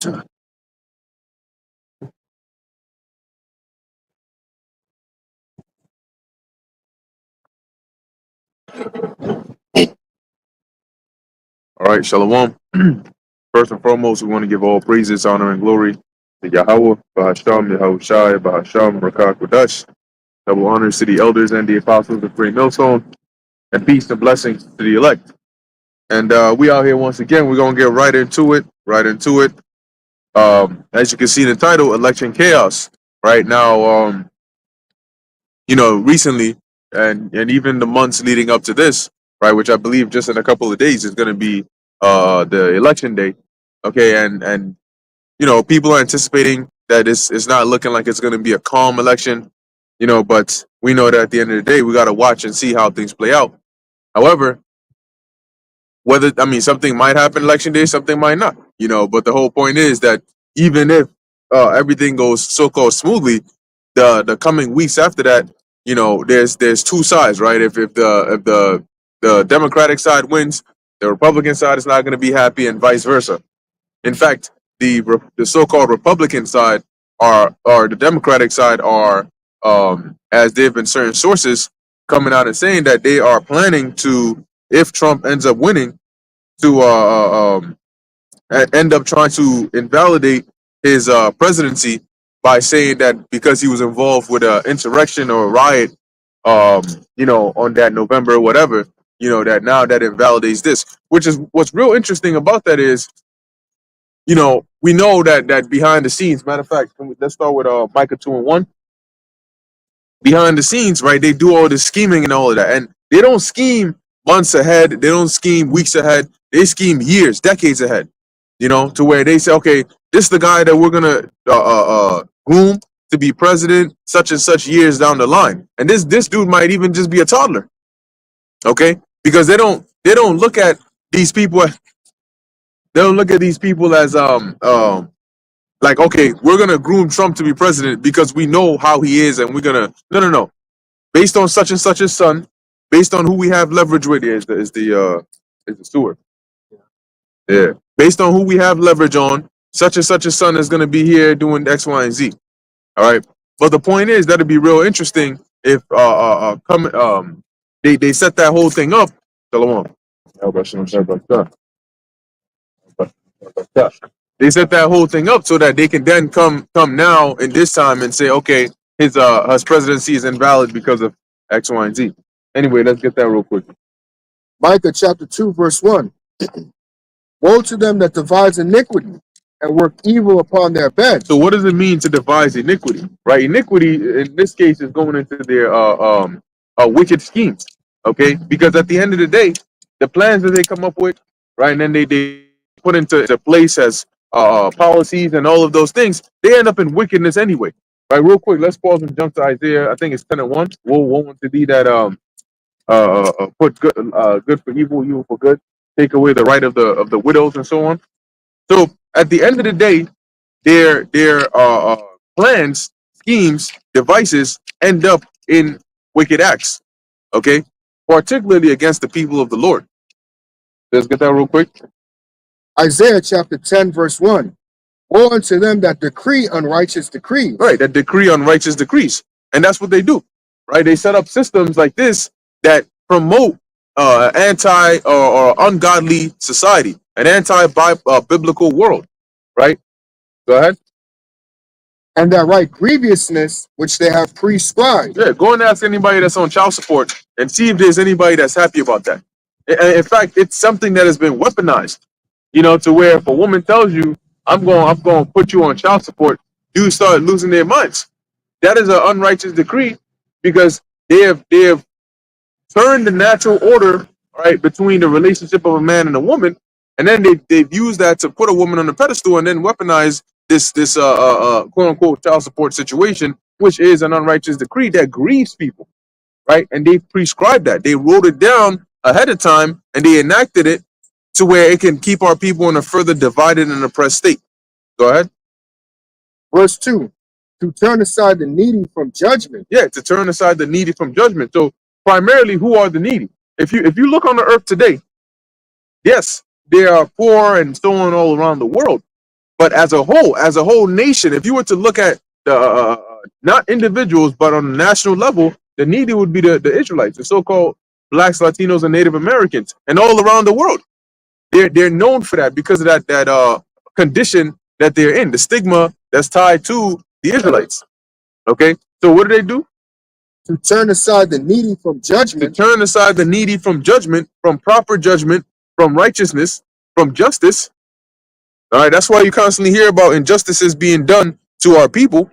All right, Shalom. First and foremost, we want to give all praises, honor, and glory to Yahweh, Bahasham, Yahushai, Bahasham, Rakah, Kodash. Double honors to the elders and the apostles of Great Millstone, and peace and blessings to the elect. And we out here once again. We're gonna get right into it. Right into it. As you can see in the title, election chaos. Right now, recently, and even the months leading up to this, right, which I believe just in a couple of days is going to be the election day. Okay, and people are anticipating that it's not looking like it's going to be a calm election. But we know that at the end of the day, we got to watch and see how things play out. However, something might happen election day, something might not. But the whole point is that even if everything goes so-called smoothly, the coming weeks after that, there's two sides, right? If the Democratic side wins, the Republican side is not going to be happy, and vice versa. In fact, the so-called Republican side or the Democratic side are, as there have been certain sources coming out and saying that they are planning to, if Trump ends up winning, to end up trying to invalidate his presidency by saying that because he was involved with an insurrection or a riot, on that November whatever, that now that invalidates this. Which is what's real interesting about that is, we know that behind the scenes. Matter of fact, let's start with Micah 2:1. Behind the scenes, right? They do all this scheming and all of that, and they don't scheme months ahead. They don't scheme weeks ahead. They scheme years, decades ahead. To where they say, okay, this is the guy that we're gonna groom to be president such and such years down the line, and this dude might even just be a toddler. Okay, because they don't look at these people. They don't look at these people as like, okay, we're gonna groom Trump to be president because we know how he is, and we're gonna no. Based on such and such a son, based on who we have leverage with, is the steward. Yeah. Based on who we have leverage on, such and such a son is gonna be here doing X, Y, and Z. All right. But the point is that'd be real interesting if they set that whole thing up. Shalom. They set that whole thing up so that they can then come now in this time and say, okay, his presidency is invalid because of X, Y, and Z. Anyway, let's get that real quick. Micah chapter 2, verse 1. Woe to them that devise iniquity and work evil upon their bed. So what does it mean to devise iniquity? Right? Iniquity in this case is going into their wicked schemes. Okay? Because at the end of the day, the plans that they come up with, right, and then they put into place as policies and all of those things, they end up in wickedness anyway. Right, real quick, let's pause and jump to Isaiah. I think it's 10:1. Woe want to be that put good for evil, evil for good, take away the right of the widows and so on. So at the end of the day, their plans, schemes, devices end up in wicked acts. Okay, particularly against the people of the Lord. Let's get that real quick. Isaiah chapter 10, verse 1. Woe unto them that decree unrighteous decrees. Right, that decree unrighteous decrees. And that's what they do. Right, they set up systems like this that promote anti or ungodly society, an anti-biblical world. Right? Go ahead. And that right grievousness which they have prescribed. Yeah, go and ask anybody that's on child support and see if there's anybody that's happy about that. In fact, it's something that has been weaponized. To where if a woman tells you, I'm going to put you on child support, you start losing their minds. That is an unrighteous decree because they have turned the natural order, right, between the relationship of a man and a woman, and then they've used that to put a woman on the pedestal and then weaponize this quote unquote child support situation, which is an unrighteous decree that grieves people, right? And they prescribed that. They wrote it down ahead of time and they enacted it to where it can keep our people in a further divided and oppressed state. Go ahead. Verse 2. To turn aside the needy from judgment. Yeah, to turn aside the needy from judgment. So primarily, who are the needy? If you look on the earth today, yes, there are poor and so on all around the world. But as a whole nation, if you were to look at the not individuals, but on a national level, the needy would be the Israelites, the so-called blacks, Latinos, and Native Americans, and all around the world. They're known for that because of that condition that they're in, the stigma that's tied to the Israelites. Okay, so what do? to turn aside the needy from To judgment turn aside the needy from judgment, from proper judgment, from righteousness, from justice. All right, that's why you constantly hear about injustices being done to our people,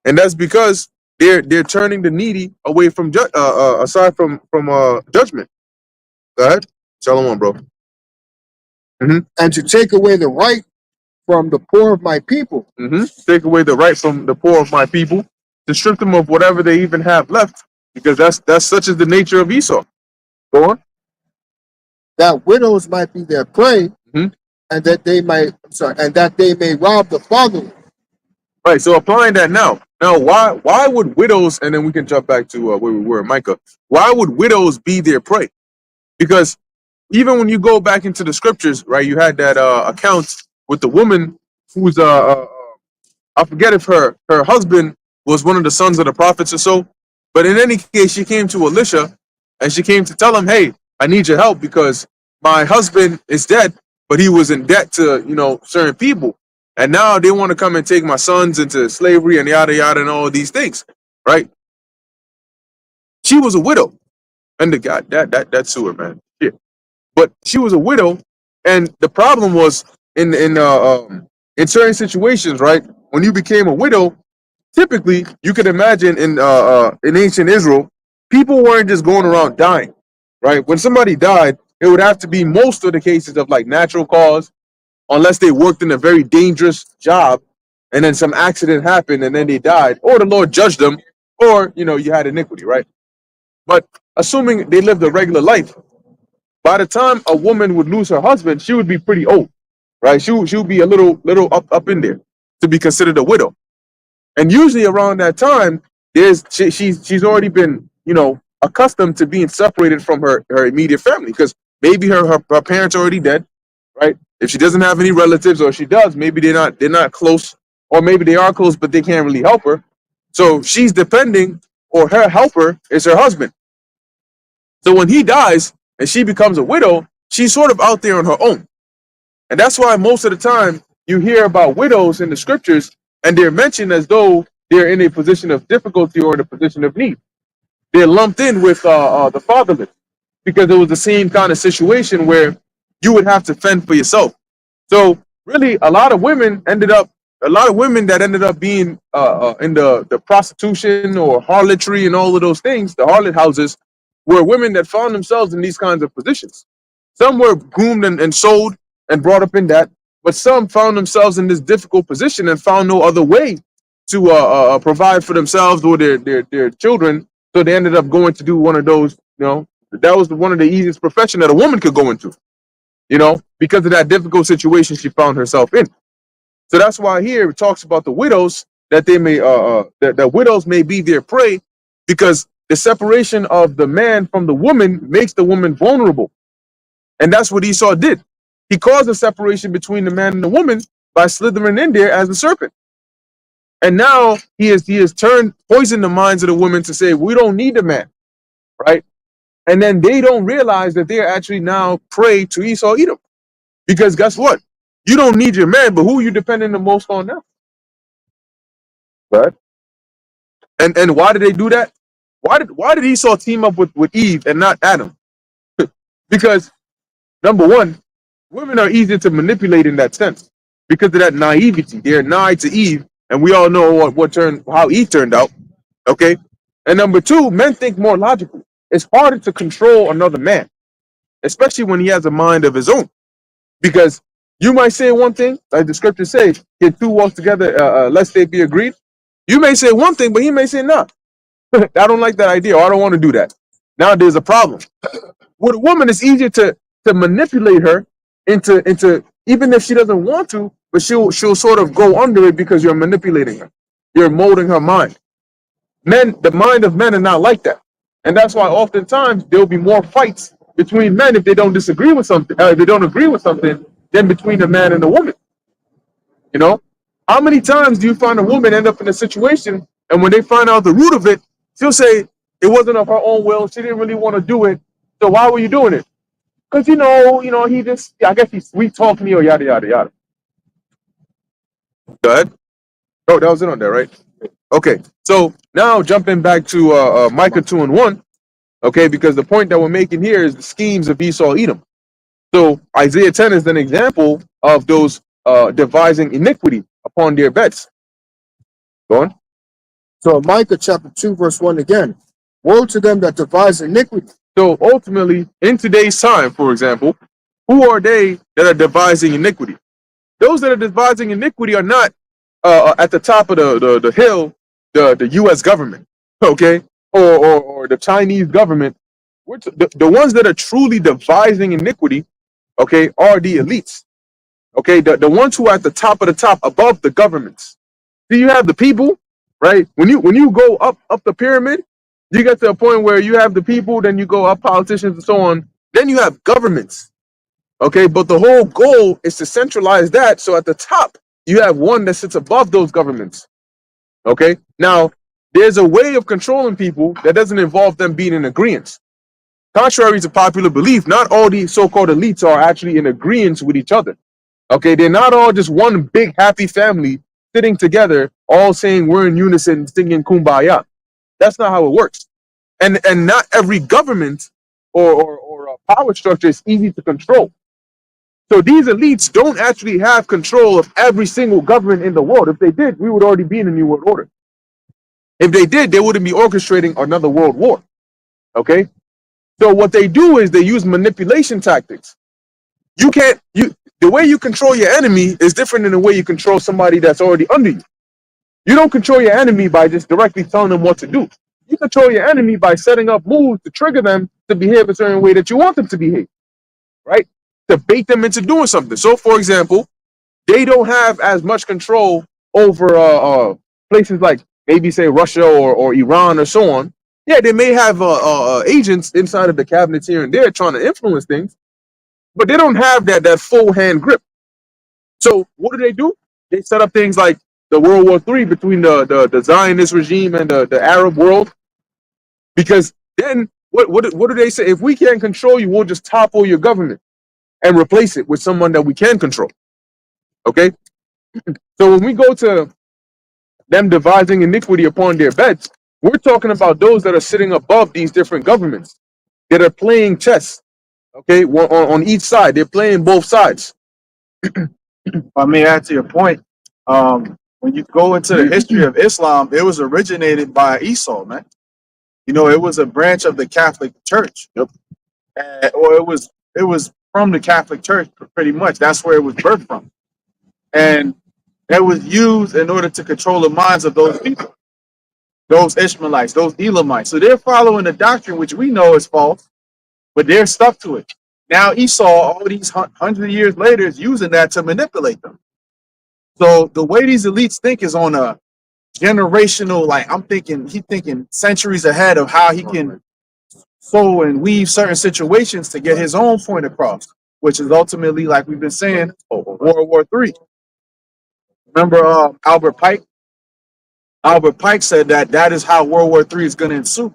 and that's because they're turning the needy away from aside from judgment. Go ahead, Shalom, bro. and to take away the right from the poor of my people, Take away the right from the poor of my people, to strip them of whatever they even have left, because that's such is the nature of Esau. Go on. that widows might be their prey, Mhm. and that they may rob the fatherless. Right. So applying that now. Now, why would widows? And then we can jump back to where we were, Micah. Why would widows be their prey? Because even when you go back into the scriptures, right, you had that account with the woman who's I forget if her husband was one of the sons of the prophets or so, but in any case, she came to Elisha and she came to tell him, "Hey, I need your help because my husband is dead, but he was in debt to certain people, and now they want to come and take my sons into slavery and yada yada and all these things." Right? She was a widow, and the guy that sewer man. Yeah. But she was a widow, and the problem was in certain situations, right? When you became a widow, typically you could imagine in ancient Israel, people weren't just going around dying, right? When somebody died, it would have to be most of the cases of like natural cause, unless they worked in a very dangerous job, and then some accident happened and then they died, or the Lord judged them, or you had iniquity, right? But assuming they lived a regular life, by the time a woman would lose her husband, she would be pretty old, right? She would be a little up in there to be considered a widow. And usually around that time, she's already been accustomed to being separated from her immediate family, because maybe her parents are already dead, right? If she doesn't have any relatives, or she does, maybe they're not close, or maybe they are close but they can't really help her. So she's depending, or her helper is her husband. So when he dies and she becomes a widow, she's sort of out there on her own. And that's why most of the time you hear about widows in the scriptures, and they're mentioned as though they're in a position of difficulty or in a position of need. They're lumped in with the fatherless, because it was the same kind of situation where you would have to fend for yourself. So really, a lot of women that ended up being in the prostitution or harlotry and all of those things, the harlot houses, were women that found themselves in these kinds of positions. Some were groomed and sold and brought up in that, but some found themselves in this difficult position and found no other way to provide for themselves or their children. So they ended up going to do one of those. That was one of the easiest profession that a woman could go into. Because of that difficult situation she found herself in. So that's why here it talks about the widows, that they may that widows may be their prey, because the separation of the man from the woman makes the woman vulnerable. And that's what Esau did. He caused a separation between the man and the woman by slithering in there as the serpent. And now he has poisoned the minds of the women to say, we don't need the man, right? And then they don't realize that they're actually now prey to Esau Edom. Because guess what? You don't need your man, but who are you depending the most on now? Right? And why did they do that? Why did Esau team up with Eve and not Adam? Because number one, women are easier to manipulate in that sense because of that naivety. They're nigh to Eve, and we all know how Eve turned out. Okay. And number two, men think more logically. It's harder to control another man, especially when he has a mind of his own. Because you might say one thing, like the scriptures say, "Can two walk together, lest they be agreed?" You may say one thing, but he may say, "No, I don't like that idea, or I don't want to do that." Now there's a problem. With a woman, it's easier to manipulate her into even if she doesn't want to, but she'll sort of go under it because you're manipulating her. You're molding her mind. The mind of men are not like that, and that's why oftentimes there'll be more fights between men if they don't disagree with something, if they don't agree with something, than between the man and the woman. You know, how many times do you find a woman end up in a situation, and when they find out the root of it, she'll say it wasn't of her own will. She didn't really want to do it. So why were you doing it? Because he just, I guess he sweet talked me or yada yada yada. Go ahead. Oh, that was it on there, right? Okay. So now jumping back to Micah 2:1. Okay, because the point that we're making here is the schemes of Esau Edom. So Isaiah 10 is an example of those devising iniquity upon their beds. Go on. So Micah chapter 2, verse 1 again. Woe to them that devise iniquity. So ultimately, in today's time, for example, who are they that are devising iniquity? Those that are devising iniquity are not at the top of the hill, the U.S. government, okay, or the Chinese government. The ones that are truly devising iniquity, okay, are the elites, okay, the ones who are at the top of the top, above the governments. So you have the people, right? When you go up the pyramid, you get to a point where you have the people, then you go up politicians and so on. Then you have governments, okay. But the whole goal is to centralize that. So at the top, you have one that sits above those governments, okay. Now, there's a way of controlling people that doesn't involve them being in agreement. Contrary to popular belief, not all these so-called elites are actually in agreement with each other. Okay, they're not all just one big happy family sitting together, all saying we're in unison, singing kumbaya. That's not how it works. And not every government or power structure is easy to control. So these elites don't actually have control of every single government in the world. If they did, we would already be in a new world order. If they did, they wouldn't be orchestrating another world war. Okay? So what they do is they use manipulation tactics. The way you control your enemy is different than the way you control somebody that's already under you. You don't control your enemy by just directly telling them what to do. You control your enemy by setting up moves to trigger them to behave a certain way that you want them to behave, right? To bait them into doing something. So, for example, they don't have as much control over places like maybe say Russia or Iran or so on. Yeah, they may have agents inside of the cabinets here and there trying to influence things, but they don't have that full hand grip. So what do? They set up things like the World War III between the Zionist regime and the Arab world, because then what do they say? If we can't control you, we'll just topple your government and replace it with someone that we can control. Okay, so when we go to them devising iniquity upon their beds, we're talking about those that are sitting above these different governments that are playing chess. Okay, on each side, they're playing both sides. I may add to your point. When you go into the history of Islam, it was originated by Esau, man. You know, it was a branch of the Catholic Church, Yep. or it was from the Catholic Church, pretty much. That's where it was birthed from, and it was used in order to control the minds of those people, those Ishmaelites, those Elamites. So they're following a doctrine which we know is false, but they're stuck to it. Now Esau, all these hundreds of years later, is using that to manipulate them. So the way these elites think is on a generational, like he's thinking centuries ahead of how he can sew and weave certain situations to get his own point across, which is ultimately, like we've been saying, World War III. Remember Albert Pike? Albert Pike said that is how World War III is going to ensue.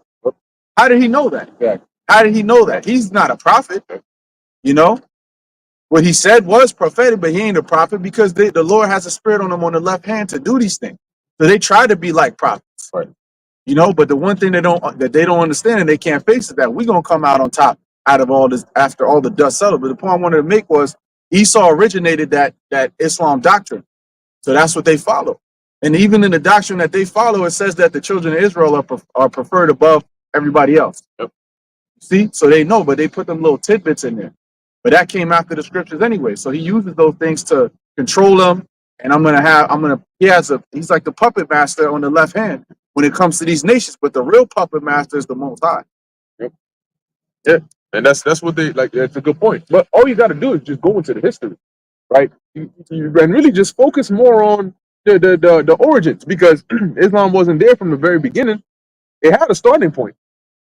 How did he know that? Yeah. How did he know that? He's not a prophet, you know? What he said was prophetic, but he ain't a prophet because the Lord has a spirit on them on the left hand to do these things. So they try to be like prophets, Right. you know. But the one thing they don't understand and they can't face is that we're gonna come out on top out of all this after all the dust settled. But the point I wanted to make was Esau originated that Islam doctrine, so that's what they follow. And even in the doctrine that they follow, it says that the children of Israel are preferred above everybody else. Yep. See, so they know, but they put them little tidbits in there. But that came after the scriptures anyway. So he uses those things to control them. And he's like the puppet master on the left hand when it comes to these nations. But the real puppet master is the Most High. Yep. Yeah. And that's what they like. That's a good point. But all you got to do is just go into the history, right? And really just focus more on the origins, because Islam wasn't there from the very beginning. It had a starting point.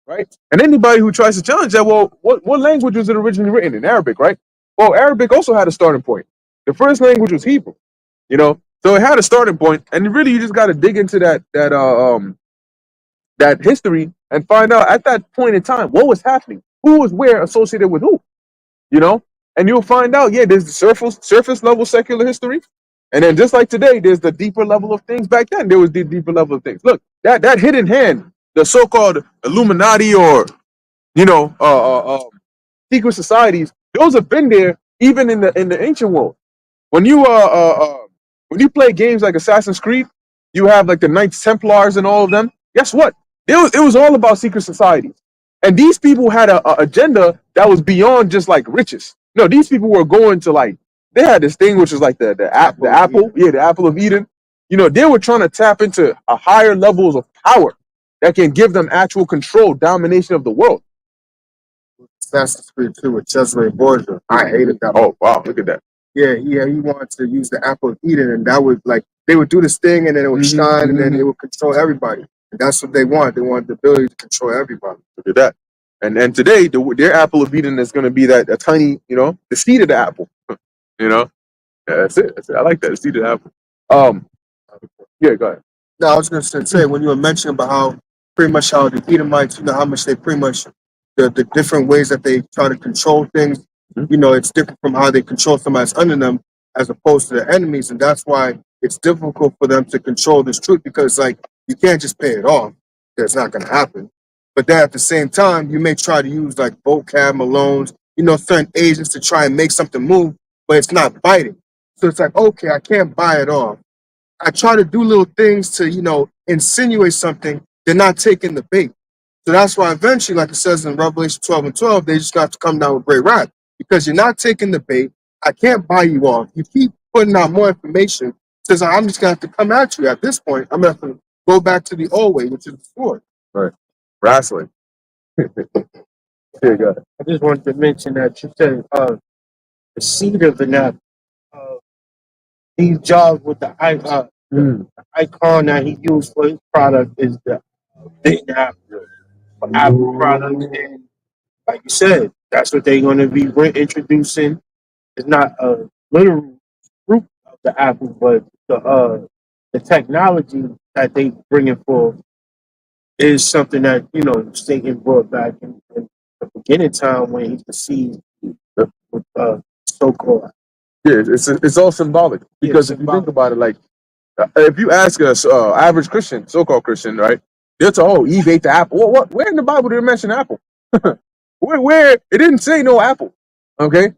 Right? And anybody who tries to challenge that, well, what language was it originally written in? Arabic, right? Well, Arabic also had a starting point. The first language was Hebrew. You know, so it had a starting point, and really you just got to dig into that history and find out at that point in time what was happening, who was where associated with who. You know, and you'll find out. Yeah, there's the surface level secular history, and then just like today, there's the deeper level of things. Back then, there was the deeper level of things. Look, that hidden hand, the so-called Illuminati, or you know, secret societies, those have been there even in the ancient world. When you when you play games like Assassin's Creed, you have like the Knights Templars and all of them. Guess what? It was all about secret societies, and these people had a agenda that was beyond just like riches. No, these people were going to like they had this thing which was like the apple, yeah, the apple of Eden. You know, they were trying to tap into a higher levels of power that can give them actual control, domination of the world. Assassin's Creed 2 with Cesare Borgia. I hated that. Oh wow, look at that. Yeah, he wanted to use the apple of Eden, and that would like they would do this thing, and then it would shine, and then it would control everybody. And that's what they want. They want the ability to control everybody. Look at that. And today, their apple of Eden is going to be that a tiny, you know, the seed of the apple. You know, yeah, that's it. I like that, the seed of the apple. Yeah, go ahead. No, I was going to say when you were mentioning about how pretty much how the Edomites, you know, how much they pretty much the different ways that they try to control things. You know, it's different from how they control somebody that's under them as opposed to their enemies, and that's why it's difficult for them to control this truth because like you can't just pay it off. That's not going to happen. But then at the same time, you may try to use like vocab, Malones, you know, certain agents to try and make something move, but it's not biting. So it's like, okay, I can't buy it off. I try to do little things to, you know, insinuate something. They're not taking the bait. So that's why eventually, like it says in Revelation 12:12, they just got to come down with great wrath because you're not taking the bait. I can't buy you off. You keep putting out more information. Says I'm just going to have to come at you. At this point, I'm going to have to go back to the old way, which is the sword. Right. Wrestling. Here you go. I just wanted to mention that you said the seed of the nut. These jobs with the icon that he used for his product is the big Apple product, and like you said, that's what they're going to be reintroducing. It's not a literal fruit of the apple, but the technology that they bringing forth is something that you know Satan brought back in the beginning time when he conceived with so-called. Yeah, it's all symbolic because if you think about it, like if you ask us average Christian, so-called Christian, right? They'll say, "Oh, Eve ate the apple." What? Where in the Bible did it mention apple? where it didn't say no apple. Okay,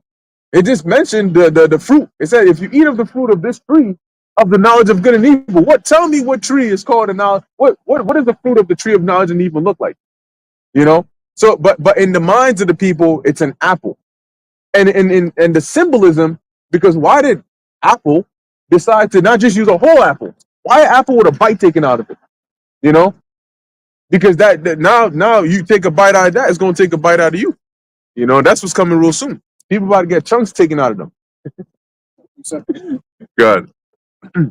it just mentioned the fruit. It said, "If you eat of the fruit of this tree of the knowledge of good and evil." What? Tell me what tree is called a knowledge? What does the fruit of the tree of knowledge and evil look like? You know. So, but in the minds of the people, it's an apple, and the symbolism. Because why did Apple decide to not just use a whole apple? Why Apple with a bite taken out of it? You know, because that now you take a bite out of that, it's going to take a bite out of you. You know, that's what's coming real soon. People about to get chunks taken out of them. God. This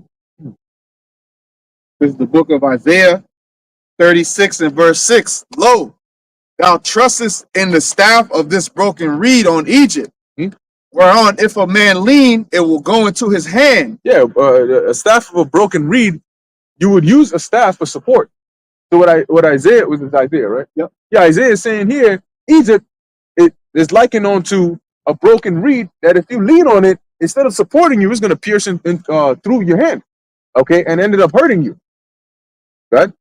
is the book of Isaiah 36 and verse 6. Lo, thou trustest in the staff of this broken reed on Egypt, whereon if a man lean, it will go into his hand. Yeah, a staff of a broken reed, you would use a staff for support. So what Isaiah was Isaiah, right? Yep. Yeah, Isaiah is saying here, Egypt it is likened onto a broken reed that if you lean on it, instead of supporting you, it's going to pierce through your hand, okay, and ended up hurting you. Right?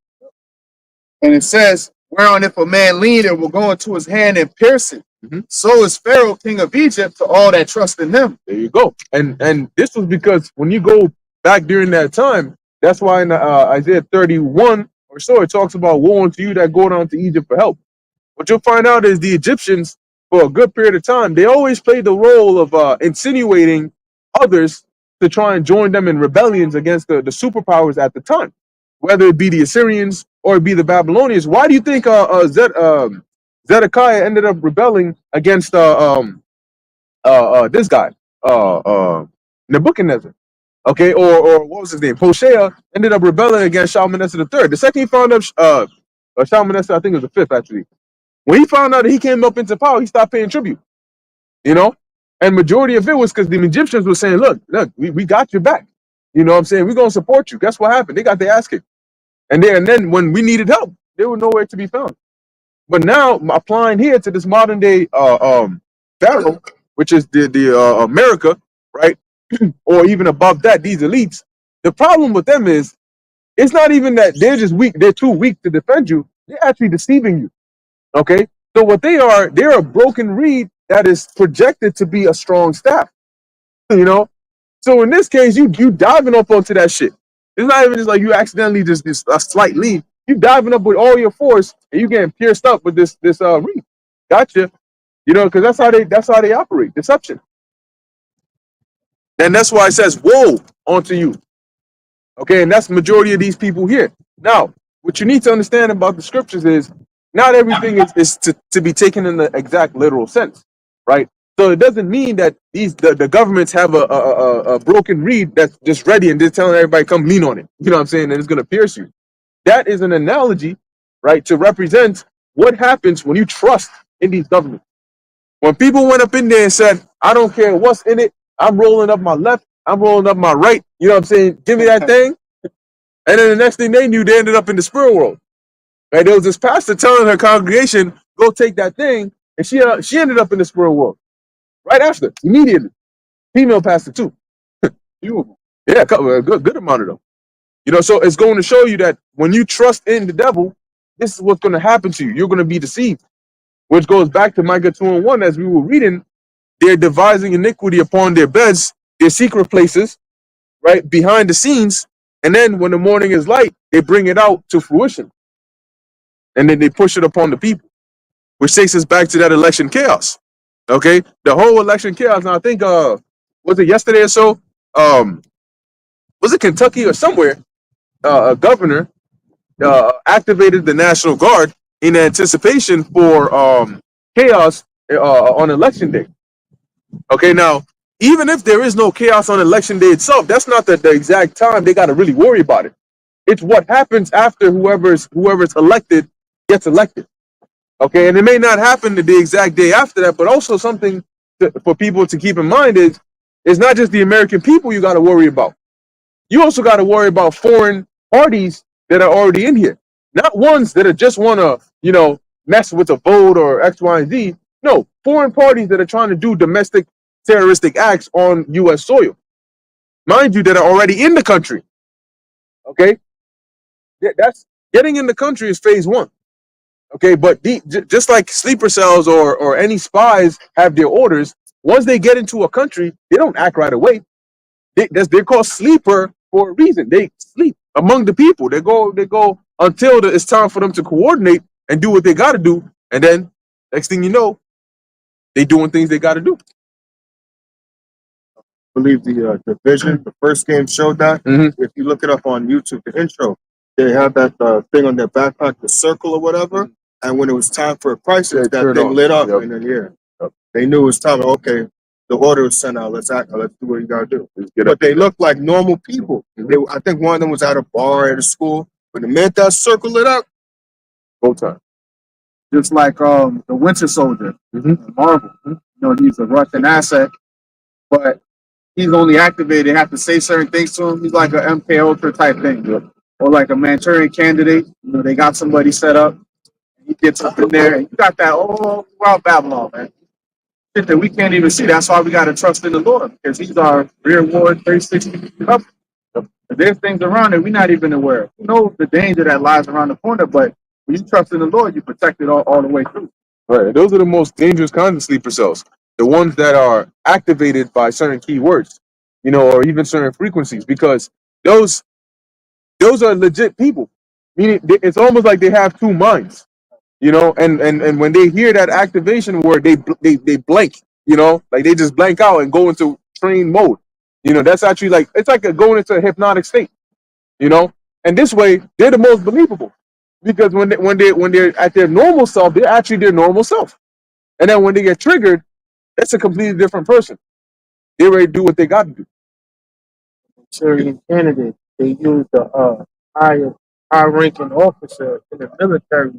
And it says, whereon if a man lean, it will go into his hand and pierce it. Mm-hmm. So is Pharaoh, king of Egypt, to all that trust in him. There you go. And this was because when you go back during that time, that's why in Isaiah 31 or so, it talks about woe unto you that go down to Egypt for help. What you'll find out is the Egyptians, for a good period of time, they always played the role of insinuating others to try and join them in rebellions against the superpowers at the time, whether it be the Assyrians or it be the Babylonians. Why do you think Zedekiah ended up rebelling against this guy, Nebuchadnezzar? Okay, or what was his name? Hoshea ended up rebelling against Shalmaneser III. The second he found out, Shalmaneser, I think it was the fifth actually. When he found out that he came up into power, he stopped paying tribute. You know, and majority of it was because the Egyptians were saying, "Look, we got your back. You know what I'm saying? We're gonna support you. Guess what happened? They got their ass kicked. And then when we needed help, they were nowhere to be found. But now applying here to this modern day Pharaoh, which is the America, right? Or even above that, these elites. The problem with them is it's not even that they're just weak, they're too weak to defend you. They're actually deceiving you. Okay? So what they are, they're a broken reed that is projected to be a strong staff. You know? So in this case, you diving up onto that shit. It's not even just like you accidentally just a slight lead. You diving up with all your force and you getting pierced up with this reed. Gotcha. You know, because that's how they operate. Deception. And that's why it says woe onto you. Okay, and that's the majority of these people here. Now, what you need to understand about the scriptures is not everything is to be taken in the exact literal sense, right? So it doesn't mean that the governments have a broken reed that's just ready and just telling everybody come lean on it. You know what I'm saying? And it's gonna pierce you. That is an analogy, right, to represent what happens when you trust in these governments. When people went up in there and said, I don't care what's in it, I'm rolling up my left, I'm rolling up my right, you know what I'm saying? Give me that thing. And then the next thing they knew, they ended up in the spirit world. Right? There was this pastor telling her congregation, go take that thing, and she ended up in the spirit world. Right after, immediately. Female pastor too. Few of them. Yeah, a good amount of them. You know, so it's going to show you that when you trust in the devil, this is what's going to happen to you. You're going to be deceived. Which goes back to Micah 2:1, as we were reading, they're devising iniquity upon their beds, their secret places, right, behind the scenes, and then when the morning is light, they bring it out to fruition. And then they push it upon the people, which takes us back to that election chaos. Okay? The whole election chaos. Now I think was it yesterday or so? Was it Kentucky or somewhere? A governor activated the National Guard in anticipation for chaos on election day. Okay, now even if there is no chaos on election day itself, that's not the exact time they got to really worry about it. It's what happens after whoever's elected gets elected. Okay, and it may not happen the exact day after that, but also something for people to keep in mind is it's not just the American people you got to worry about. You also got to worry about foreign parties that are already in here, not ones that are just want to mess with a vote or X, Y, and Z. No, foreign parties that are trying to do domestic terroristic acts on U.S. soil, mind you, that are already in the country. Okay, that's getting in the country is phase one. Okay, but just like sleeper cells or any spies have their orders, once they get into a country, they don't act right away. They're called sleeper for a reason. They sleep among the people. They go until it's time for them to coordinate and do what they got to do, and then next thing you know, they doing things they got to do. I believe the division, the first game showed that. If you look it up on YouTube, the intro, they have that thing on their backpack, the circle or whatever. And when it was time for a crisis, that thing lit up, and then they knew it was time. Okay, the order was sent out. Let's act. Let's do what you gotta do. But they looked like normal people. I think one of them was at a bar at a school. But the minute that circle lit up, Full time. Just like the Winter Soldier, Marvel. You know, he's a Russian asset, but he's only activated. They have to say certain things to him. He's like an MK Ultra type thing, or like a Manchurian Candidate. You know, they got somebody set up. He gets up in there, and you got that all throughout Babylon, man. Shit that we can't even see. That's why we got to trust in the Lord, because He's our rear ward 360. There's things around it we're not even aware of. You know the danger that lies around the corner, but when you trust in the Lord, you protect it all the way through. Right. Those are the most dangerous kinds of sleeper cells. The ones that are activated by certain keywords, or even certain frequencies, because those are legit people. Meaning it's almost like they have two minds. And when they hear that activation word, they blank, like they just blank out and go into train mode. That's actually it's like going into a hypnotic state, and this way they're the most believable, because when they're at their normal self, they're actually their normal self. And then when they get triggered, it's a completely different person. They're ready to do what they got to do. Syrian candidate, they used a high-ranking officer in the military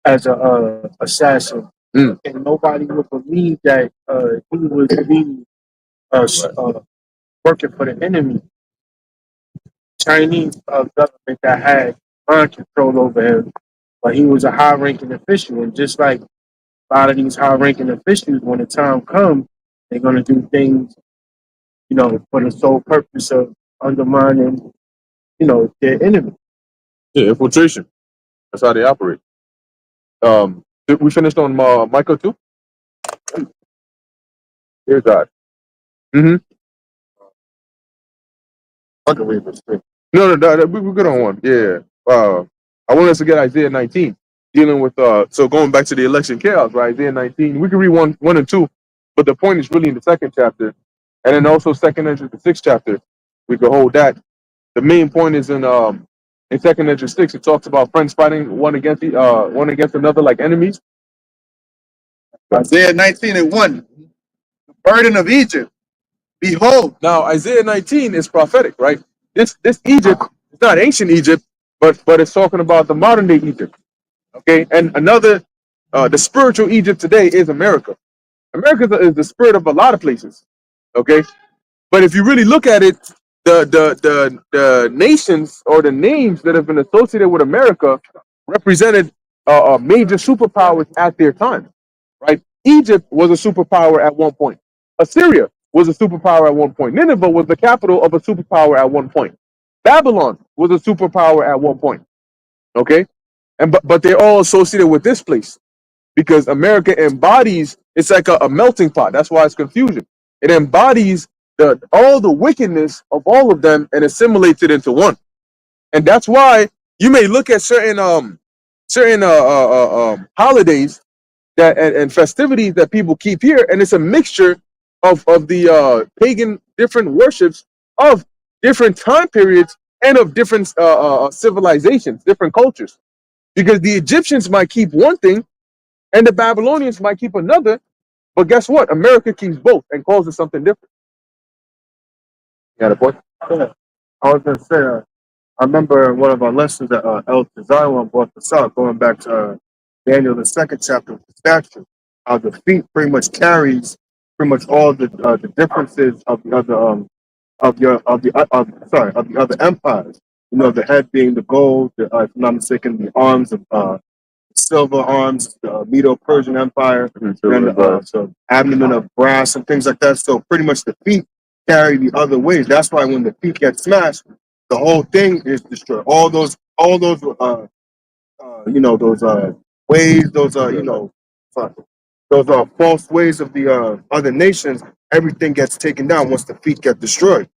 as a assassin, and nobody would believe that he would be working for the enemy. Chinese government that had mind control over him, but he was a high-ranking official, and just like a lot of these high-ranking officials, when the time comes, they're going to do things, for the sole purpose of undermining, their enemy. Yeah, infiltration. That's how they operate. We finished on Michael too. Dear God. Mm-hmm. I can read this thing. No, we're good on one. Yeah. I want us to get Isaiah 19, dealing with so going back to the election chaos, right? Isaiah 19. We can read one and two, but the point is really in the second chapter, and then also second Ezra the sixth chapter. We could hold that. The main point is in second Ezra 6. It talks about friends fighting one against another like enemies. Isaiah 19:1, the burden of Egypt. Behold, Now Isaiah 19 is prophetic, right? This Egypt is not ancient Egypt, but it's talking about the modern day Egypt. Okay, and another, the spiritual Egypt today is America. America is the spirit of a lot of places. Okay, but if you really look at it, the nations or the names that have been associated with America represented major superpowers at their time. Right? Egypt was a superpower at one point. Assyria was a superpower at one point. Nineveh was the capital of a superpower at one point. Babylon was a superpower at one point. Okay, and but they're all associated with this place because America embodies. It's like a melting pot. That's why it's confusion. It embodies all the wickedness of all of them and assimilates it into one. And that's why you may look at certain holidays that and festivities that people keep here, and it's a mixture of the pagan different worships of different time periods and of different civilizations, different cultures. Because the Egyptians might keep one thing, and the Babylonians might keep another. But guess what? America keeps both and calls it something different. You got a point? Yeah. I was gonna say, I remember one of our lessons that El Tazariwan brought this up, going back to Daniel the second chapter of the statue. How the feet pretty much carries pretty much all the differences of the other of the other empires. The head being the gold, if I'm not mistaken, the arms of silver arms, the Medo-Persian Empire, and so abdomen of brass and things like that. So pretty much the feet carry the other ways. That's why when the feet get smashed, the whole thing is destroyed. All those ways, those false ways of the other nations. Everything gets taken down once the feet get destroyed.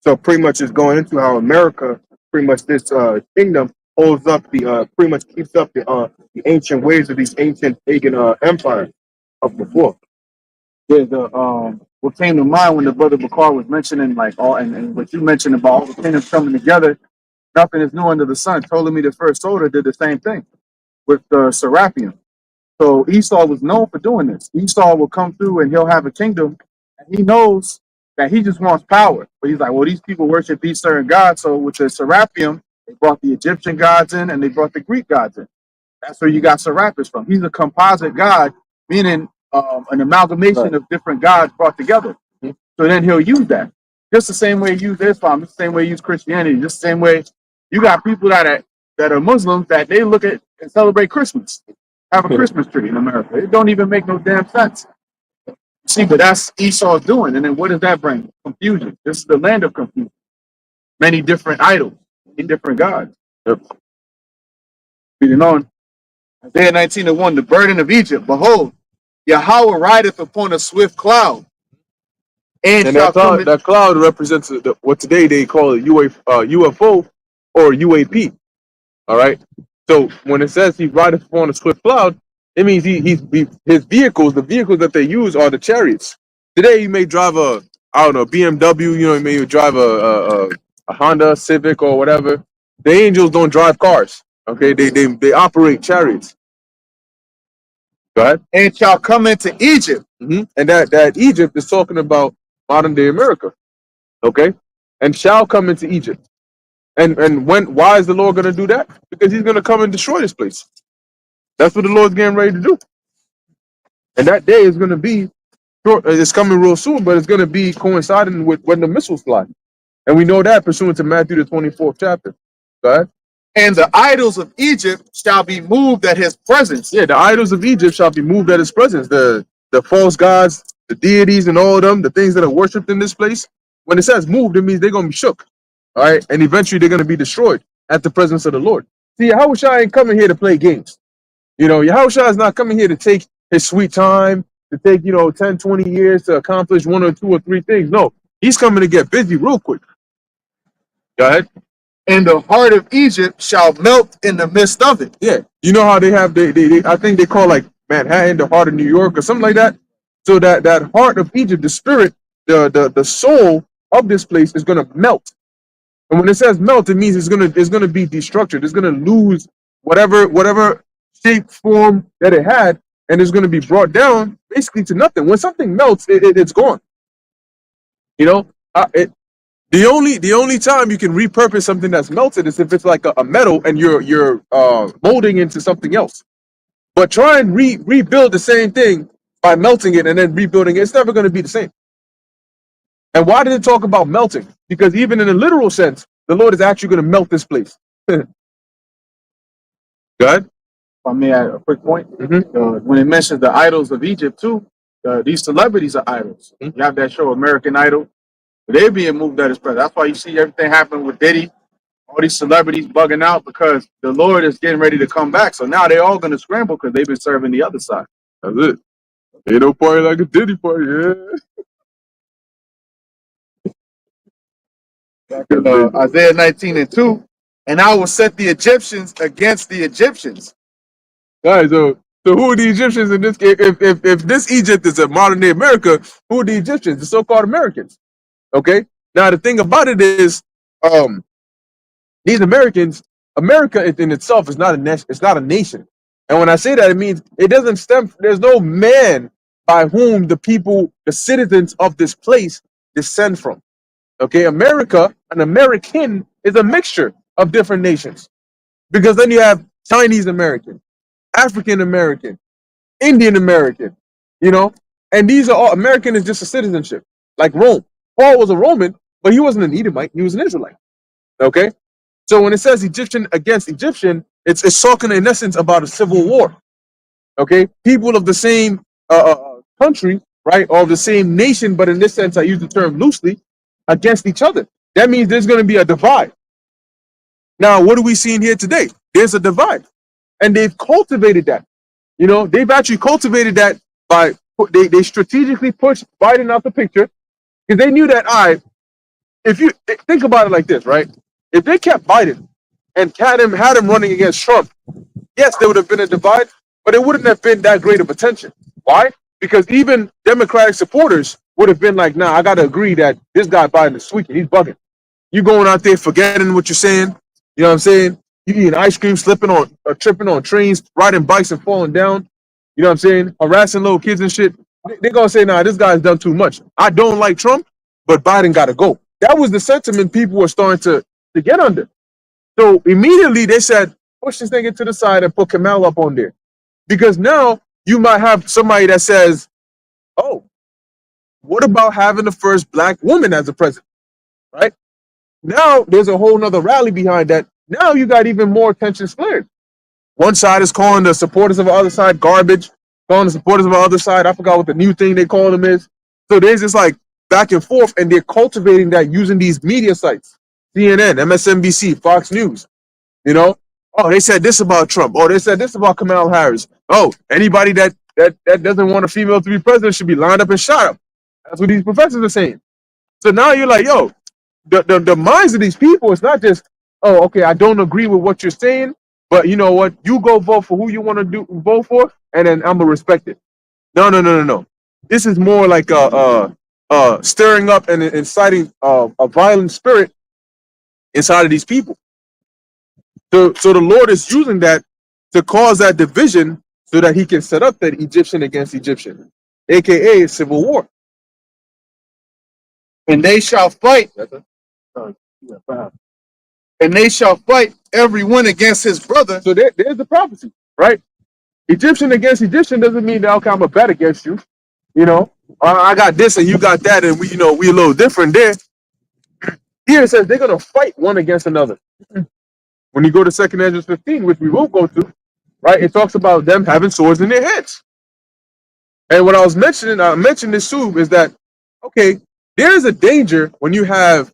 So pretty much it's going into how America, pretty much this kingdom holds up pretty much keeps up the ancient ways of these ancient pagan empires of before. there's what came to mind when the brother Bakar was mentioning like all and what you mentioned about all the kingdoms coming together. Nothing is new under the sun. Ptolemy the First Soter did the same thing with the Serapeum. So Esau was known for doing this. Esau will come through and he'll have a kingdom, and he knows that he just wants power. But he's like, well, these people worship these certain gods. So with the Serapeum, they brought the Egyptian gods in and they brought the Greek gods in. That's where you got Serapis from. He's a composite god, meaning an amalgamation of different gods brought together. So then he'll use that. Just the same way you use Islam, just the same way you use Christianity, just the same way you got people that are Muslims that they look at and celebrate Christmas, have a Christmas tree in America. It don't even make no damn sense. See, but that's Esau's doing. And then what does that bring? Confusion. This is the land of confusion. Many different idols, many different gods. Yep. Reading on. Isaiah 19:1, the burden of Egypt. Behold, Yahweh rideth upon a swift cloud. And that cloud represents what today they call a UFO or UAP. All right. So when it says he rideth upon a swift cloud, it means his vehicles, the vehicles that they use are the chariots. Today you may drive a BMW. You may drive a Honda Civic or whatever. The angels don't drive cars. Okay, they operate chariots. Go ahead. And shall come into Egypt. Mm-hmm. And that Egypt is talking about modern day America. Okay, and shall come into Egypt. And why is the Lord going to do that? Because he's going to come and destroy this place. That's what the Lord's getting ready to do. And that day is going to be short. It's coming real soon, but it's going to be coinciding with when the missiles fly. And we know that pursuant to Matthew the 24th chapter. Go ahead. And the idols of Egypt shall be moved at his presence. Yeah, the idols of Egypt shall be moved at his presence. The false gods, the deities, and all of them, the things that are worshipped in this place. When it says moved, it means they're gonna be shook. All right, and eventually they're gonna be destroyed at the presence of the Lord. See, Yahushua ain't coming here to play games. You know, Yahushua is not coming here to take his sweet time, to take, 10, 20 years to accomplish one or two or three things. No, he's coming to get busy real quick. Go ahead. And the heart of Egypt shall melt in the midst of it. Yeah, you know how they have they I think they call like Manhattan the heart of New York or something like that. So that heart of Egypt, the spirit, the soul of this place is gonna melt. And when it says melt, it means it's gonna be destructured. It's gonna lose whatever shape, form that it had, and it's gonna be brought down basically to nothing. When something melts, it's gone. You know, the only time you can repurpose something that's melted is if it's like a metal and you're molding into something else. But try and rebuild the same thing by melting it and then rebuilding it. It's never going to be the same. And why did it talk about melting? Because even in a literal sense, the Lord is actually going to melt this place. Go ahead. If I may add a quick point. When it mentions the idols of Egypt too, these celebrities are idols. You have that show American Idol. They're being moved at his presence. That's why you see everything happen with Diddy. All these celebrities bugging out because the Lord is getting ready to come back. So now they're all going to scramble because they've been serving the other side. That's it. Ain't no party like a Diddy party. Yeah. Isaiah 19:2. And I will set the Egyptians against the Egyptians. All right, so who are the Egyptians in this case? If this Egypt is a modern day America, who are the Egyptians? The so-called Americans. Okay. Now the thing about it is, these Americans, America in itself is not a nation. It's not a nation. And when I say that, it means it doesn't stem. There's no man by whom the people, the citizens of this place, descend from. Okay, America, an American, is a mixture of different nations, because then you have Chinese American, African American, Indian American, and these are all. American is just a citizenship, like Rome. Paul was a Roman, but he wasn't an Edomite. He was an Israelite. Okay. So when it says Egyptian against Egyptian, it's talking in essence about a civil war. Okay, people of the same country, right, or the same nation, but in this sense, I use the term loosely, against each other. That means there's going to be a divide. Now, what are we seeing here today? There's a divide, and they've cultivated that. They've actually cultivated that by they strategically pushed Biden out the picture because they knew that if you think about it like this, right? If they kept Biden and had him running against Trump, yes, there would have been a divide, but it wouldn't have been that great of attention. Why? Because even Democratic supporters would have been like, nah, I got to agree that this guy Biden is tweaking. He's bugging. You going out there forgetting what you're saying. You know what I'm saying? You eating ice cream, slipping on, tripping on trains, riding bikes and falling down. You know what I'm saying? Harassing little kids and shit. They're going to say, nah, this guy's done too much. I don't like Trump, but Biden got to go. That was the sentiment people were starting to get under. So immediately they said, push this nigga to the side and put Kamala up on there. Because now you might have somebody that says, oh, what about having the first black woman as a president? Right? Now there's a whole nother rally behind that. Now you got even more attention flared. One side is calling the supporters of the other side garbage, calling the supporters of the other side, I forgot what the new thing they call them is. So there's this like back and forth, and they're cultivating that using these media sites. CNN, MSNBC, Fox News, oh, they said this about Trump. Oh, they said this about Kamala Harris. Oh, anybody that doesn't want a female to be president should be lined up and shot up. That's what these professors are saying. So now you're like, yo, the minds of these people, it's not just, oh, okay, I don't agree with what you're saying, but you know what? You go vote for who you want to vote for, and then I'm going to respect it. No. This is more like stirring up and inciting a violent spirit inside of these people. So the Lord is using that to cause that division so that he can set up that Egyptian against Egyptian, aka civil war. And they shall fight. And they shall fight everyone against his brother. So there's the prophecy, right? Egyptian against Egyptian doesn't mean that, okay, I'm a bet against you. I got this and you got that, and we a little different there. Here it says they're going to fight one against another. When you go to 2 Ezra 15, which we will go to, right, it talks about them having swords in their hands. And what I mentioned this too, is that, okay, there is a danger when you have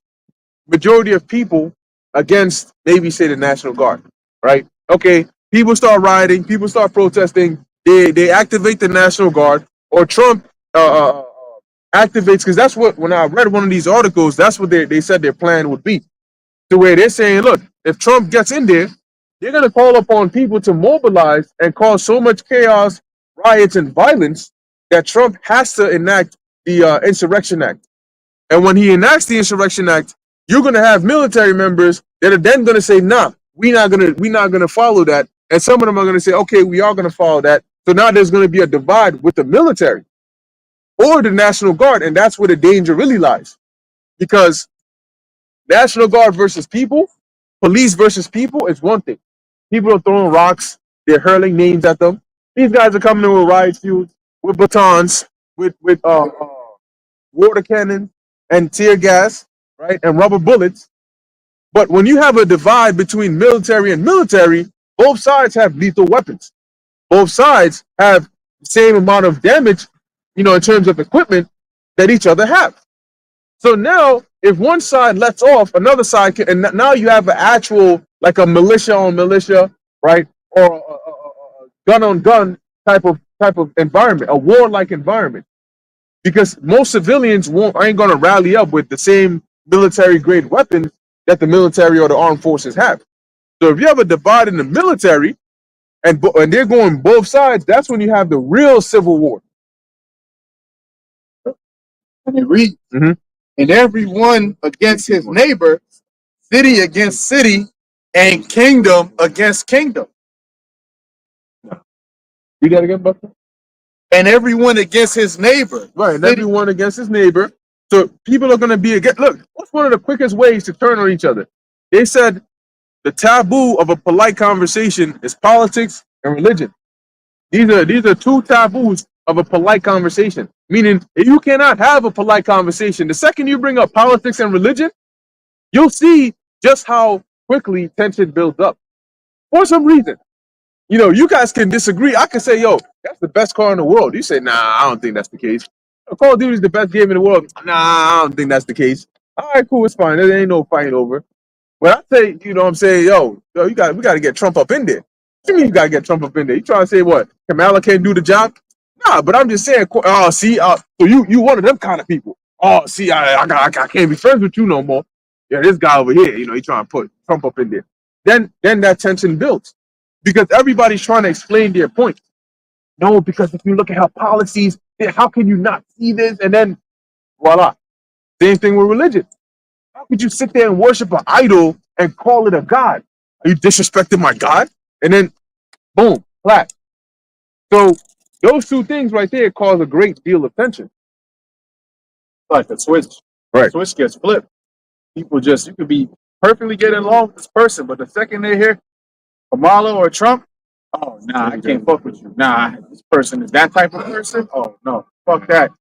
majority of people against maybe say the National Guard, right? Okay, people start rioting, people start protesting, they activate the National Guard, or Trump activates, because that's what, when I read one of these articles, that's what they said their plan would be. To where they're saying, look, if Trump gets in there, they're going to call upon people to mobilize and cause so much chaos, riots, and violence that Trump has to enact the Insurrection Act. And when he enacts the Insurrection Act, you're going to have military members that are then going to say, nah, we're not going to follow that. And some of them are going to say, okay, we are going to follow that. So now there's going to be a divide with the military or the National Guard. And that's where the danger really lies. Because National Guard versus people, police versus people is one thing. People are throwing rocks, they're hurling names at them. These guys are coming in with riot shields, with batons, with water cannon and tear gas, right, and rubber bullets. But when you have a divide between military and military, both sides have lethal weapons. Both sides have the same amount of damage, in terms of equipment that each other have. So now, if one side lets off, another side can, and now you have an actual, like a militia on militia, right, or a gun on gun type of environment, a warlike environment, because most civilians ain't gonna rally up with the same military grade weapons that the military or the armed forces have. So if you have a divide in the military, and they're going both sides, that's when you have the real civil war. And it reads, and everyone against his neighbor, city against city, and kingdom against kingdom. You got to get Buster? And everyone against his neighbor. Right, and everyone against his neighbor. So people are going to be against. Look, what's one of the quickest ways to turn on each other? They said the taboo of a polite conversation is politics and religion. These are two taboos of a polite conversation. Meaning, if you cannot have a polite conversation, the second you bring up politics and religion, you'll see just how quickly tension builds up. For some reason, you guys can disagree. I can say, yo, that's the best car in the world. You say, nah, I don't think that's the case. Call of Duty is the best game in the world. Nah, I don't think that's the case. All right, cool, it's fine. There ain't no fight over. But I say, I'm saying, yo, we got to get Trump up in there. What do you mean you got to get Trump up in there? You trying to say what? Kamala can't do the job? Nah, but I'm just saying, so you one of them kind of people. Oh, see, I can't be friends with you no more. Yeah, this guy over here, he trying to put Trump up in there. Then that tension builds. Because everybody's trying to explain their point. No, because if you look at how policies, how can you not see this? And then, voila. Same thing with religion. How could you sit there and worship an idol and call it a god? Are you disrespecting my God? And then, boom, clap. So those two things right there cause a great deal of tension. Like the switch. Right. The switch gets flipped. People you could be perfectly getting along with this person, but the second they hear Kamala or Trump, oh, nah, I can't fuck with you. Nah, this person is that type of person. Oh, no, fuck that.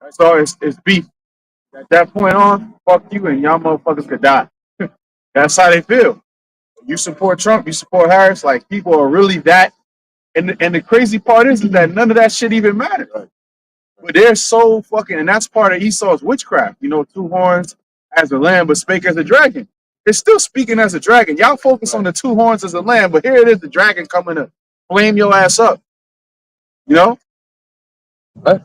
That's all, it's beef. At that point on, fuck you and y'all motherfuckers could die. That's how they feel. You support Trump, you support Harris, like people are really that. And the crazy part is that none of that shit even matters. Right. But they're so fucking, and that's part of Esau's witchcraft. 2 horns as a lamb, but spake as a dragon. It's still speaking as a dragon. Y'all focus on the 2 horns as a lamb, but here it is, the dragon coming to flame your ass up. What?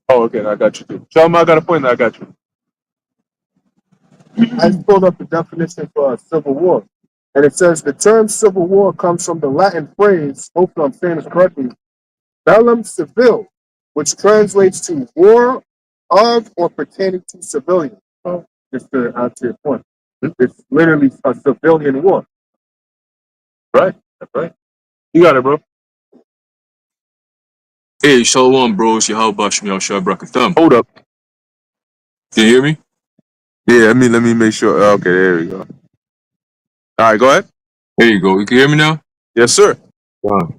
Oh, okay, I got you too. Show me, I got a point. I got you. I just pulled up the definition for civil war. And it says the term civil war comes from the Latin phrase, hopefully I'm saying this correctly, bellum civil, which translates to war of or pertaining to civilians. Just to answer your point. It's literally a civilian war. Right? That's right. You got it, bro. Hey, Shalom, bros. Yahweh Shemi Yahshua Brakatham. Hold up. Can you hear me? Yeah, let me make sure. Okay, there we go. All right, go ahead. There you go. You can hear me now? Yes, sir.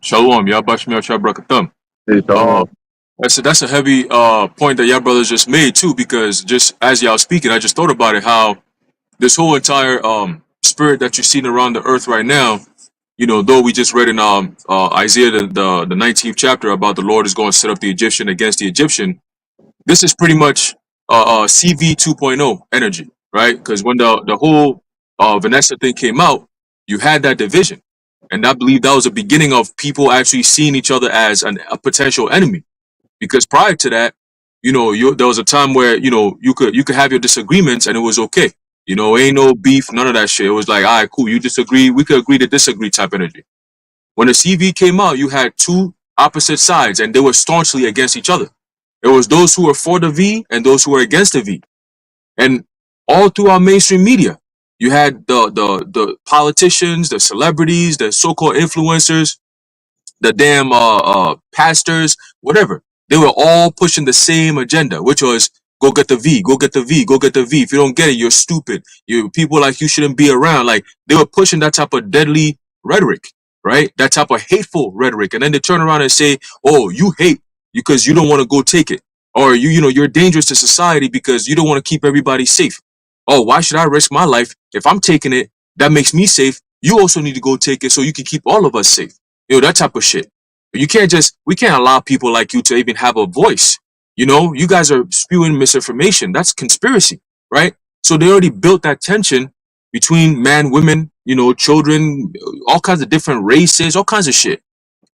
Shalom, Yahweh Shemi Yahshua Brakatham. Hey, That's a heavy point that y'all brothers just made too, because just as y'all speaking, I just thought about it, how this whole entire spirit that you're seeing around the earth right now, though we just read in Isaiah the 19th chapter about the Lord is going to set up the Egyptian against the Egyptian. This is pretty much CV 2.0 energy, right? Because when the whole Vanessa thing came out, you had that division, and I believe that was the beginning of people actually seeing each other as a potential enemy. Because prior to that, there was a time where you could have your disagreements and it was okay. Ain't no beef, none of that shit. It was like, all right, cool, you disagree, we could agree to disagree type energy. When the CV came out, you had two opposite sides, and they were staunchly against each other. There was those who were for the V and those who were against the V. And all through our mainstream media, you had the politicians, the celebrities, the so-called influencers, the damn pastors, whatever. They were all pushing the same agenda, which was go get the V, go get the V, go get the V. If you don't get it, you're stupid. You people like you shouldn't be around. Like they were pushing that type of deadly rhetoric, right? That type of hateful rhetoric. And then they turn around and say, "Oh, you hate because you don't want to go take it. Or you're dangerous to society because you don't want to keep everybody safe. Oh, why should I risk my life if I'm taking it? That makes me safe. You also need to go take it so you can keep all of us safe." That type of shit. We can't allow people like you to even have a voice. You guys are spewing misinformation. That's conspiracy, right? So they already built that tension between man, women, children, all kinds of different races, all kinds of shit.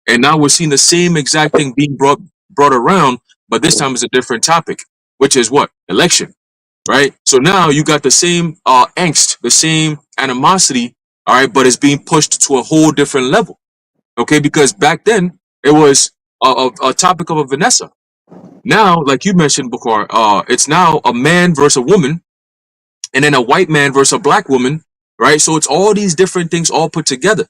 And now we're seeing the same exact thing being brought around, but this time it's a different topic, which is what? Election, right? So now you got the same angst, the same animosity, all right, but it's being pushed to a whole different level. Okay, because back then it was a topic of a Vanessa. Now, like you mentioned before, it's now a man versus a woman, and then a white man versus a black woman, right? So it's all these different things all put together,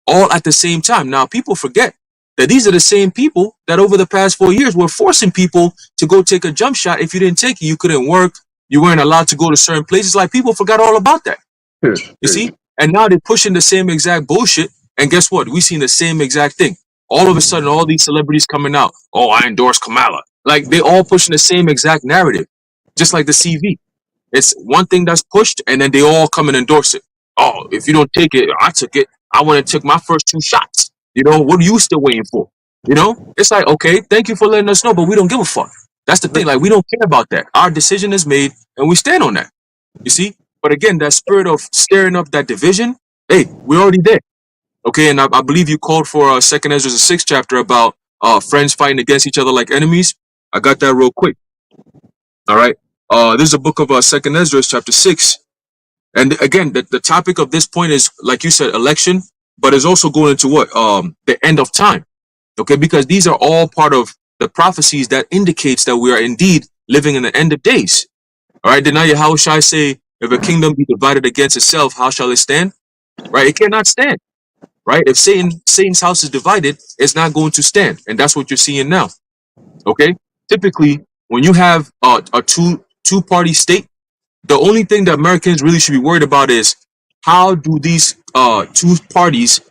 all at the same time. Now, people forget that these are the same people that over the past 4 years were forcing people to go take a jump shot. If you didn't take it, you couldn't work. You weren't allowed to go to certain places. Like people forgot all about that. You see? And now they're pushing the same exact bullshit. And guess what? We've seen the same exact thing. All of a sudden, all these celebrities coming out. Oh, I endorse Kamala. Like they all pushing the same exact narrative, just like the CV. It's one thing that's pushed, and then they all come and endorse it. Oh, if you don't take it, I took it. I went and took my first 2 shots. What are you still waiting for? It's like, okay, thank you for letting us know, but we don't give a fuck. That's the thing. Like, we don't care about that. Our decision is made, and we stand on that. You see? But again, that spirit of stirring up that division, hey, we're already there. Okay, and I believe you called for Second Ezra, the 6th chapter, about friends fighting against each other like enemies. I got that real quick. All right. This is a book of Second Ezra, chapter 6. And again, the topic of this point is, like you said, election, but it's also going into what? The end of time. Okay, because these are all part of the prophecies that indicates that we are indeed living in the end of days. All right, then now how shall I say, if a kingdom be divided against itself, how shall it stand? Right, it cannot stand. Right, if Satan's house is divided, it's not going to stand, and that's what you're seeing now. Okay, typically when you have a two-party state, the only thing that Americans really should be worried about is how do these two parties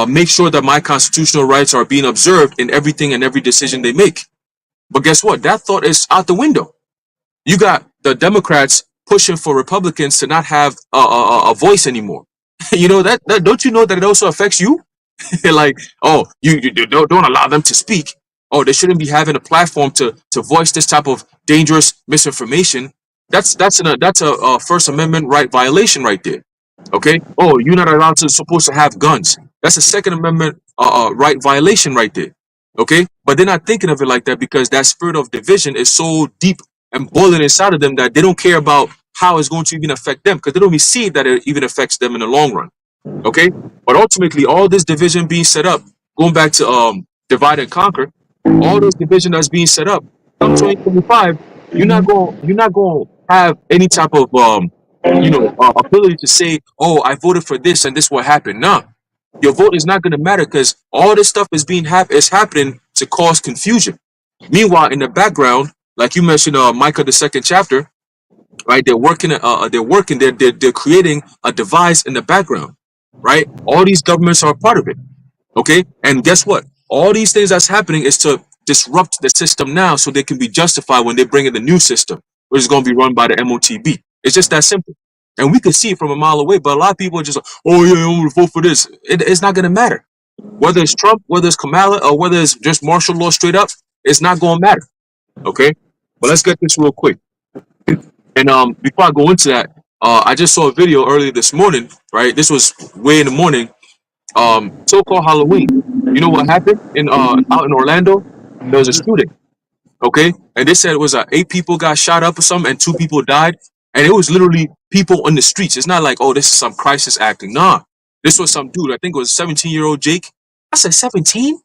make sure that my constitutional rights are being observed in everything and every decision they make. But guess what? That thought is out the window. You got the Democrats pushing for Republicans to not have a voice anymore. that don't you know that it also affects you? Like, oh, you don't allow them to speak. Oh, they shouldn't be having a platform to voice this type of dangerous misinformation. That's a First Amendment right violation right there. Okay. Oh, you're not allowed to supposed to have guns. That's a Second Amendment right violation right there. Okay. But they're not thinking of it like that because that spirit of division is so deep and boiling inside of them that they don't care about how it's going to even affect them because they don't even see that it even affects them in the long run. Okay. But ultimately, all this division being set up, going back to divide and conquer, all this division that's being set up, come 2025, you're not going to have any type of ability to say, oh, I voted for this and this will happen. Nah, your vote is not going to matter because all this stuff is is happening to cause confusion. Meanwhile, in the background, like you mentioned, Micah the 2nd chapter, right? They're creating a device in the background, right? All these governments are a part of it. Okay, and guess what? All these things that's happening is to disrupt the system now so they can be justified when they bring in the new system, which is going to be run by the MOTB. It's just that simple. And we can see it from a mile away, but a lot of people are just like, oh yeah, I'm going to vote for this. It's not going to matter. Whether it's Trump, whether it's Kamala, or whether it's just martial law straight up, it's not going to matter. Okay? But let's get this real quick. And before I go into that, I just saw a video earlier this morning, right? This was way in the morning. So-called Halloween. You know what happened in out in Orlando? There was a shooting. Okay, and they said it was 8 people got shot up or something, and 2 people died, and it was literally people on the streets. It's not like, oh, this is some crisis acting. Nah, this was some dude. I think it was 17-year-old Jake. I said 17,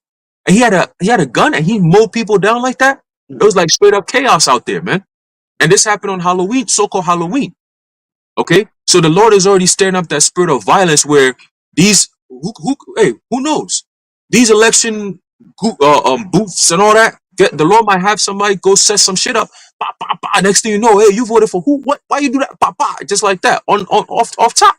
and he had a gun, and he mowed people down like that. It was like straight up chaos out there, man. And this happened on Halloween, so-called Halloween. Okay, so the Lord is already stirring up that spirit of violence where these who knows, these election booths and all that. The Lord might have somebody go set some shit up. Bah, bah, bah. Next thing you know, hey, you voted for who? What? Why you do that? Bah, bah. Just like that, on off top.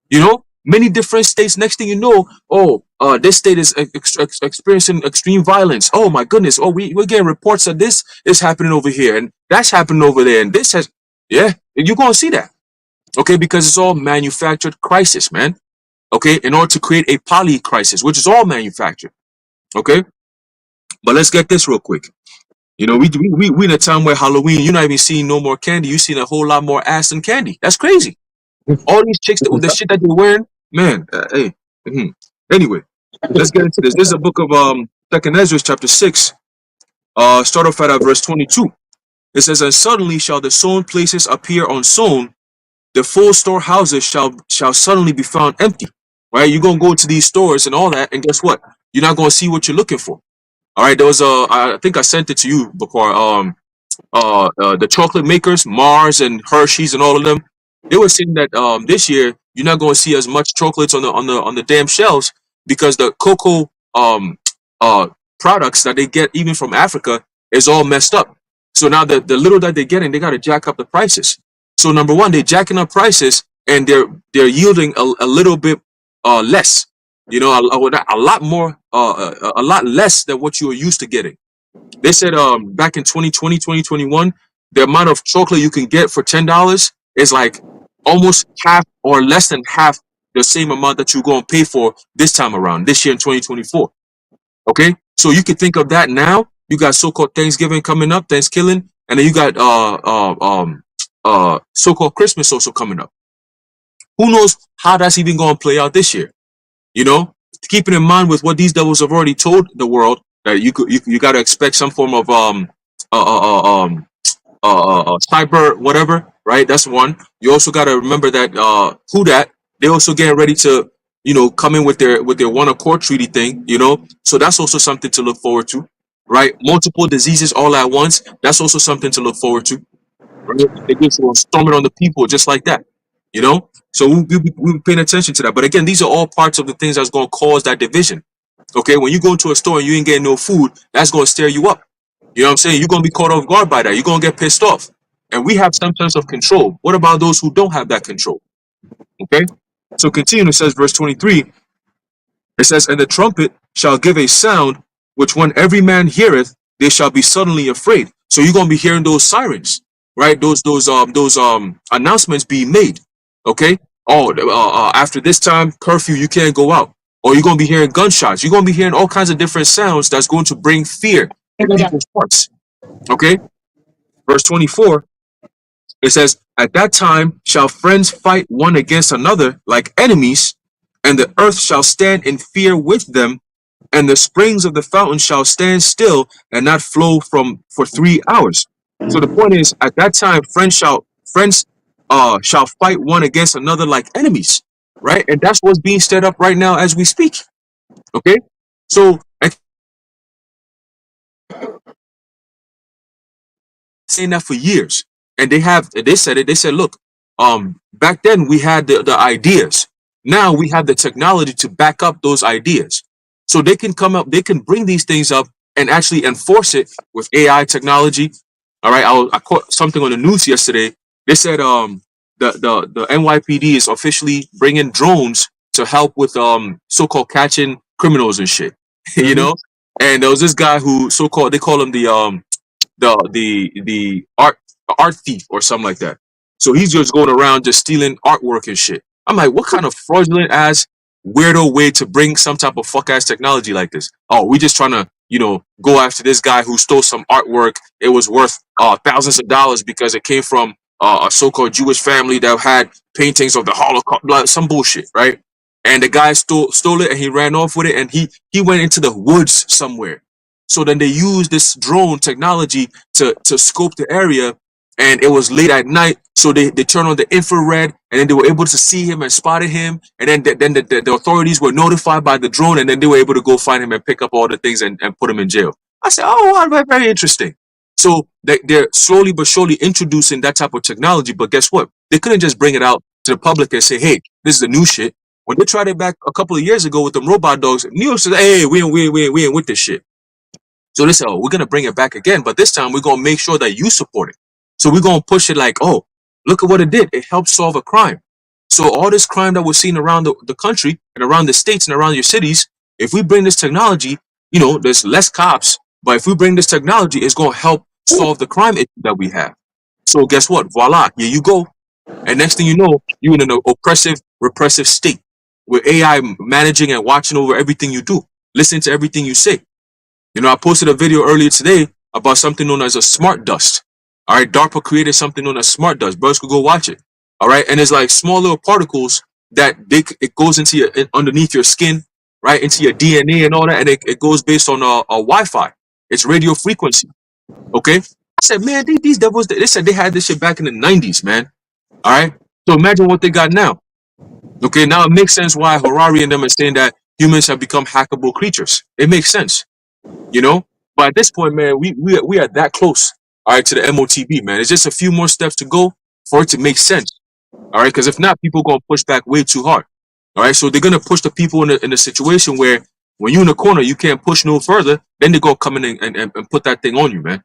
You know, many different states. Next thing you know, oh, this state is experiencing extreme violence. Oh my goodness. Oh, we're getting reports that this is happening over here and that's happening over there, and this has, yeah, you're gonna see that. Okay, because it's all manufactured crisis, man. Okay, in order to create a poly crisis, which is all manufactured. Okay, but let's get this real quick. You know, we in a time where Halloween, you're not even seeing no more candy. You're seeing a whole lot more ass than candy. That's crazy. All these chicks with the shit that they're wearing, man. Hey, anyway, let's get into this. This is a book of 2nd Ezra, chapter 6. Start off at verse 22. It says, "And suddenly shall the sown places appear unsown; the full storehouses shall suddenly be found empty." Right? You're gonna go to these stores and all that, and guess what? You're not gonna see what you're looking for. All right, there was I think I sent it to you before. The chocolate makers, Mars and Hershey's and all of them, they were saying that this year you're not going to see as much chocolates on the damn shelves because the cocoa products that they get even from Africa is all messed up. So now the little that they're getting, they got to jack up the prices. So number one, they're jacking up prices and they're yielding a little bit less. You know, a lot more, a lot less than what you were used to getting. They said back in 2020, 2021, the amount of chocolate you can get for $10 is like almost half or less than half the same amount that you're going to pay for this time around, this year in 2024. Okay? So you can think of that now. You got so-called Thanksgiving coming up, Thanksgiving, and then you got so-called Christmas also coming up. Who knows how that's even going to play out this year? You know, keeping in mind with what these devils have already told the world, that you got to expect some form of cyber whatever, right? That's one. You also got to remember that who that they also getting ready to, you know, come in with their one accord treaty thing, you know. So that's also something to look forward to, right? Multiple diseases all at once. That's also something to look forward to. Right? They just will storm it on the people just like that, you know. So we'll paying attention to that. But again, these are all parts of the things that's going to cause that division. Okay, when you go into a store and you ain't getting no food, that's going to stir you up. You know what I'm saying? You're going to be caught off guard by that. You're going to get pissed off. And we have some sense of control. What about those who don't have that control? Okay, so continue. It says, verse 23, it says, "And the trumpet shall give a sound, which when every man heareth, they shall be suddenly afraid." So you're going to be hearing those sirens, right? Those announcements being made. Okay. Oh, after this time curfew, you can't go out. Or you're going to be hearing gunshots. You're going to be hearing all kinds of different sounds that's going to bring fear in people's hearts. Okay. Verse 24, it says, "At that time shall friends fight one against another like enemies, and the earth shall stand in fear with them, and the springs of the fountain shall stand still and not flow for 3 hours." So the point is, at that time, friends shall fight one against another like enemies, right? And that's what's being stirred up right now as we speak. Okay, so saying that for years, and they said it. They said, look, back then we had the ideas. Now we have the technology to back up those ideas, so they can come up, they can bring these things up and actually enforce it with AI technology. All right, I caught something on the news yesterday. They said the NYPD is officially bringing drones to help with so-called catching criminals and shit. You know, And there was this guy who so-called, they call him the art thief or something like that. So he's just going around just stealing artwork and shit. I'm like, what kind of fraudulent ass weirdo way to bring some type of fuck ass technology like this? Oh, we just trying to, go after this guy who stole some artwork. It was worth thousands of dollars because it came from a so-called Jewish family that had paintings of the Holocaust, some bullshit, right? And the guy stole it and he ran off with it and he went into the woods somewhere. So then they used this drone technology to scope the area, and it was late at night, so they turned on the infrared, and then they were able to see him and spotted him, and then the authorities were notified by the drone, and then they were able to go find him and pick up all the things and put him in jail. I said, oh wow, very interesting. So they're slowly but surely introducing that type of technology, but guess what? They couldn't just bring it out to the public and say, hey, this is the new shit. When they tried it back a couple of years ago with them robot dogs, Neil said, hey, we ain't with this shit. So they said, oh, we're going to bring it back again, but this time we're going to make sure that you support it. So we're going to push it like, oh, look at what it did. It helped solve a crime. So all this crime that we're seeing around the country and around the states and around your cities, if we bring this technology, there's less cops, but if we bring this technology, it's going to help solve the crime issue that we have. So guess what? Voila, here you go. And next thing you know, you're in an oppressive, repressive state with AI managing and watching over everything you do, listening to everything you say. I posted a video earlier today about something known as a smart dust. All right, DARPA created something known as smart dust. Brothers could go watch it. All right, and it's like small little particles that it goes into underneath your skin, right, into your DNA and all that, and it goes based on a Wi-Fi. It's radio frequency. Okay, I said, man, these devils. They said they had this shit back in the 90s, man. All right, so imagine what they got now. Okay, now it makes sense why Harari and them are saying that humans have become hackable creatures. It makes sense. But at this point, man, we are that close, all right, to the MOTB, man. It's just a few more steps to go for it to make sense, all right. Because if not, people gonna push back way too hard, all right. So they're gonna push the people in a situation where when you're in the corner, you can't push no further. Then they gonna come in and put that thing on you, man.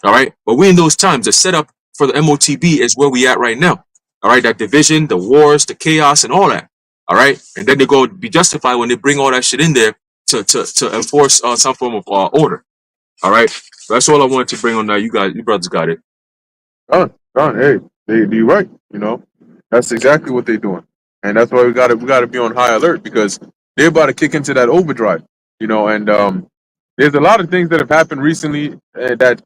All right. But we in those times, the setup for the MOTB is where we at right now, all right. That division, the wars, the chaos, and all that, all right. And then they're gonna be justified when they bring all that shit in there to enforce some form of order. All right, so that's all I wanted to bring on that. You brothers got it. Done. Hey, they do right. That's exactly what they're doing, and that's why we got to be on high alert because they're about to kick into that overdrive. And there's a lot of things that have happened recently that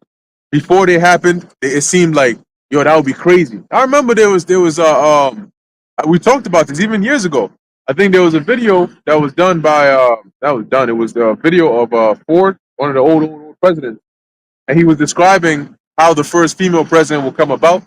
before they happened, it seemed like that would be crazy. I remember there was we talked about this even years ago. I think there was a video that was done by It was the video of Ford, one of the old presidents, and he was describing how the first female president will come about.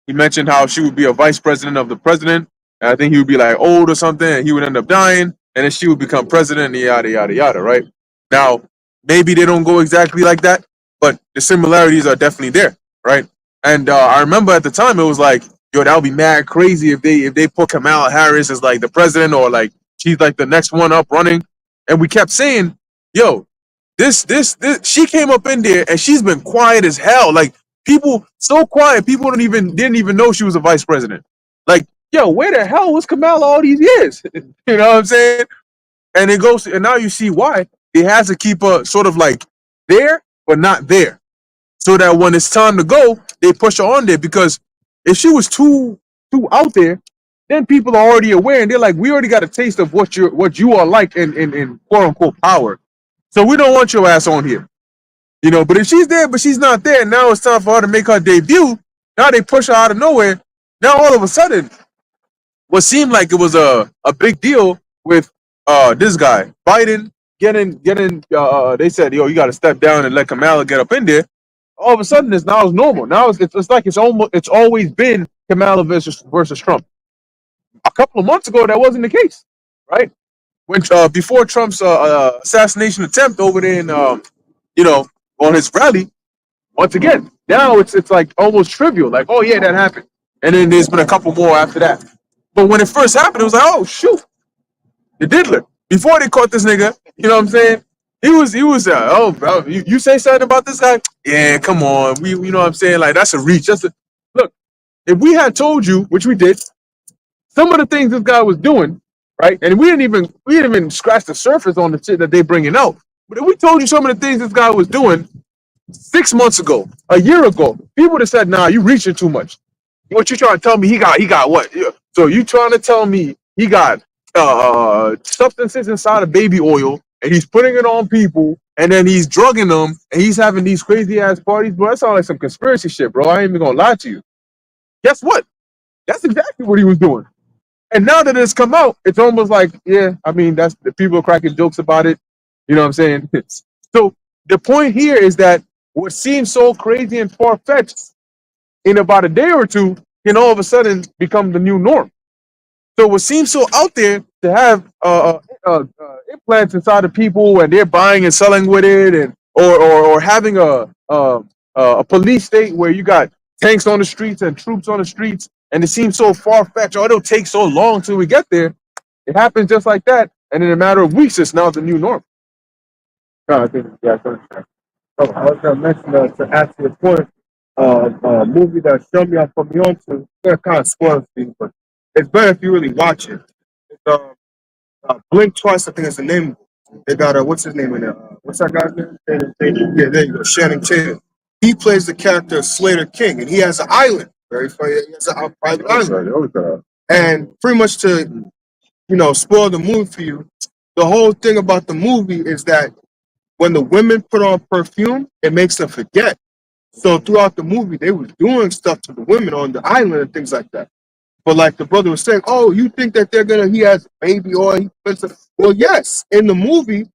He mentioned how she would be a vice president of the president, and I think he would be like old or something, and he would end up dying, and then she would become president, and yada yada yada. Right now, maybe they don't go exactly like that, but the similarities are definitely there, right? And I remember at the time it was like, that would be mad crazy if they put Kamala Harris as like the president or like she's like the next one up running, and we kept saying, this she came up in there and she's been quiet as hell. Like people so quiet, people didn't even know she was a vice president. Like, where the hell was Kamala all these years? You know what I'm saying? And it goes, and now you see why it has to keep her sort of like there, but not there. So that when it's time to go, they push her on there, because if she was too out there, then people are already aware and they're like, we already got a taste of what you are like in quote unquote power. So we don't want your ass on here. But if she's there, but she's not there, now it's time for her to make her debut. Now they push her out of nowhere. Now all of a sudden, what seemed like it was a big deal with this guy, Biden, getting they said, you got to step down and let Kamala get up in there. All of a sudden, it's normal. Now it's like it's always been Kamala versus Trump. A couple of months ago, that wasn't the case, right? When before Trump's assassination attempt over there in on his rally, once again, now it's like almost trivial. Like, oh yeah, that happened, and then there's been a couple more after that. But when it first happened, it was like, oh shoot, the diddler. Before they caught this nigga, you know what I'm saying? He was oh bro, you say something about this guy? Yeah, come on, we you know what I'm saying? Like that's a reach. Look, if we had told you, which we did, some of the things this guy was doing, right? And we didn't even scratch the surface on the shit that they bringing out. But if we told you some of the things this guy was doing 6 months ago, a year ago, people would have said, "Nah, you reaching too much." What you trying to tell me? He got what? Yeah. So you trying to tell me he got substances inside of baby oil and he's putting it on people and then he's drugging them and he's having these crazy ass parties, bro? That sounds like some conspiracy shit, bro. I ain't even gonna lie to you. Guess what? That's exactly what he was doing. And now that it's come out, it's almost like, yeah, I mean, that's the people are cracking jokes about it. You know what I'm saying? So the point here is that what seems so crazy and far fetched in about a day or two can all of a sudden become the new norm. So what seems so out there to have implants inside of people and they're buying and selling with it, and or having a police state where you got tanks on the streets and troops on the streets, and it seems so far fetched. Oh, it'll take so long till we get there. It happens just like that, and in a matter of weeks, it's now the new norm. No, I think yeah. Oh, I was gonna mention to ask you a point. Movie that showed me up put me on to. It's kind of spoils things, but it's better if you really watch it. It's, Blink Twice, I think is the name. They got what's his name in there? What's that guy's name? Yeah, there you go. Shannon Tatum. He plays the character of Slater King, and he has an island. Very funny. He has a private island. And pretty much to spoil the movie for you, the whole thing about the movie is that when the women put on perfume, it makes them forget. So throughout the movie, they was doing stuff to the women on the island and things like that. But like the brother was saying, oh, you think that he has baby oil? Well, yes, in the movie,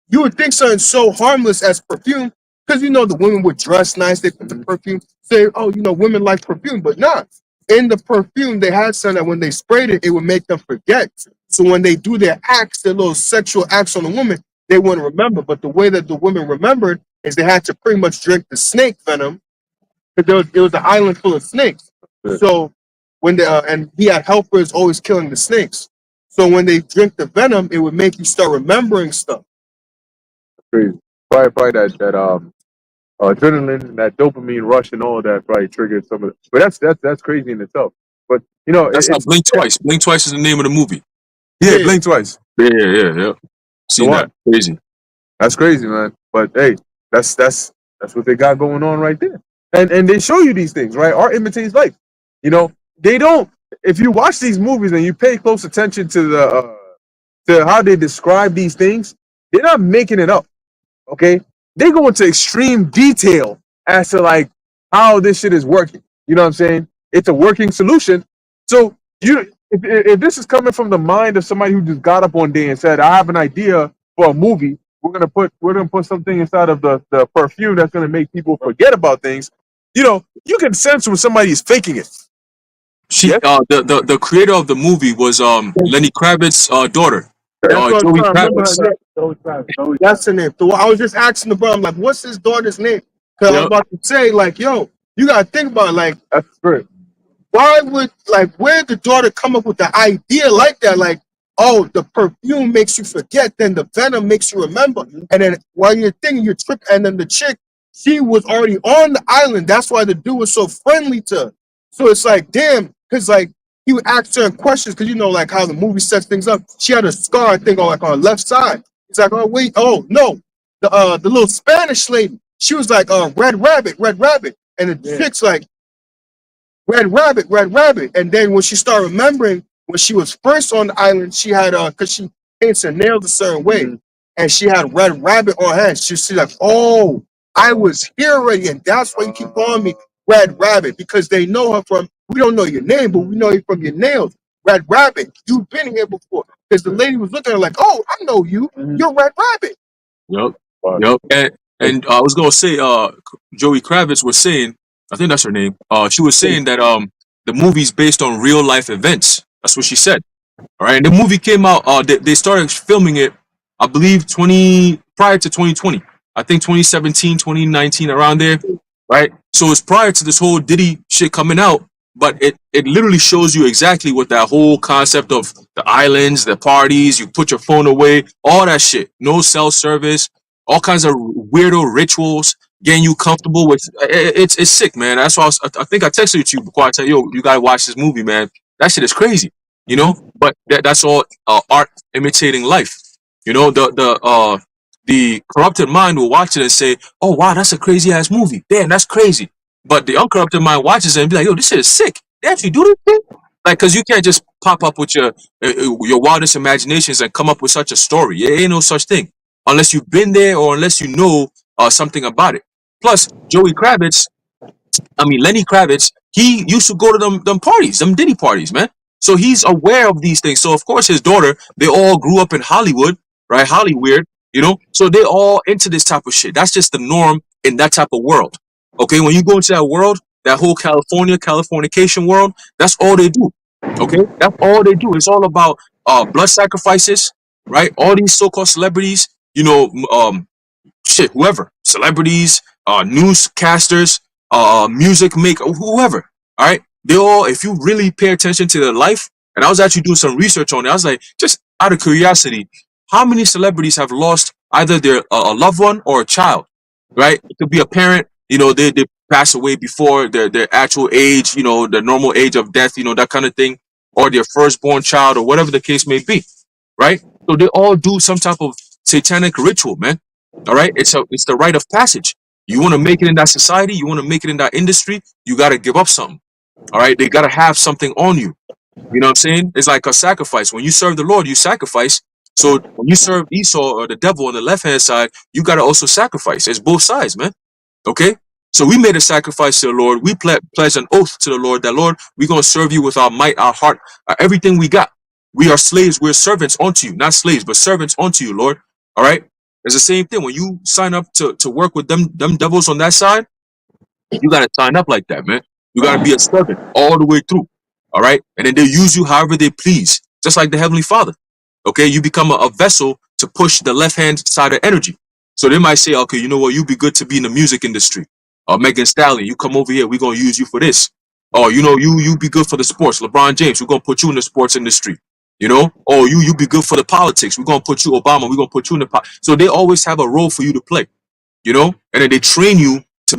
you would think something so harmless as perfume, because the women would dress nice, they put the perfume, say, oh, women like perfume, but not. In the perfume, they had something that when they sprayed it, it would make them forget. So when they do their acts, their little sexual acts on the woman, they wouldn't remember. But the way that the women remembered is they had to pretty much drink the snake venom, because it was an island full of snakes. Good. So when and he had helpers always killing the snakes. So when they drink the venom, it would make you start remembering stuff. Crazy. Probably that adrenaline and that dopamine rush and all of that probably triggered some of it. But that's crazy in itself. But That's not it's Blink Twice. Blink Twice is the name of the movie. yeah, Yeah. blink twice. Yeah. Seen one. that. Crazy. That's crazy, man. But hey, that's what they got going on right there. And they show you these things, right? Art imitates life. They don't. If you watch these movies and you pay close attention to to how they describe these things, they're not making it up. Okay, they go into extreme detail as to like how this shit is working. You know what I'm saying? It's a working solution. So if this is coming from the mind of somebody who just got up one day and said, "I have an idea for a movie. We're gonna put something inside of the perfume that's gonna make people forget about things." You can sense when somebody is faking it. She the creator of the movie was Lenny Kravitz's daughter. That's what I'm Joey trying to remember her Kravitz. name. That's the name. So I was just asking the brother, I'm like, what's his daughter's name? Because I was Yep. about to say, like, yo, you gotta think about it, like, That's great. why would where did the daughter come up with the idea like that? Like, oh, the perfume makes you forget, then the venom makes you remember. And then while you're thinking you trip, and then the chick, she was already on the island. That's why the dude was so friendly to her. So it's like, damn, because like he would ask certain questions, because like how the movie sets things up. She had a scar, I think, on her left side. He's like, oh wait, oh no. The little Spanish lady, she was like, Red Rabbit, Red Rabbit. And the chick's like, Red Rabbit, Red Rabbit. And then when she started remembering when she was first on the island, she had because she paints her nails a certain way, and she had Red Rabbit on her hands. She's like, oh, I was here already, and that's why you keep calling me Red Rabbit, because they know her from. We don't know your name, but we know you from your nails. Red Rabbit, you've been here before. Because the lady was looking at her like, oh, I know you. You're Red Rabbit. Yep. Wow. Yep. And I was gonna say, Joey Kravitz was saying, I think that's her name. She was saying that the movie's based on real life events. That's what she said. All right. And the movie came out. They started filming it, I believe, prior to 2020. I think 2017, 2019, around there. Right. So it's prior to this whole Diddy shit coming out. But it literally shows you exactly what that whole concept of the islands, the parties, you put your phone away, all that shit. No cell service, all kinds of weirdo rituals, getting you comfortable with. It's sick, man. That's why I think I texted it to you before. I tell you, yo, you gotta watch this movie, man. That shit is crazy, But that's all art imitating life. The the corrupted mind will watch it and say, "Oh wow, that's a crazy ass movie. Damn, that's crazy." But the uncorrupted mind watches it and be like, "Yo, this shit is sick. They actually do this shit." Like, cause you can't just pop up with your wildest imaginations and come up with such a story. There ain't no such thing unless you've been there or unless you know something about it. Plus, Lenny Kravitz, he used to go to them parties, them Diddy parties, man. So he's aware of these things. So of course his daughter, they all grew up in Hollywood, right? Hollyweird, you know. So they all into this type of shit. That's just the norm in that type of world. Okay, when you go into that world, that whole Californication world, that's all they do. Okay, that's all they do. It's all about blood sacrifices, right? All these so-called celebrities, you know, shit, whoever, celebrities, newscasters, music maker, whoever. All right, they all. If you really pay attention to their life, and I was actually doing some research on it, I was like, just out of curiosity, how many celebrities have lost either their a loved one or a child? Right, it could be a parent. You know, they pass away before their actual age. You know, the normal age of death. You know, that kind of thing, or their firstborn child, or whatever the case may be. Right, so they all do some type of satanic ritual, man. All right, it's the rite of passage. You want to make it in that society, you want to make it in that industry, you got to give up something. All right, they got to have something on you. You know what I'm saying? It's like a sacrifice. When you serve the Lord, you sacrifice. So when you serve Esau or the devil on the left hand side, you got to also sacrifice. It's both sides, man. Okay. So we made a sacrifice to the Lord. We pledged an oath to the Lord that, Lord, we're going to serve you with our might, our heart, everything we got. We are slaves. We're servants unto you, not slaves, but servants unto you, Lord. All right. It's the same thing. When you sign up to work with them devils on that side, you got to sign up like that, man. You got to be a servant all the way through. All right. And then they use you however they please, just like the Heavenly Father. Okay. You become a vessel to push the left hand side of energy. So they might say, okay, you know what? You'd be good to be in the music industry. Megan Stallion, you come over here. We're going to use you for this. Oh, you know, you be good for the sports. LeBron James, we're going to put you in the sports industry. You know, oh, you be good for the politics. We're gonna put you, Obama. We're gonna put you in the so they always have a role for you to play. You know, and then they train you to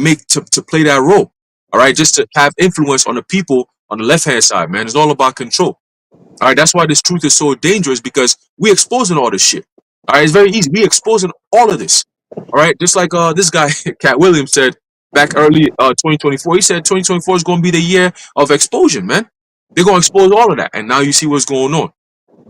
play that role. All right, just to have influence on the people on the left hand side, man. It's all about control. All right, that's why this truth is so dangerous because we exposing all this shit. All right, it's very easy. We exposing all of this. All right, just like this guy, Cat Williams said back early 2024. He said 2024 is gonna be the year of exposure, man. They're gonna expose all of that, and now you see what's going on.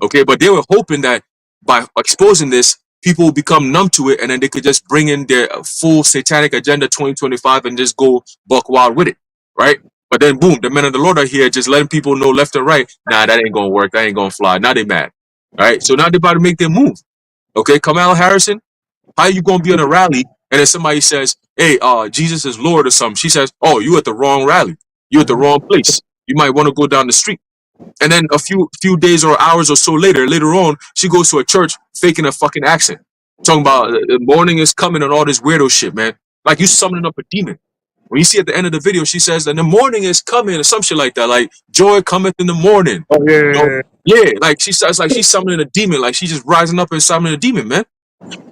Okay, but they were hoping that by exposing this, people will become numb to it and then they could just bring in their full satanic agenda 2025 and just go buck wild with it, right? But then boom, the men of the Lord are here just letting people know left and right, nah, that ain't gonna work, that ain't gonna fly. Now they mad. All right, so now they about to make their move. Okay, Kamala Harrison, how you gonna be at a rally and then somebody says, hey, Jesus is Lord or something? She says, oh, you at the wrong rally. You at the wrong place. You might want to go down the street. And then a few days or hours or so later on, she goes to a church faking a fucking accent, talking about the morning is coming and all this weirdo shit, man. Like you summoning up a demon. When you see at the end of the video, she says, "And the morning is coming," or some shit like that. Like joy cometh in the morning. Oh yeah, You know? Yeah, like she says, like she's summoning a demon, like she's just rising up and summoning a demon, man.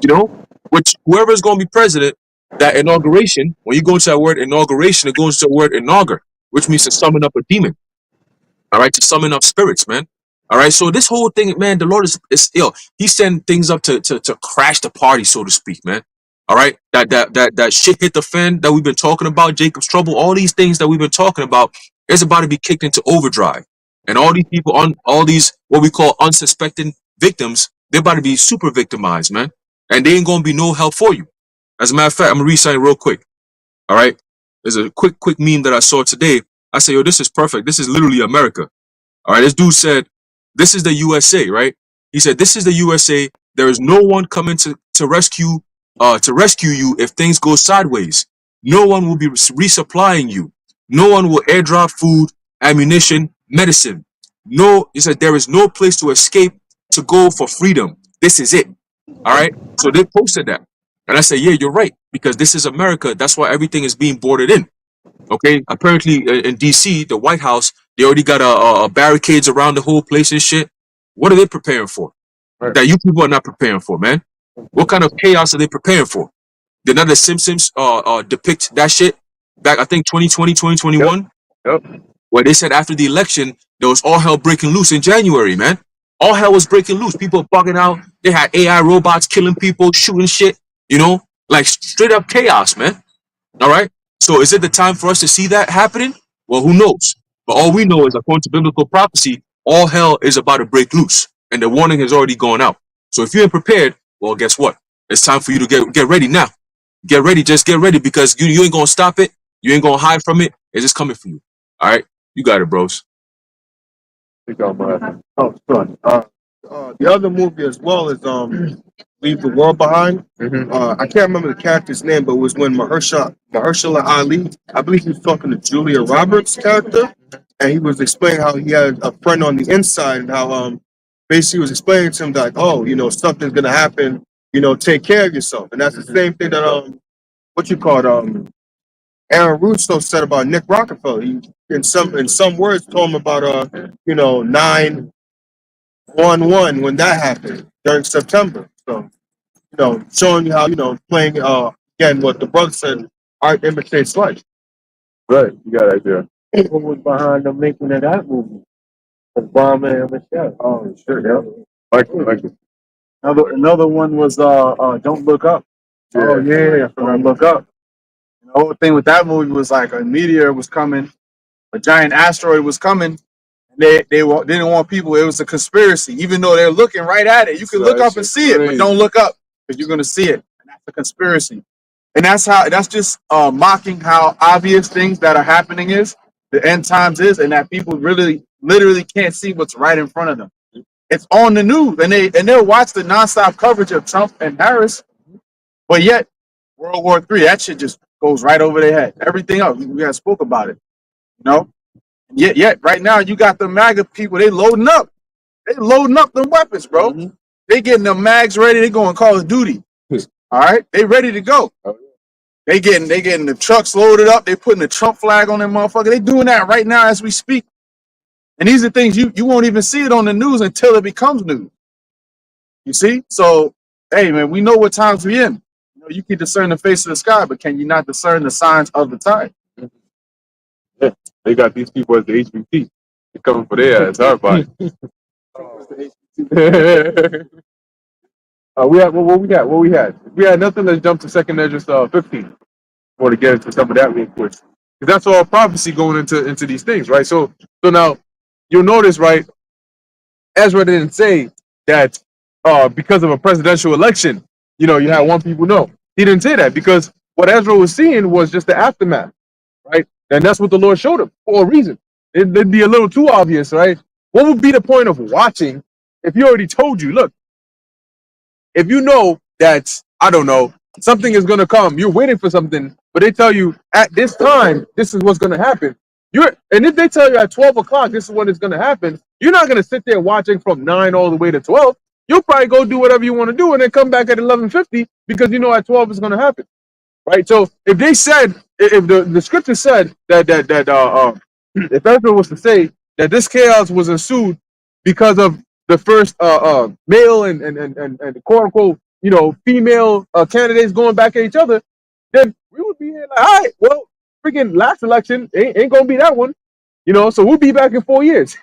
You know, which whoever is going to be president, that inauguration. When you go into that word inauguration, it goes to the word inaugur, which means to summon up a demon. All right, to summon up spirits, man. All right, so this whole thing, man, the Lord is ill. He sent things up to crash the party, so to speak, man. All right, that shit hit the fan that we've been talking about, Jacob's trouble, all these things that we've been talking about is about to be kicked into overdrive, and all these people on all these what we call unsuspecting victims, they're about to be super victimized, man, and they ain't gonna be no help for you. As a matter of fact, I'm gonna read something real quick. All right, there's a quick meme that I saw today. I say, yo, this is perfect. This is literally America. All right, this dude said, this is the USA, right? He said, this is the USA. There is no one coming to rescue you if things go sideways. No one will be resupplying you. No one will airdrop food, ammunition, medicine. No, he said, there is no place to escape to go for freedom. This is it. All right. So they posted that. And I said, yeah, you're right. Because this is America. That's why everything is being boarded in. Okay. Apparently in DC, the White House, they already got barricades around the whole place and shit. What are they preparing for? Right. That you people are not preparing for, man. What kind of chaos are they preparing for? Did not the Simpsons depict that shit back, I think, 2020, 2021? Yep. Where they said after the election, there was all hell breaking loose in January, man. All hell was breaking loose. People bugging out. They had AI robots killing people, shooting shit. You know, like straight up chaos, man. All right. So is it the time for us to see that happening? Well, who knows? But all we know is, according to biblical prophecy, all hell is about to break loose, and the warning has already gone out. So if you ain't prepared, well, guess what? It's time for you to get ready now. Get ready, just get ready, because you ain't gonna stop it. You ain't gonna hide from it. It's just coming for you. All right, you got it, bros. Think I'm, Oh, sorry. The other movie as well is Leave the World Behind. I can't remember the character's name, but it was when Mahershala Ali, I believe he was talking to Julia Roberts' character, and he was explaining how he had a friend on the inside, and how basically he was explaining to him that, oh, you know, something's gonna happen, you know, take care of yourself. And that's the same thing that what you call it, Aaron Russo said about Nick Rockefeller. He in some words told him about you know, 9/11 when that happened during September. So, you know, showing you how, you know, playing again what the brother said, art imitates life. right. You got it right there. What was behind the making of that movie? Obama and Michelle. Oh, sure, yeah. Like it. Another one was Don't Look Up. Oh yeah. Don't Look Up. The whole thing with that movie was like a meteor was coming, a giant asteroid was coming. And didn't want people. It was a conspiracy, even though they're looking right at it. You can look up and see it, but don't look up because you're gonna see it. And that's a conspiracy. And that's just mocking how obvious things that are happening is, the end times is, and that people really literally can't see what's right in front of them. It's on the news, and they'll watch the nonstop coverage of Trump and Harris, but yet World War III, that shit just goes right over their head. Everything else, we guys spoke about it, you know. Yet right now you got the MAGA people. They loading up. They loading up them weapons, bro. They getting the mags ready. They going Call of Duty. All right, they ready to go. They getting the trucks loaded up. They putting the Trump flag on them motherfucker. They doing that right now as we speak. And these are things you won't even see it on the news until it becomes news. You see? So, hey man, we know what times we in. You know, you can discern the face of the sky, but can you not discern the signs of the time? Yeah. They got these people as the HBT. They're coming for their ass. Everybody. We had what we got. What we had. If we had nothing, let's jump to second Ezra 15. Or to get into some of that real quick. Because that's all prophecy going into these things, right? So now you'll notice, right? Ezra didn't say that because of a presidential election, you know, you had one people. No, he didn't say that, because what Ezra was seeing was just the aftermath, right? And that's what the Lord showed him for a reason. It'd be a little too obvious, right? What would be the point of watching if he already told you? Look, if you know that, I don't know, something is going to come, you're waiting for something, but they tell you at this time, this is what's going to happen. And if they tell you at 12 o'clock, this is when it's going to happen, you're not going to sit there watching from 9 all the way to 12. You'll probably go do whatever you want to do and then come back at 11:50 because you know at 12 it's going to happen, right? So if they said, if the scripture said that if Ezra was to say that this chaos was ensued because of the first male and quote unquote, you know, female candidates going back at each other, then we would be here like, all right, well, freaking last election ain't gonna be that one, you know, so we'll be back in 4 years.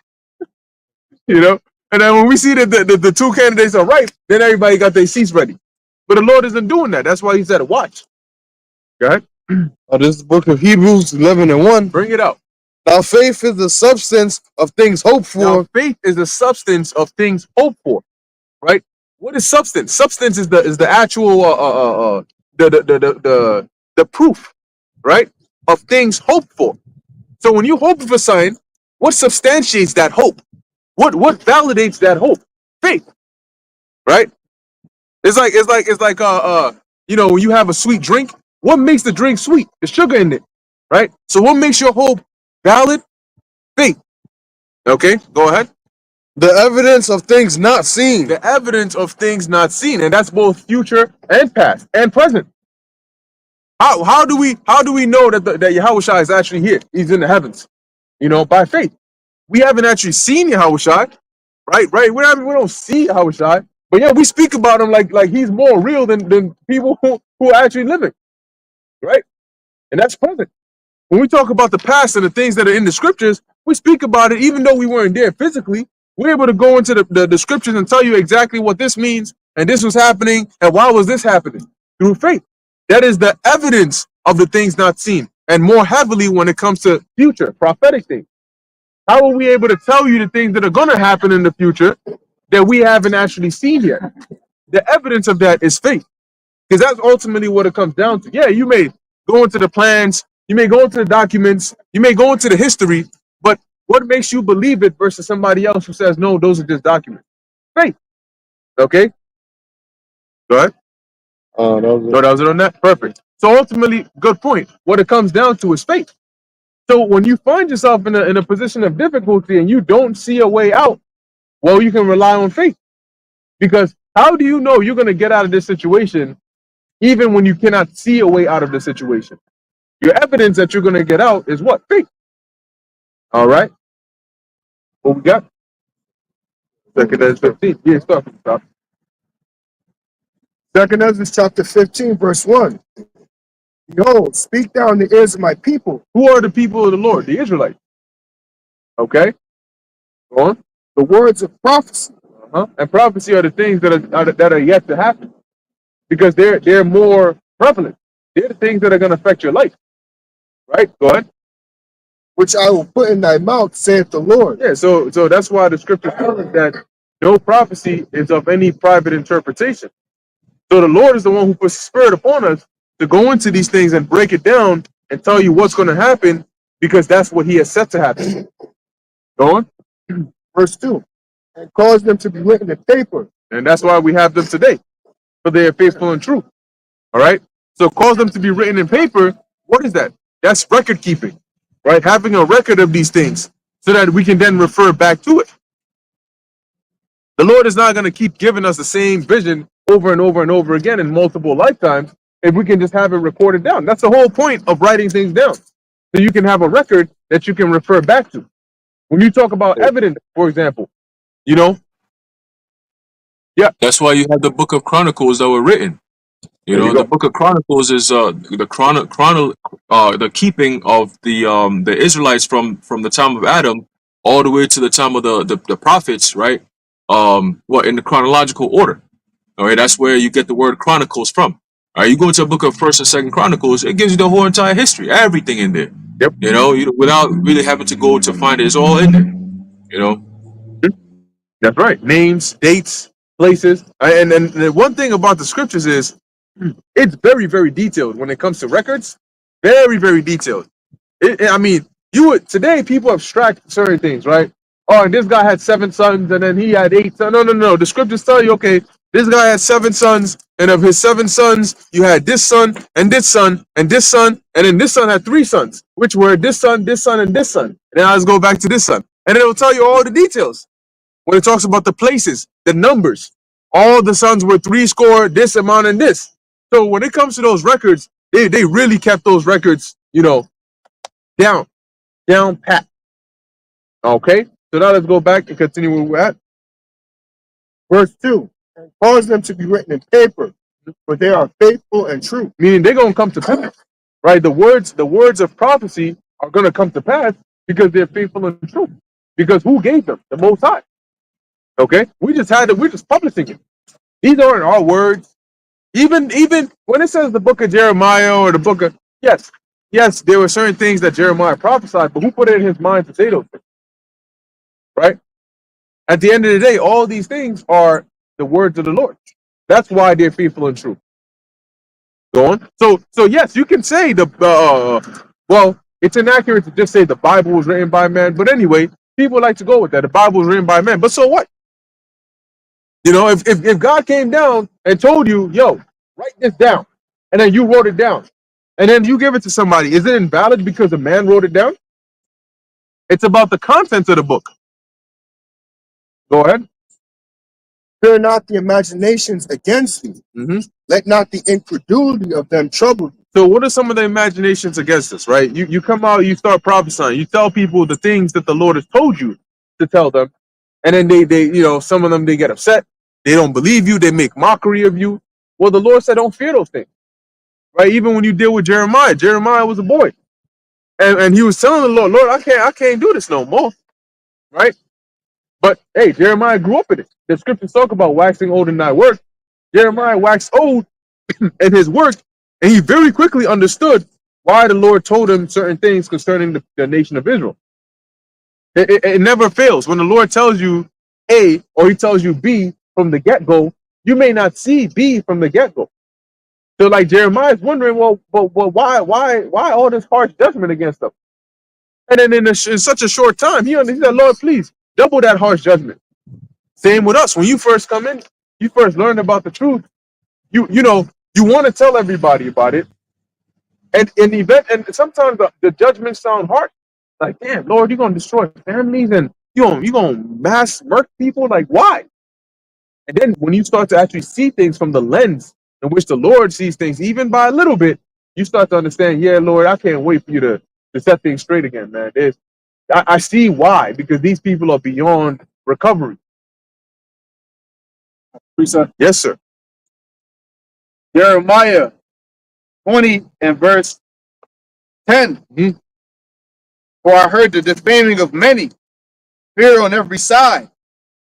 You know, and then when we see that the two candidates are right, then everybody got their seats ready. But the Lord isn't doing that. That's why he said, watch. Okay? This is the book of Hebrews 11:1. Bring it out. Now faith is the substance of things hoped for. Now, faith is the substance of things hoped for, right? What is substance? Substance is the actual the proof, right, of things hoped for. So when you hope for something, what substantiates that hope? What validates that hope? Faith, right? It's like you know, when you have a sweet drink, what makes the drink sweet? The sugar in it, right? So what makes your hope valid? Faith. Okay, go ahead. The evidence of things not seen. The evidence of things not seen, and that's both future and past and present. How do we know that that Yahushua is actually here? He's in the heavens, you know, by faith. We haven't actually seen Yahushua, right? We don't see Yahushua, but yeah, we speak about him like he's more real than people who are actually living, right? And that's present. When we talk about the past and the things that are in the scriptures, we speak about it even though we weren't there physically. We're able to go into the scriptures and tell you exactly what this means, and this was happening, and why was this happening? Through faith. That is the evidence of the things not seen, and more heavily when it comes to future, prophetic things. How are we able to tell you the things that are going to happen in the future that we haven't actually seen yet? The evidence of that is faith, because that's ultimately what it comes down to. Yeah, you may go into the plans, you may go into the documents, you may go into the history, but what makes you believe it versus somebody else who says, no, those are just documents? Faith. Okay? Go ahead. That was So that was it on that? Perfect. So ultimately, good point. What it comes down to is faith. So when you find yourself in a position of difficulty and you don't see a way out, well, you can rely on faith. Because how do you know you're going to get out of this situation even when you cannot see a way out of the situation? Your evidence that you're going to get out is what? Faith. All right. What we got? Second Ezra 15. Yeah, stop. Second Ezra chapter 15, verse 1. Behold, speak thou in the ears of my people. Who are the people of the Lord? The Israelites. Okay. Go on. The words of prophecy. And prophecy are the things that are yet to happen, because they're more prevalent. They're the things that are going to affect your life. Right? Go ahead. Which I will put in thy mouth, saith the Lord. Yeah, so that's why the scripture tells us that no prophecy is of any private interpretation. So the Lord is the one who puts the Spirit upon us to go into these things and break it down and tell you what's going to happen, because that's what He has set to happen. Go on. Verse 2. And cause them to be written in paper. And that's why we have them today, for they are faithful and true. All right? So cause them to be written in paper. What is that? That's record keeping, right? Having a record of these things so that we can then refer back to it. The Lord is not going to keep giving us the same vision over and over and over again in multiple lifetimes if we can just have it recorded down. That's the whole point of writing things down, so you can have a record that you can refer back to. When you talk about evidence, for example, you know, That's why you have the Book of Chronicles that were written. You There you know, go. the Book of Chronicles is the keeping of the Israelites from the time of Adam all the way to the time of the prophets, right? In the chronological order. All right, that's where you get the word Chronicles from. All right, you go into a book of First and Second Chronicles, it gives you the whole entire history, everything in there. Yep. You know, without really having to go to find it, it's all in there. You know. That's right. Names, dates, places. And the one thing about the scriptures is it's very, very detailed when it comes to records. Very, very detailed. I mean, today people abstract certain things, right? Oh, and this guy had 7 sons, and then he had 8 sons. No. The scriptures tell you, okay, this guy had 7 sons, and of his 7 sons, you had this son, and this son, and this son, and then this son had 3 sons, which were this son, and this son. And then let's go back to this son, and it will tell you all the details. When it talks about the places, the numbers, all the sons were 70, this amount, and this. So when it comes to those records, they really kept those records, down pat. Okay, so now let's go back and continue where we're at. Verse 2. And cause them to be written in paper, for they are faithful and true. Meaning they're gonna come to pass, right? The words of prophecy are gonna come to pass because they're faithful and true. Because who gave them? The Most High. Okay, we're just publishing it. These aren't our words. Even when it says the book of Jeremiah or the book of yes, there were certain things that Jeremiah prophesied, but who put it in his mind to say those things? Right? At the end of the day, all these things are the words of the Lord. That's why they're faithful and true. Go on. So yes, you can say well, it's inaccurate to just say the Bible was written by man, but anyway, people like to go with that. The Bible was written by man, but so what? If God came down and told you, yo, write this down, and then you wrote it down, and then you give it to somebody, is it invalid because a man wrote it down? It's about the contents of the book. Go ahead. Fear not the imaginations against thee. Let not the incredulity of them trouble thee. So what are some of the imaginations against us, right? You come out, you start prophesying, you tell people the things that the Lord has told you to tell them, and then they some of them, they get upset, they don't believe you, they make mockery of you. Well, the Lord said, don't fear those things, right? Even when you deal with Jeremiah was a boy, and he was telling the Lord, I can't do this no more, right? But hey, Jeremiah grew up in it. The scriptures talk about waxing old in thy work. Jeremiah waxed old in his work, and he very quickly understood why the Lord told him certain things concerning the nation of Israel. It never fails. When the Lord tells you A or he tells you B from the get-go, you may not see B from the get-go. So like Jeremiah's wondering, well, why all this harsh judgment against them? And then in such a short time, he said, Lord, please double that harsh judgment. Same with us. When you first come in, you first learn about the truth. You want to tell everybody about it. And in the event, and sometimes the judgments sound harsh. Like, damn, Lord, you're gonna destroy families and you gonna mass murder people. Like, why? And then when you start to actually see things from the lens in which the Lord sees things, even by a little bit, you start to understand, yeah, Lord, I can't wait for you to set things straight again, man. I see why, because these people are beyond recovery. Precept. Yes, sir. Jeremiah 20 and verse 10. Mhm. For I heard the defaming of many, fear on every side.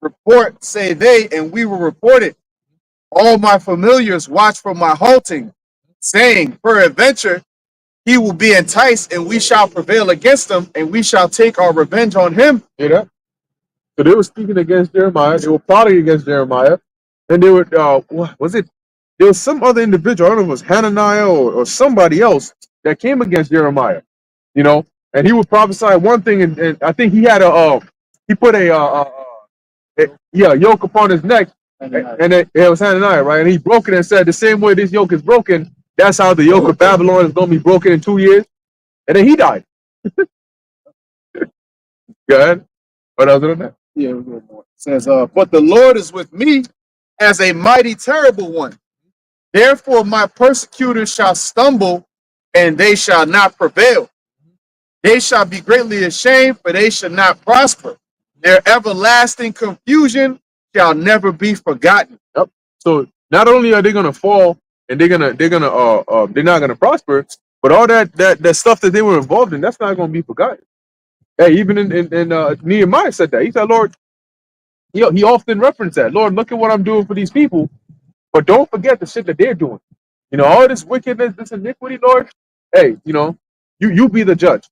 Report, say they, and we will report it. All my familiars watch for my halting, saying, peradventure, he will be enticed, and we shall prevail against him, and we shall take our revenge on him. Hear that? So they were speaking against Jeremiah. They were plotting against Jeremiah. And they were, what was it? There was some other individual, I don't know if it was Hananiah or somebody else that came against Jeremiah, and he would prophesy one thing, and I think he had he put a yoke upon his neck, and it was Hananiah, right? And he broke it and said, the same way this yoke is broken, that's how the yoke of Babylon is going to be broken in 2 years. And then he died. Go ahead. What else on that? Yeah, a little more. It says, but the Lord is with me as a mighty terrible one. Therefore my persecutors shall stumble, and they shall not prevail. They shall be greatly ashamed, for they shall not prosper. Their everlasting confusion shall never be forgotten. Yep. So not only are they gonna fall and they're not gonna prosper, but all that stuff that they were involved in, that's not gonna be forgotten. Hey, even in Nehemiah said that. He said, Lord, he often referenced that. Lord, look at what I'm doing for these people, but don't forget the shit that they're doing. All this wickedness, this iniquity, Lord. Hey, you be the judge.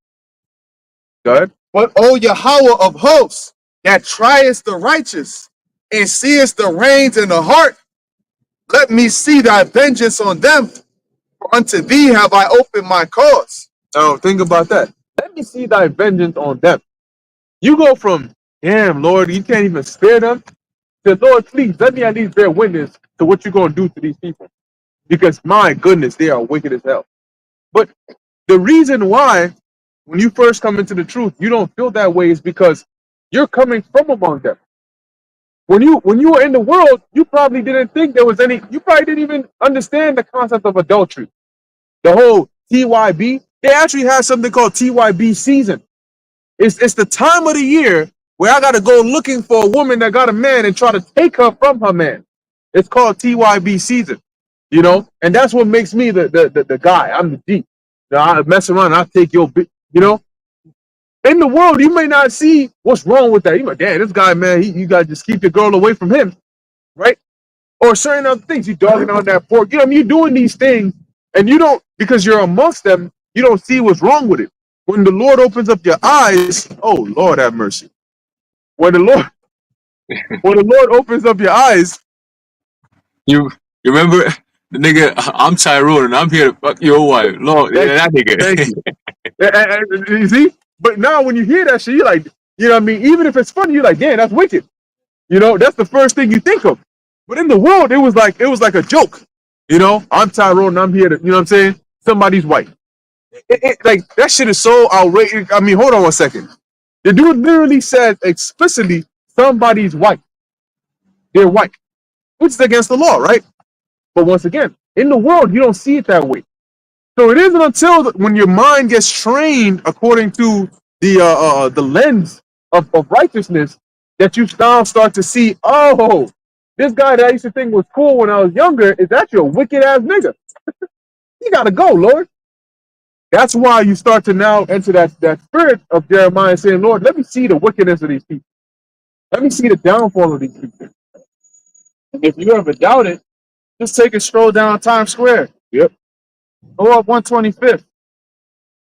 Go ahead. But O Yahweh of hosts, that triest the righteous, and seest the reins in the heart, let me see thy vengeance on them, for unto thee have I opened my cause. Now think about that. Let me see thy vengeance on them. You go from, damn, Lord, you can't even spare them, to, Lord, please, let me at least bear witness to what you're going to do to these people. Because, my goodness, they are wicked as hell. But the reason why, when you first come into the truth, you don't feel that way is because you're coming from among them. When you were in the world, you probably didn't think there was any, you probably didn't even understand the concept of adultery. The whole TYB, they actually have something called TYB season. It's the time of the year where I got to go looking for a woman that got a man and try to take her from her man. It's called TYB season, and that's what makes me the guy. I'm the G. I mess around, I'll take your bit, In the world, you may not see what's wrong with that. You might, damn, this guy, man, you got to just keep your girl away from him, right? Or certain other things. You dogging on that pork. You're doing these things, and you don't, because you're amongst them, you don't see what's wrong with it. When the Lord opens up your eyes, oh, Lord have mercy. When the Lord opens up your eyes. You remember the nigga, I'm Tyrone and I'm here to fuck your wife. Lord, yeah, that nigga. Thank you. You see? But now when you hear that shit, you're like, even if it's funny, you're like, damn, that's wicked. That's the first thing you think of. But in the world, it was like a joke. I'm Tyrone and I'm here to, what I'm saying? Somebody's wife. Like, that shit is so outrageous. I mean, hold on one second. The dude literally said explicitly, somebody's wife. Their wife. Which is against the law, right? But once again, in the world, you don't see it that way. So it isn't until when your mind gets trained according to the lens of righteousness that you now start to see, oh, this guy that I used to think was cool when I was younger is actually a wicked ass nigga. You gotta go, Lord. That's why you start to now enter that spirit of Jeremiah saying, Lord, let me see the wickedness of these people. Let me see the downfall of these people. And if you ever doubt it, just take a stroll down Times Square. Yep. Go up 125th.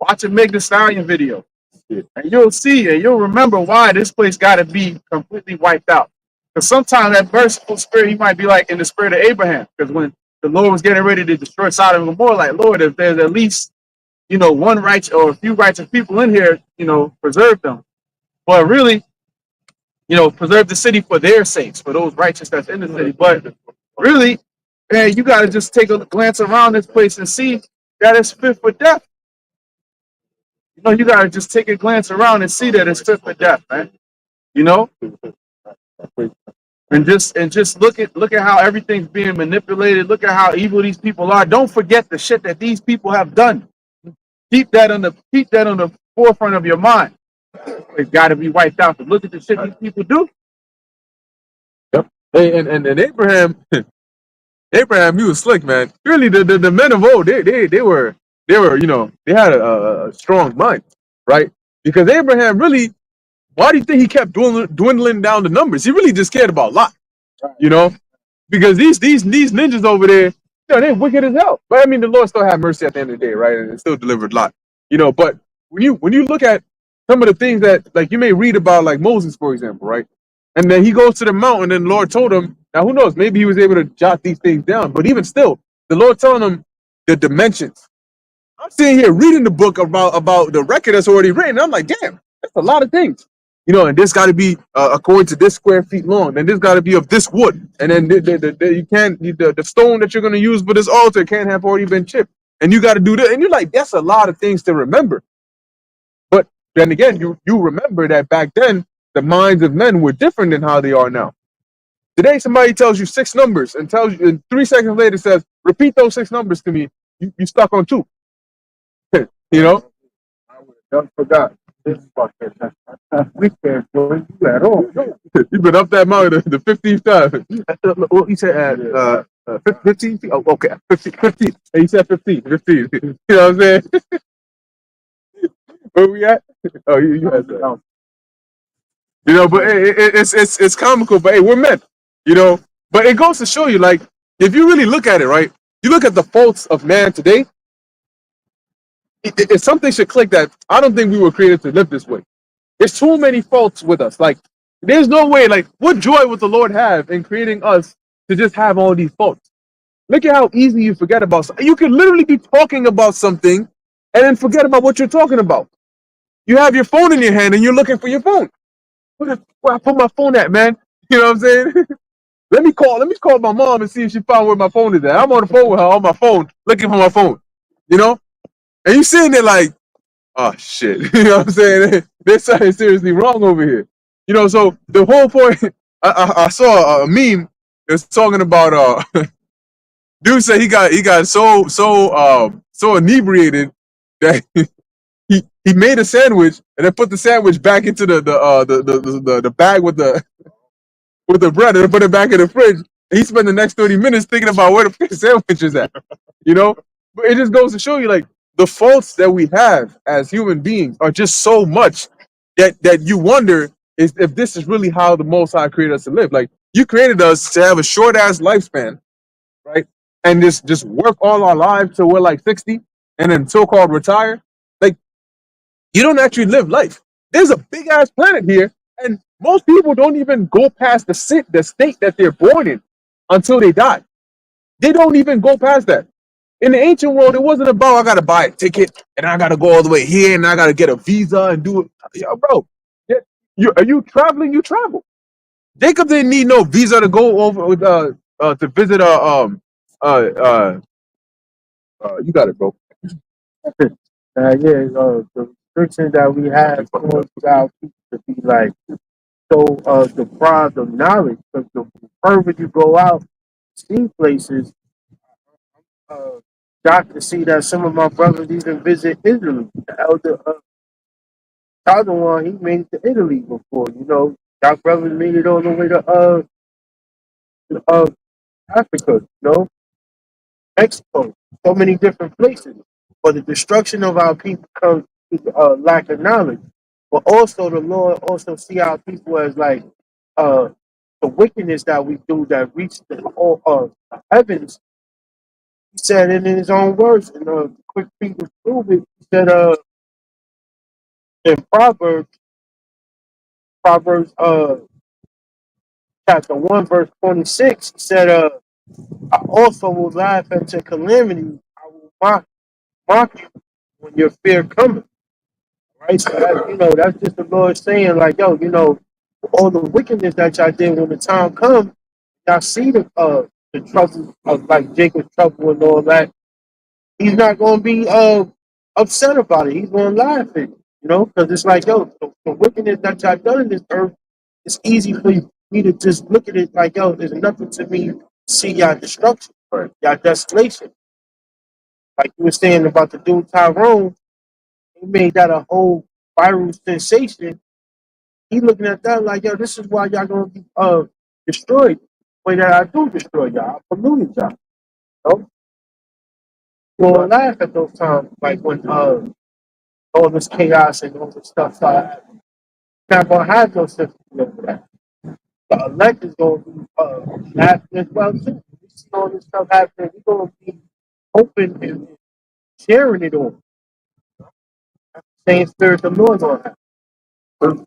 Watch a Meg Thee Stallion video. Yeah. And you'll see and you'll remember why this place got to be completely wiped out. Because sometimes that merciful spirit, he might be like in the spirit of Abraham. Because when the Lord was getting ready to destroy Sodom and Gomorrah, like, Lord, if there's at least, one righteous or a few righteous people in here, preserve them. But really, preserve the city for their sakes, for those righteous that's in the city. But really, man, you got to just take a glance around this place and see that it's fit for death. You got to just take a glance around and see that it's fit for death, man. And just look at how everything's being manipulated. Look at how evil these people are. Don't forget the shit that these people have done. Keep that on the forefront of your mind. It's got to be wiped out. But look at the shit these people do. Yep. Hey, and Abraham, he was slick, man. Really, the men of old, they were, they had a strong mind, right? Because Abraham really, why do you think he kept dwindling down the numbers? He really just cared about Lot, because these ninjas over there, they're wicked as hell. But I mean, the Lord still had mercy at the end of the day, right? And it still delivered Lot, But when you look at some of the things that, like, you may read about, like Moses, for example, right? And then he goes to the mountain, and the Lord told him. Now, who knows? Maybe he was able to jot these things down. But even still, the Lord telling him the dimensions. I'm sitting here reading the book about the record that's already written. I'm like, damn, that's a lot of things. And this got to be according to this square feet long, and this got to be of this wood, and then you can't the stone that you're going to use for this altar can't have already been chipped, and you got to do that, and you're like, that's a lot of things to remember. But then again, you remember that back then the minds of men were different than how they are now. Today, somebody tells you 6 numbers and tells you, and 3 seconds later says, repeat those 6 numbers to me. You stuck on 2. I would have forgot. This fucker. We can't join you at all. You've been up that mountain the 15th time. Well, he said 15 feet. Oh, okay, 15. He said 15. 15. You know what I'm saying? Where we at? Oh, you had that. But it's comical. But hey, we're men. But it goes to show you, like, if you really look at it, right? You look at the faults of man today. If something should click, that I don't think we were created to live this way. There's too many faults with us. Like, there's no way. Like, what joy would the Lord have in creating us to just have all these faults? Look at how easy you forget about something. You could literally be talking about something and then forget about what you're talking about. You have your phone in your hand and you're looking for your phone. Where I put my phone at, man? You know what I'm saying? Let me call my mom and see if she found where my phone is at. I'm on the phone with her on my phone, looking for my phone. And you sitting there like, oh shit. You know what I'm saying? There's something seriously wrong over here. So the whole point, I saw a meme that's talking about dude said he got so inebriated that he made a sandwich and then put the sandwich back into the bag with the bread and then put it back in the fridge. And he spent the next 30 minutes thinking about where the sandwich is at. But it just goes to show you, like, the faults that we have as human beings are just so much that you wonder if this is really how the Most High created us to live. Like, you created us to have a short ass lifespan, right? And just work all our lives till we're like 60 and then so-called retire. Like, you don't actually live life. There's a big ass planet here, and most people don't even go past the state that they're born in until they die. They don't even go past that. In the ancient world, it wasn't about, I gotta buy a ticket and I gotta go all the way here and I gotta get a visa and do it. Yo, bro, are you traveling? You travel. Jacob didn't need no visa to go over with to visit you got it, bro. The restriction that we have towards our people to be like so deprived of knowledge, because the further you go out, see places, got to see that some of my brothers even visit Italy. The other one, he made it to Italy before. Our brothers made it all the way to Africa. Mexico, so many different places. But the destruction of our people comes to lack of knowledge. But also the Lord also see our people as like the wickedness that we do that reach the whole heavens. He said it in his own words. And quick people prove it. He said in Proverbs chapter 1 verse 26. He said I also will laugh at your calamity. I will mock you when your fear cometh. Right? So that, that's just the Lord saying, like, yo, all the wickedness that y'all did when the time comes, y'all see the trouble of like Jacob's trouble and all that. He's not gonna be upset about it. He's gonna laugh at it, because it's like, yo, the wickedness that y'all done in this earth, it's easy for me to just look at it like, yo, there's nothing to me to see y'all destruction or y'all desolation. Like you were saying about the dude Tyrone, he made that a whole viral sensation. He looking at that like, yo, this is why y'all gonna be destroyed. The way that I do destroy y'all, I polluted y'all. You gonna laugh at those times, like when all this chaos and all this stuff started happening. You're not gonna have no sympathy over that. The elect is gonna be laughing as well too. We see all this stuff happening, we're gonna be open and sharing it all. Same spirit the Lord gonna have.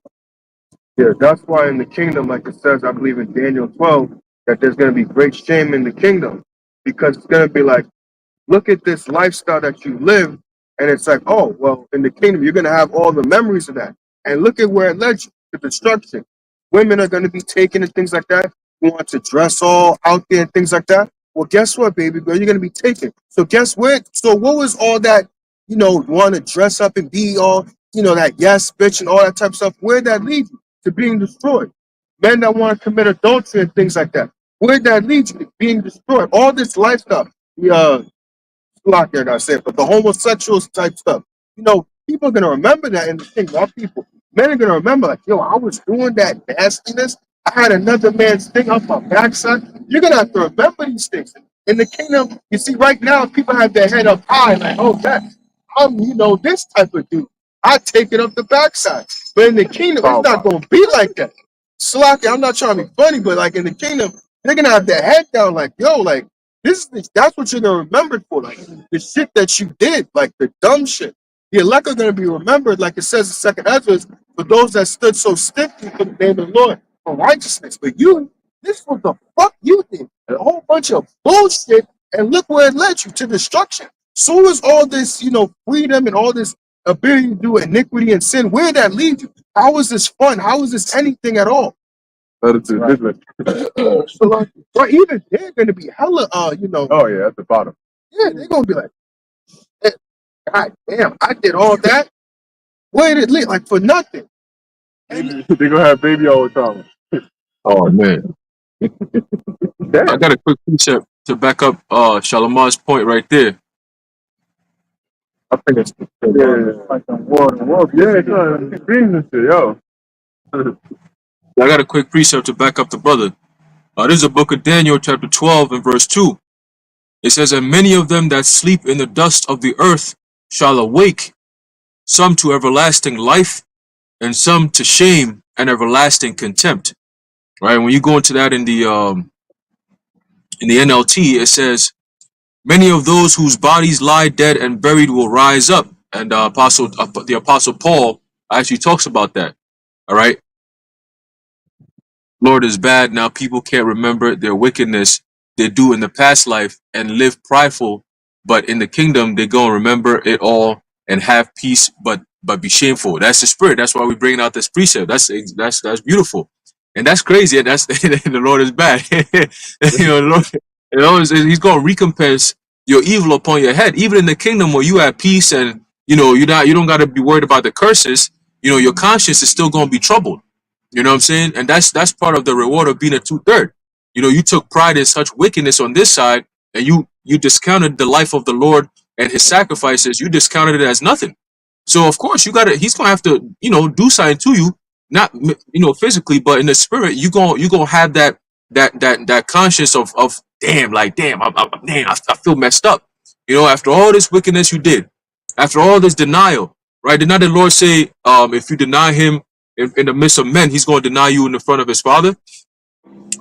Yeah, that's why in the kingdom, like it says, I believe in Daniel 12, that there's going to be great shame in the kingdom, because it's going to be like, look at this lifestyle that you live, and it's like, oh, well, in the kingdom, you're going to have all the memories of that. And look at where it led you, to destruction. Women are going to be taken and things like that. You want to dress all out there and things like that. Well, guess what, baby girl? You're going to be taken. So guess what? So what was all that, want to dress up and be all, that yes, bitch and all that type of stuff? Where'd that lead you? To being destroyed. Men that want to commit adultery and things like that. Where'd that lead you? To being destroyed. All this lifestyle. Like I gotta say, but the homosexuals type stuff. People are gonna remember that in the thing. Our people, men are gonna remember, like, yo, I was doing that nastiness. I had another man's thing up my backside. You're gonna have to remember these things. In the kingdom, you see, right now, people have their head up high, like, oh, that I'm, this type of dude. I take it up the backside. But in the kingdom, it's not gonna be like that. Slocky, I'm not trying to be funny, but like in the kingdom, they're gonna have their head down, like, yo, like. That's what you're gonna remember for, like the shit that you did, like the dumb shit. The elect are gonna be remembered, like it says in Second Ezra, for those that stood so stiffly for the name of the Lord for righteousness. But you, this was the fuck you did, a whole bunch of bullshit, and look where it led you, to destruction. So is all this, freedom and all this ability to do iniquity and sin. Where did that lead you? How is this fun? How is this anything at all? Attitude, different. So like, or even they're gonna be hella, Oh yeah, at the bottom. yeah, they're gonna be like, eh, God damn, I did all that. Where did it lead? Like for nothing. And They're gonna have baby all the time. Oh man, I Damn. got a quick precept to back up Shalamar's point right there. I think it's Like the world. Yeah, it's dreams and shit, yo. I got a quick precept to back up the brother. This is the book of Daniel, chapter 12, and verse 2. It says, and many of them that sleep in the dust of the earth shall awake, some to everlasting life, and some to shame and everlasting contempt. Right? When you go into that in the NLT, it says, many of those whose bodies lie dead and buried will rise up. And the apostle Paul actually talks about that. All right. Lord is bad. Now people can't remember their wickedness they do in the past life and live prideful, but in the kingdom they go and remember it all and have peace, but be shameful. That's the spirit. That's why we bring out this precept. That's beautiful, and that's crazy. And that's and the Lord is bad. The Lord He's going to recompense your evil upon your head, even in the kingdom where you have peace and you don't got to be worried about the curses. Your conscience is still going to be troubled. You know what I'm saying? And that's part of the reward of being a 2/3. You took pride in such wickedness on this side, and you discounted the life of the Lord and his sacrifices. You discounted it as nothing. So of course he's gonna have to, do something to you, not physically, but in the spirit. You gonna have that conscience of damn, like damn, I feel messed up. After all this wickedness you did, after all this denial, right? Did not the Lord say, if you deny him in the midst of men, he's going to deny you in the front of his Father,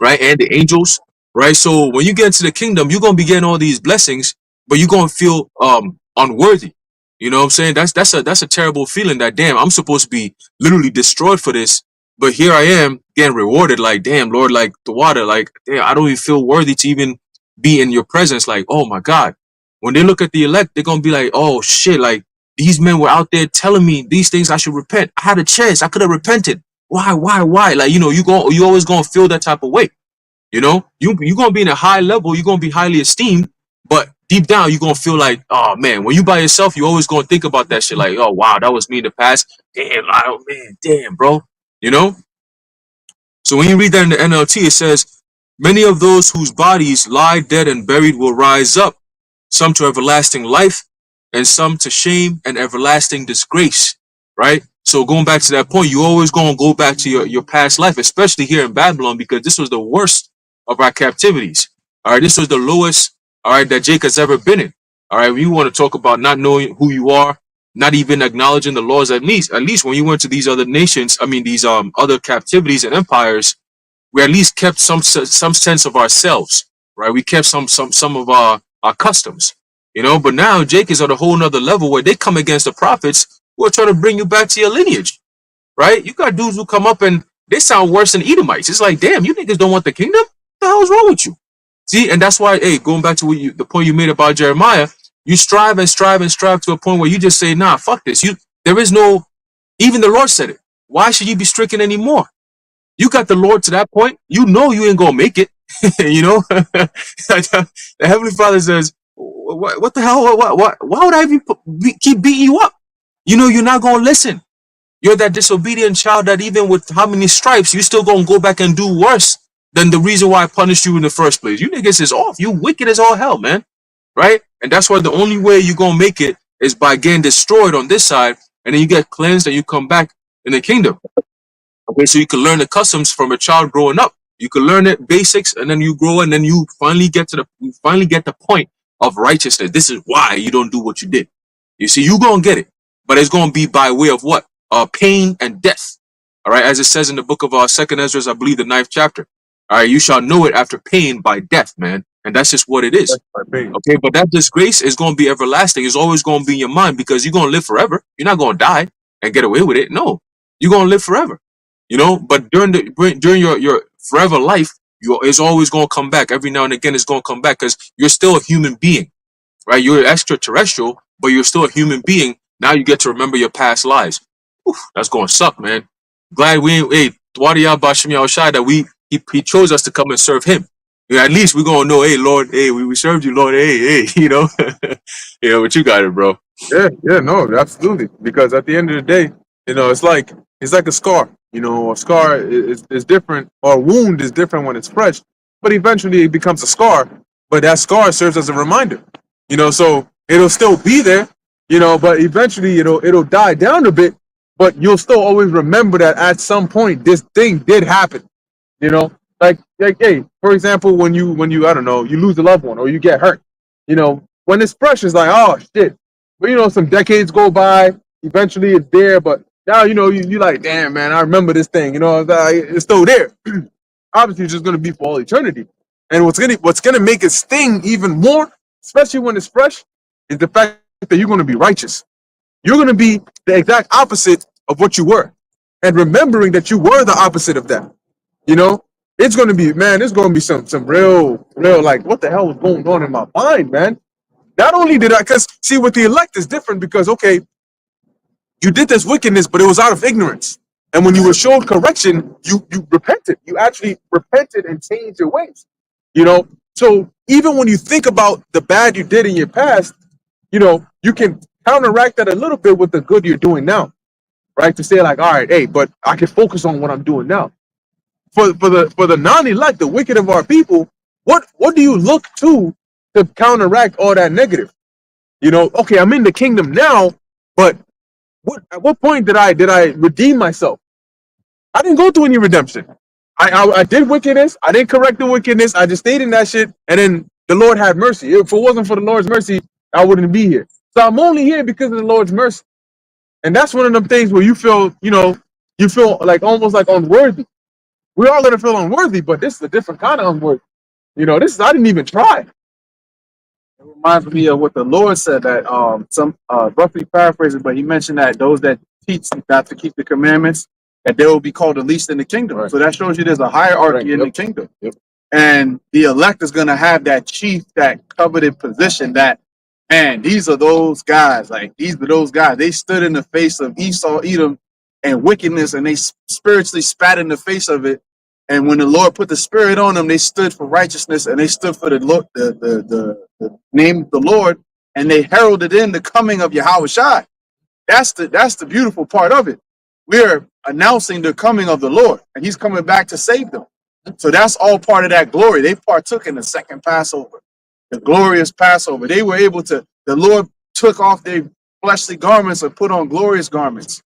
right? And the angels, right? So when you get into the kingdom, you're gonna be getting all these blessings, but you're gonna feel unworthy. You know what I'm saying? That's a terrible feeling that damn, I'm supposed to be literally destroyed for this, but here I am getting rewarded. Like, damn, Lord, like the water, like damn, I don't even feel worthy to even be in your presence. Like, oh my God. When they look at the elect, they're gonna be like, oh shit, like these men were out there telling me these things I should repent. I had a chance, I could have repented. Why? Like, you know, you always gonna feel that type of way. You know, you gonna be in a high level, you're gonna be highly esteemed, but deep down you're gonna feel like, oh man, when you by yourself, you always gonna think about that shit, like, oh wow, that was me in the past. Damn, oh man, damn, bro. You know? So when you read that in the NLT, it says, many of those whose bodies lie dead and buried will rise up, some to everlasting life, and some to shame and everlasting disgrace. Right? So going back to that point, you always gonna go back to your past life, especially here in Babylon, because this was the worst of our captivities. All right, this was the lowest, all right, that Jake has ever been in. All right, we want to talk about not knowing who you are, not even acknowledging the laws. At least when you went to these other nations, I mean these other captivities and empires, we at least kept some sense of ourselves, right? We kept some of our customs, you know. But now Jake is at a whole nother level where they come against the prophets who are trying to bring you back to your lineage, right? You got dudes who come up and they sound worse than Edomites. It's like, damn, you niggas don't want the kingdom? What the hell's wrong with you? See, and that's why, hey, going back to the point you made about Jeremiah, you strive and strive and strive to a point where you just say, nah, fuck this. There is no, even the Lord said it. Why should you be stricken anymore? You got the Lord to that point. You know you ain't gonna make it. You know, the Heavenly Father says, "What the hell? Why would I even keep beating you up? You know you're not gonna listen. You're that disobedient child that even with how many stripes, you still gonna go back and do worse than the reason why I punished you in the first place. You niggas is off. You wicked as all hell, man. Right? And that's why the only way you gonna make it is by getting destroyed on this side, and then you get cleansed and you come back in the kingdom. Okay, so you can learn the customs from a child growing up. You can learn it basics, and then you grow, and then you finally get the point of righteousness. This is why you don't do what you did. You see, you gonna get it, but it's gonna be by way of what? Pain and death. All right, as it says in the book of Second Ezra, I believe the 9th chapter. All right, you shall know it after pain by death, man, and that's just what it is. Okay, but that disgrace is gonna be everlasting. It's always gonna be in your mind because you're gonna live forever. You're not gonna die and get away with it. No, you're gonna live forever. You know, but during your forever life, it's always gonna come back. Every now and again, it's gonna come back because you're still a human being, right? You're extraterrestrial, but you're still a human being. Now you get to remember your past lives. Oof, that's gonna suck, man. Glad we ain't, hey, Dwadiya Bashim Yahushai, that he chose us to come and serve him. Yeah, at least we're gonna know, hey, Lord, hey, we served you, Lord, hey, you know. You know, but you got it, bro. Yeah, no, absolutely. Because at the end of the day, you know, it's like a scar. You know, a scar is different, or a wound is different when it's fresh, but eventually it becomes a scar. But that scar serves as a reminder. You know, so it'll still be there. You know, but eventually it'll die down a bit. But you'll still always remember that at some point this thing did happen. You know, like hey, for example, when you I don't know, you lose a loved one or you get hurt. You know, when it's fresh, it's like, oh shit. But you know, some decades go by. Eventually, it's there. But now, you know, you like, damn, man, I remember this thing. You know, it's still there. Obviously, it's just gonna be for all eternity. And what's gonna make it sting even more, especially when it's fresh, is the fact that you're gonna be righteous. You're gonna be the exact opposite of what you were, and remembering that you were the opposite of that. You know, it's gonna be, man. There's gonna be some real like, what the hell was going on in my mind, man? Not only did I, because see, with the elect is different because, okay, you did this wickedness, but it was out of ignorance. And when you were shown correction, you repented. You actually repented and changed your ways. You know, so even when you think about the bad you did in your past, you know, you can counteract that a little bit with the good you're doing now, right? To say like, all right, hey, but I can focus on what I'm doing now. For the non-elect, the wicked of our people, what do you look to counteract all that negative? You know, okay, I'm in the kingdom now, but at what point did I redeem myself? I didn't go through any redemption. I did wickedness. I didn't correct the wickedness. I just stayed in that shit, and then the Lord had mercy. If it wasn't for the Lord's mercy, I wouldn't be here. So I'm only here because of the Lord's mercy. And that's one of them things where you feel, you know, you feel like almost like unworthy. We're all gonna feel unworthy, but this is a different kind of unworthy. You know, this is I didn't even try. It reminds me of what the Lord said that some roughly paraphrasing, but he mentioned that those that teach not to keep the commandments, that they will be called the least in the kingdom. Right. So that shows you there's a hierarchy Right. in Yep. the kingdom. Yep. And the elect is gonna have that chief, that coveted position that, man, these are those guys, like these are those guys. They stood in the face of Esau, Edom, and wickedness, and they spiritually spat in the face of it. And when the Lord put the Spirit on them, they stood for righteousness and they stood for the Lord, the name of the Lord, and they heralded in the coming of Yahweh Shai. That's the beautiful part of it. We're announcing the coming of the Lord, and He's coming back to save them. So that's all part of that glory. They partook in the second Passover, the glorious Passover. They were able to. The Lord took off their fleshly garments and put on glorious garments.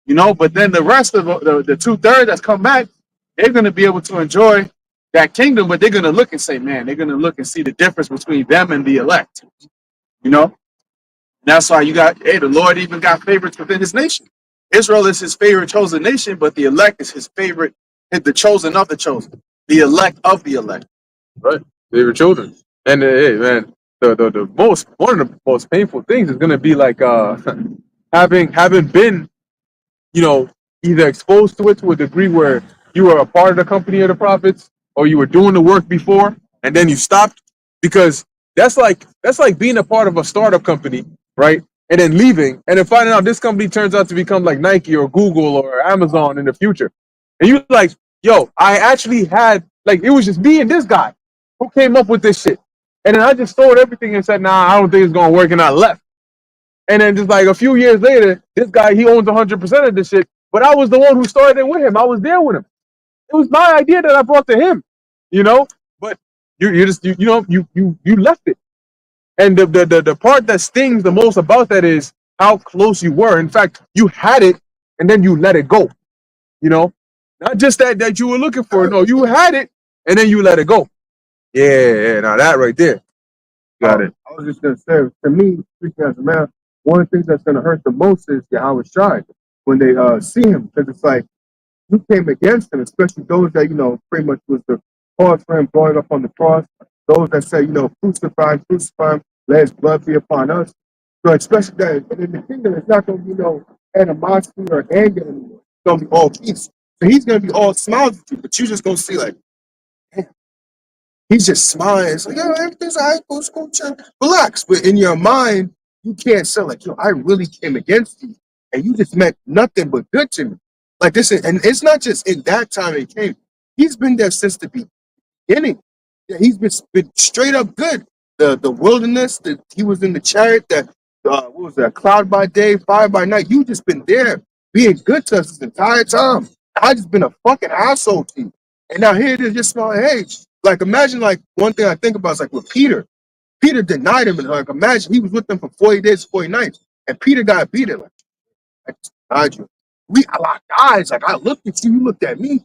You know, but then the rest of the 2/3 that's come back, they're going to be able to enjoy that kingdom, but they're going to look and say, man, they're going to look and see the difference between them and the elect. You know, that's why you got, hey, the Lord even got favorites within his nation. Israel is his favorite chosen nation, but the elect is his favorite, the chosen of the chosen, the elect of the elect. Right. They were children. And hey, man, the most one of the most painful things is gonna be like having been, you know, either exposed to it to a degree where you were a part of the company of the prophets or you were doing the work before and then you stopped, because that's like being a part of a startup company, right? And then leaving and then finding out this company turns out to become like Nike or Google or Amazon in the future. And you like, yo, I actually had, like, it was just me and this guy who came up with this shit. And then I just sold everything and said, nah, I don't think it's gonna work, and I left. And then just like a few years later, this guy, he owns 100% of this shit. But I was the one who started it with him. I was there with him. It was my idea that I brought to him, you know. But you just you left it. And the part that stings the most about that is how close you were. In fact, you had it and then you let it go. You know, not just that you were looking for. No, you had it and then you let it go. Yeah. Now that right there, got it. I was just gonna say, to me, speaking as a man, one of the things that's gonna hurt the most is Yahweh Shai when they see him, because it's like you came against him, especially those that pretty much was the cause for him going up on the cross. Those that say, crucify him, let his blood be upon us. So especially that, and in the kingdom, it's not gonna be no animosity or anger anymore. It's gonna be all peace. So he's gonna be all smiles with you, but you just gonna see like. He's just smiling. It's like, yo, everything's all right, go chill, relax. But in your mind, you can't say like, yo, I really came against you, and you just meant nothing but good to me. Like this, and it's not just in that time he came. He's been there since the beginning. Yeah, he's been straight up good. The wilderness, he was in the chariot. That what was that? Cloud by day, fire by night. You just been there, being good to us this entire time. I just been a fucking asshole to you, and now here it is, just smiling. Hey, like imagine, like one thing I think about is like with Peter. Peter denied him, and like imagine he was with them for 40 days, 40 nights, and Peter got beaten. Like I just denied you. I locked eyes. Like I looked at you, you looked at me.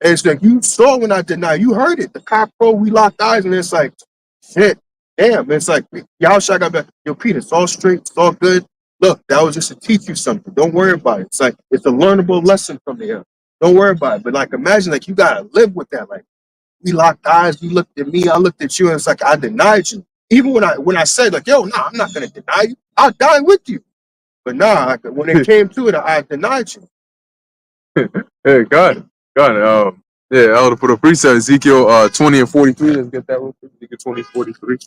And it's like you saw when I denied, you heard it. The cock crow, we locked eyes, and it's like, shit, damn. It's like, y'all shot got back. Yo, Peter, it's all straight, it's all good. Look, that was just to teach you something. Don't worry about it. It's like it's a learnable lesson from there. Don't worry about it. But like imagine like you gotta live with that. Like we locked eyes, you looked at me, I looked at you, and it's like I denied you. Even when I said like, yo, nah, I'm not gonna deny you. I'll die with you. But nah, like when it came to it, I denied you. Hey, got it. Yeah, I would have put a precept, Ezekiel 20 and 43. Let's get that real quick. Ezekiel 20, 43.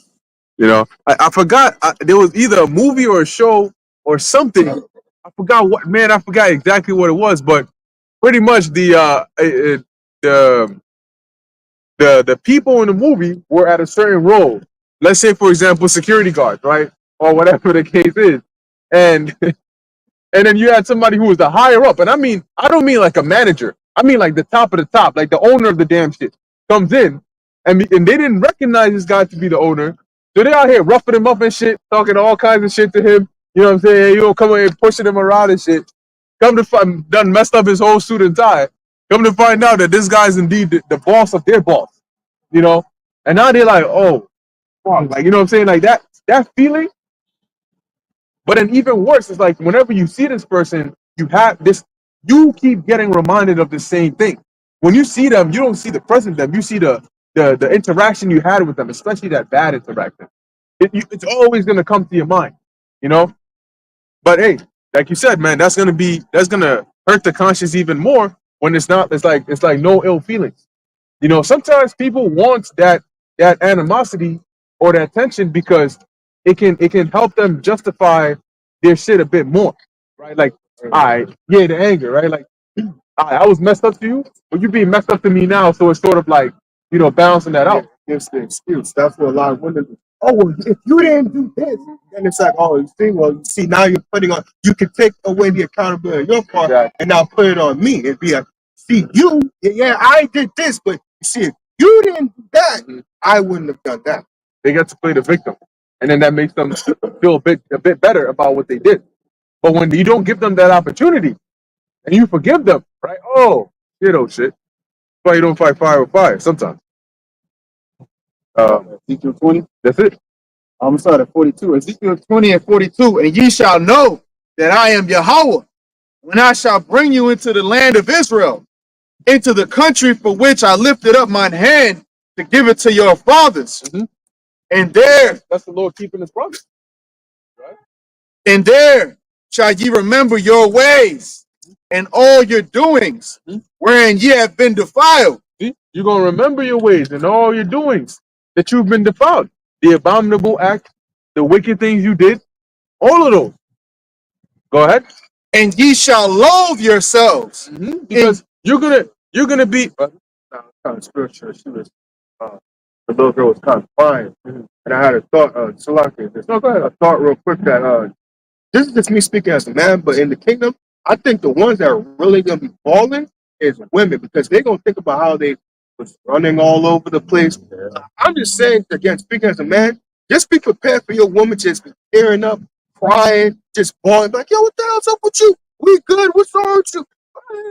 You know, I forgot. There was either a movie or a show or something. I forgot what. Man, I forgot exactly what it was. But pretty much the people in the movie were at a certain role. Let's say, for example, security guards, right, or whatever the case is, and and then you had somebody who was the higher up, and I don't mean like a manager. I mean like the top of the top, like the owner of the damn shit comes in, and they didn't recognize this guy to be the owner, so they out here roughing him up and shit, talking all kinds of shit to him. You know what I'm saying? Hey, you come in pushing him around and shit. Come to find, done messed up his whole suit and tie. Come to find out that this guy's indeed the boss of their boss. You know, and now they're like, oh, fuck, like you know what I'm saying, like that feeling. But then even worse is like whenever you see this person, you have this. you keep getting reminded of the same thing. When you see them, you don't see the present them. You see the interaction you had with them, especially that bad interaction. It's always gonna come to your mind, you know. But hey, like you said, man, that's gonna hurt the conscience even more when it's not. It's like no ill feelings. You know, sometimes people want that animosity or that tension because it can help them justify their shit a bit more, right? Like, I yeah, the anger, right? Like, I was messed up to you, but you being messed up to me now, so it's sort of like balancing that out. Gives the excuse. That's what a lot of women do. Oh, well, if you didn't do this, then it's like, oh, you see, now you're putting on, you can take away the accountability on your part Exactly. and now put it on me. It'd be like, see, yeah, I did this, but you see, if you didn't do that, I wouldn't have done that. They get to play the victim, and then that makes them feel a bit better about what they did. But when you don't give them that opportunity and you forgive them, right? Oh shit. That's why you don't fight fire with fire sometimes. Ezekiel 20. That's it. I'm gonna start at 42. Ezekiel 20 and 42. And ye shall know that I am Yahweh when I shall bring you into the land of Israel, into the country for which I lifted up mine hand to give it to your fathers. Mhm. And there, That's the Lord keeping His promise. Right? and there shall ye remember your ways and all your doings, wherein ye have been defiled. See, you're gonna remember your ways and all your doings that you've been defiled, the abominable act, the wicked things you did, all of those. Go ahead. And ye shall loathe yourselves. Because you're gonna be. Kind of spiritual. She was, the little girl was kind of crying. And I had a thought, Salaki, No, go ahead. a thought real quick that, this is just me speaking as a man, but in the kingdom, I think the ones that are really going to be falling is women because they're going to think about how they was running all over the place. I'm just saying, again, speaking as a man, just be prepared for your woman just be tearing up, crying, just bawling, like, yo, what the hell's up with you? We good? What's wrong with you?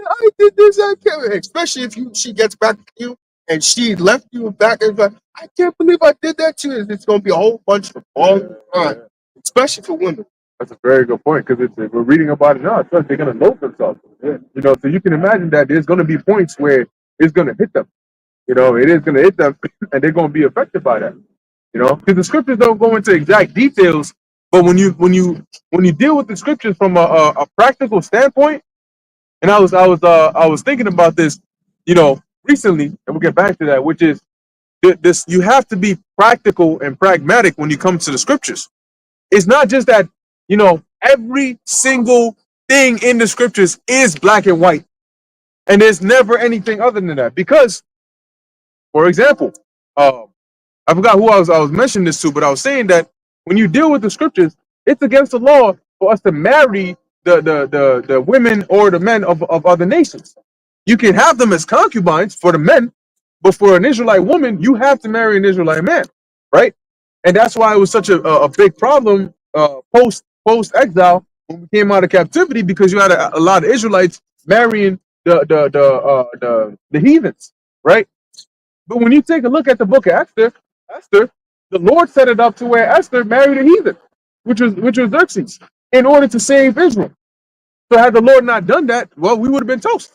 I did this, I can't. Especially if she gets back to you and she left you back and like, I can't believe I did that to you. It's going to be a whole bunch of bawling, crying, especially for women. That's a very good point because we're reading about it now. It's like they're gonna loathe themselves. So you can imagine that there's gonna be points where it's gonna hit them. It is gonna hit them, and they're gonna be affected by that. Because the scriptures don't go into exact details, but when you deal with the scriptures from a practical standpoint, and I was thinking about this, recently, and we'll get back to that, which is this: you have to be practical and pragmatic when you come to the scriptures. It's not just that, every single thing in the scriptures is black and white, and there's never anything other than that. Because, for example, I forgot who I was mentioning this to, but I was saying that when you deal with the scriptures, it's against the law for us to marry the women or the men of other nations. You can have them as concubines for the men, but for an Israelite woman, you have to marry an Israelite man, right? And that's why it was such a big problem post exile when we came out of captivity, because you had a lot of Israelites marrying the heathens, right? But when you take a look at the book of Esther, the Lord set it up to where Esther married a heathen, which was Xerxes, in order to save Israel. So had the Lord not done that, well, we would have been toast.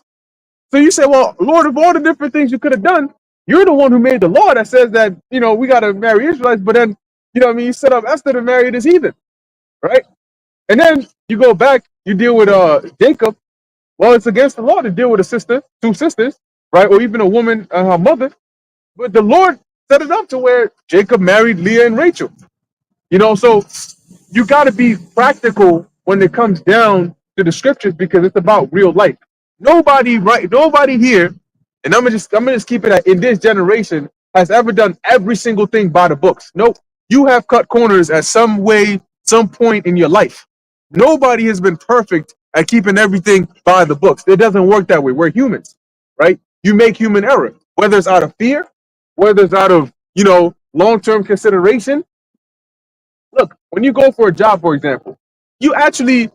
So you say, well, Lord, of all the different things you could have done, you're the one who made the law that says that, we got to marry Israelites, but then, you set up Esther to marry this heathen, right? And then you go back, you deal with Jacob. Well, it's against the law to deal with two sisters, right? Or even a woman and her mother. But the Lord set it up to where Jacob married Leah and Rachel. So you got to be practical when it comes down to the scriptures because it's about real life. Nobody here, and I'm gonna just keep it at, in this generation has ever done every single thing by the books. Nope. You have cut corners at some way, some point in your life. Nobody has been perfect at keeping everything by the books. It doesn't work that way. We're humans, right? You make human error, whether it's out of fear, whether it's out of, long-term consideration. Look, when you go for a job, for example, you actually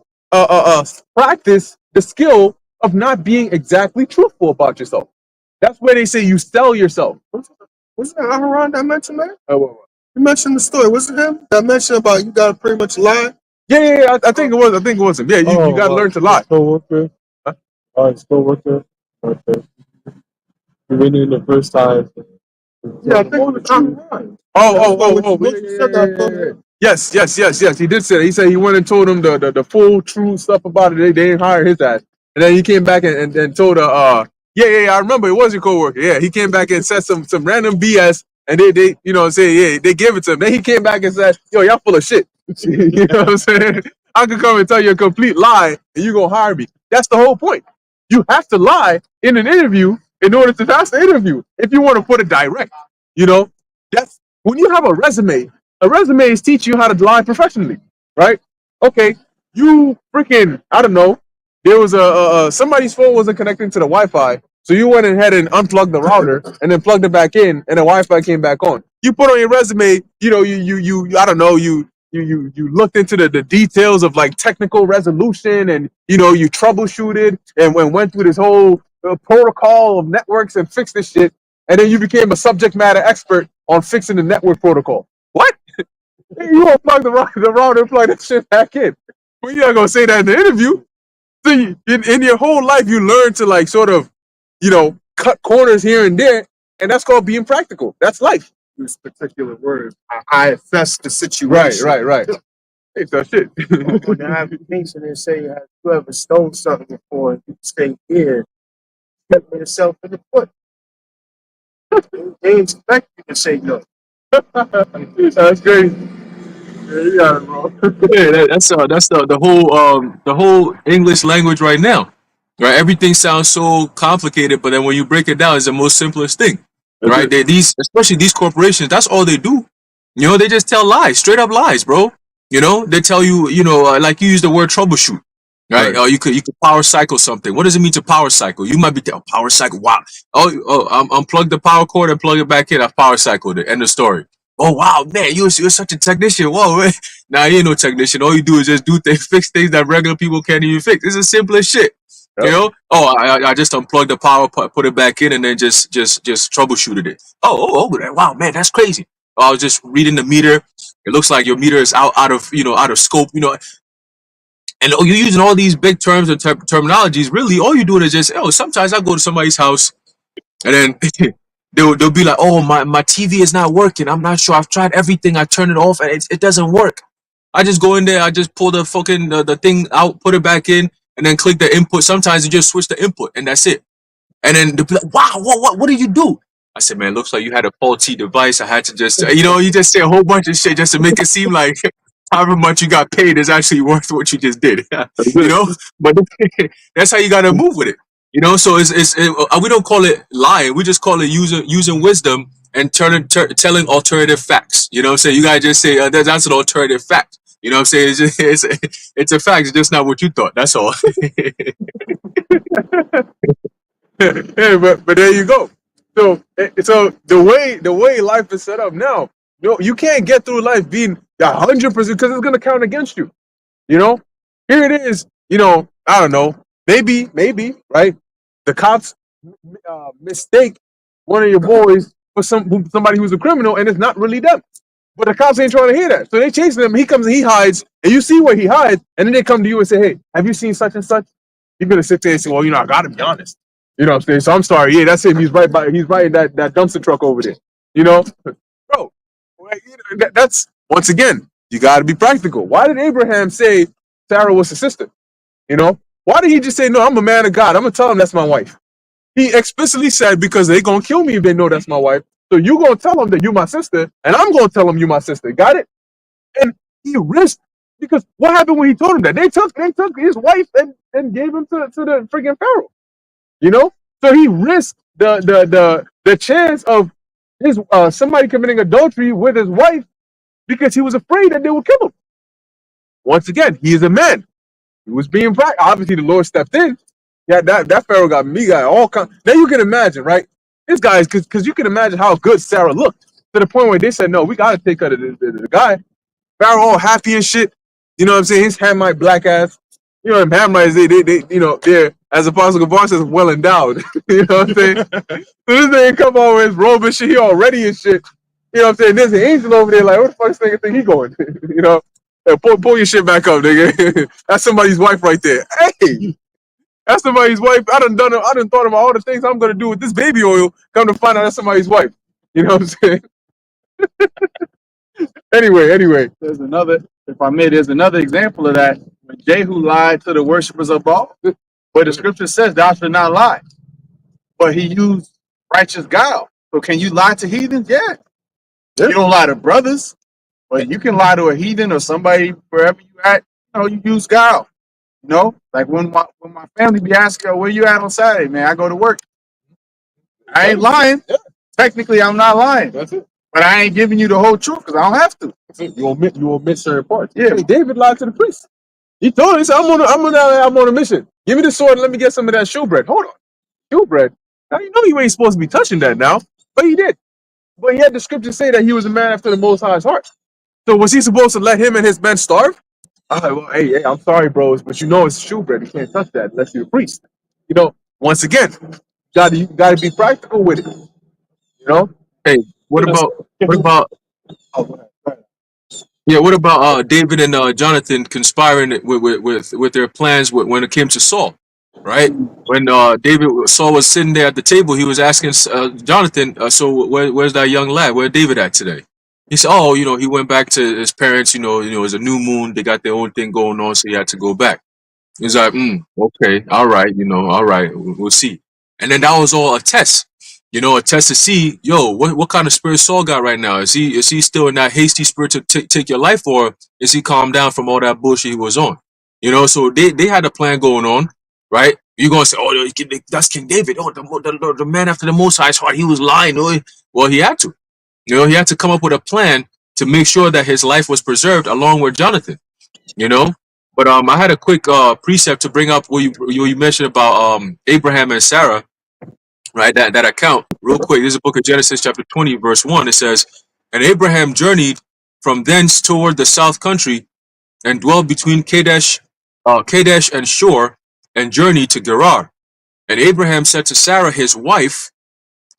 practice the skill of not being exactly truthful about yourself. That's where they say you sell yourself. Wasn't it Aharon that mentioned that? What? You mentioned the story. Was it him that mentioned about you gotta pretty much lie? Yeah. I think it was him. Yeah, you got to learn to lie. So, okay. Huh? Let's go with the you went in the first time. Yeah, I think it was online. Yes. He did say that. He said he went and told him the full true stuff about it. They didn't hire his ass, and then he came back and told her, I remember it was your coworker. Yeah, he came back and said some random BS, and they they gave it to him. Then he came back and said, yo, y'all full of shit. You know what I'm saying? I could come and tell you a complete lie, and you gonna hire me. That's the whole point. You have to lie in an interview in order to pass the interview. If you want to put it direct, you know, that's when you have a resume. A resume is teaching you how to lie professionally, right? Okay, you freaking, I don't know. There was somebody's phone wasn't connecting to the Wi-Fi, so you went ahead and unplugged the router and then plugged it back in, and the Wi-Fi came back on. You put on your resume, you know, you I don't know, you looked into the details of like technical resolution, and you know you troubleshooted and went through this whole protocol of networks and fixed this shit, and then you became a subject matter expert on fixing the network protocol. What? You gonna plug the router and plug that shit back in? Well, you're not gonna say that in the interview. So in your whole life, you learn to like sort of, you know, cut corners here and there, and that's called being practical. That's life. Use particular words. I assess the situation. Right. Hey, that shit. On the application, they say, have you ever stole something before? And you say, yeah, hit yourself in the foot. They expect you to say no. That's crazy. Yeah, you got it, bro. Yeah, that's the whole English language right now, right? Everything sounds so complicated, but then when you break it down, it's the most simplest thing, right? Especially these corporations, that's all they do. You know, they just tell lies, straight up lies, bro. You know, they tell you, like you use the word troubleshoot, right? Or you could power cycle something. What does it mean to power cycle? You might be power cycle. Wow. Unplug the power cord and plug it back in. I've power cycled it. End of story. Oh wow, man, you're such a technician. Whoa, man. Nah, you ain't no technician. All you do is just do things, fix things that regular people can't even fix. It's the simplest shit. Yep. You know? Oh, I just unplugged the power, put it back in, and then just troubleshooted it. Oh, wow, man, that's crazy. I was just reading the meter. It looks like your meter is out of scope. You know, and you're using all these big terms and terminologies. Really, all you're doing is just, sometimes I go to somebody's house, and then they'll be like, oh, my TV is not working. I'm not sure. I've tried everything. I turned it off, and it doesn't work. I just go in there. I just pull the fucking the thing out, put it back in, and then click the input. Sometimes you just switch the input, and that's it. And then they'll be like, wow, what did you do? I said, man, looks like you had a faulty device. I had to just, you just say a whole bunch of shit just to make it seem like however much you got paid is actually worth what you just did. You know, but that's how you got to move with it. You know, so we don't call it lying. We just call it using wisdom and telling alternative facts. You know what I'm saying? You gotta just say that's an alternative fact. You know what I'm saying? It's a fact. It's just not what you thought. That's all. Yeah, but there you go. So the way life is set up now, you can't get through life being 100% because it's gonna count against you. You know, here it is. You know, I don't know. Maybe, right? The cops mistake one of your boys for somebody who's a criminal, and it's not really them. But the cops ain't trying to hear that, so they chasing him. He comes and he hides, and you see where he hides, and then they come to you and say, "Hey, have you seen such and such?" You're gonna sit there and say, "Well, I gotta be honest." You know what I'm saying? So I'm sorry. Yeah, that's him. He's right in that dumpster truck over there. You know, bro. That's once again, you gotta be practical. Why did Abraham say Sarah was his sister? You know, why did he just say, no, I'm a man of God. I'm gonna tell them that's my wife. He explicitly said, because they gonna kill me if they know that's my wife. So you gonna tell them that you my sister, and I'm gonna tell them you my sister. Got it? And he risked, because what happened when he told him that? They took his wife and gave him to the freaking Pharaoh. You know? So he risked the chance of his somebody committing adultery with his wife because he was afraid that they would kill him. Once again, he is a man. He was being practical. Obviously, the Lord stepped in. Yeah, that Pharaoh got all kinds. Now you can imagine, right? This guy is because you can imagine how good Sarah looked to the point where they said, no, we gotta take her to the guy. Pharaoh all happy and shit. You know what I'm saying? His Hamite black ass. You know, Hamites, they're, as Apostle Gabar says, well endowed. You know what I'm saying? So this nigga come on with his robe and shit, he all ready and shit. You know what I'm saying? There's an angel over there, like, what the fuck this nigga think he going? You know? Pull your shit back up, nigga. That's somebody's wife right there. Hey! That's somebody's wife. I done thought about all the things I'm gonna do with this baby oil. Come to find out that's somebody's wife. You know what I'm saying? Anyway. There's another, if I may, there's another example of that when Jehu lied to the worshippers of Baal. But the scripture says, "Thou shalt not lie." But he used righteous guile. So can you lie to heathens? Yeah. Yeah. You don't lie to brothers, but you can lie to a heathen or somebody wherever you at. You know, you use guile. You know, like when my family be asking, "Oh, where you at on Saturday, man?" I go to work. I ain't lying. Yeah. Technically, I'm not lying, That's it. but I ain't giving you the whole truth because I don't have to. That's it. You omit certain parts. Yeah. Hey, David lied to the priest. He told him, he said, I'm on a mission. Give me the sword and let me get some of that showbread. Hold on. Showbread. Now you know you ain't supposed to be touching that now. But he did. But he had the scripture say that he was a man after the Most High's heart. So was he supposed to let him and his men starve? I was like, well, hey, I'm sorry, bros, but you know it's showbread. You can't touch that unless you're a priest. You know, once again, you gotta be practical with it. You know? Hey, what about Oh, go ahead. Go ahead. yeah? What about David and Jonathan conspiring with their plans when it came to Saul, right? When Saul was sitting there at the table, he was asking Jonathan, "So where's that young lad? Where's David at today?" He said, "Oh, he went back to his parents. It was a new moon. They got their own thing going on, so he had to go back." He's like, okay, all right, all right, we'll see. And then that was all a test, a test to see, what kind of spirit Saul got right now? Is he still in that hasty spirit to take your life, or is he calmed down from all that bullshit he was on? So they had a plan going on, right? You're gonna say, oh, that's King David, the man after the Most High's heart, he was lying. Well, he had to, he had to come up with a plan to make sure that his life was preserved along with Jonathan. But I had a quick precept to bring up what you mentioned about Abraham and Sarah, right? That account real quick. This is the book of Genesis chapter 20 verse 1. It says, "And Abraham journeyed from thence toward the south country and dwelt between Kadesh and Shur, and journeyed to Gerar. And Abraham said to Sarah his wife,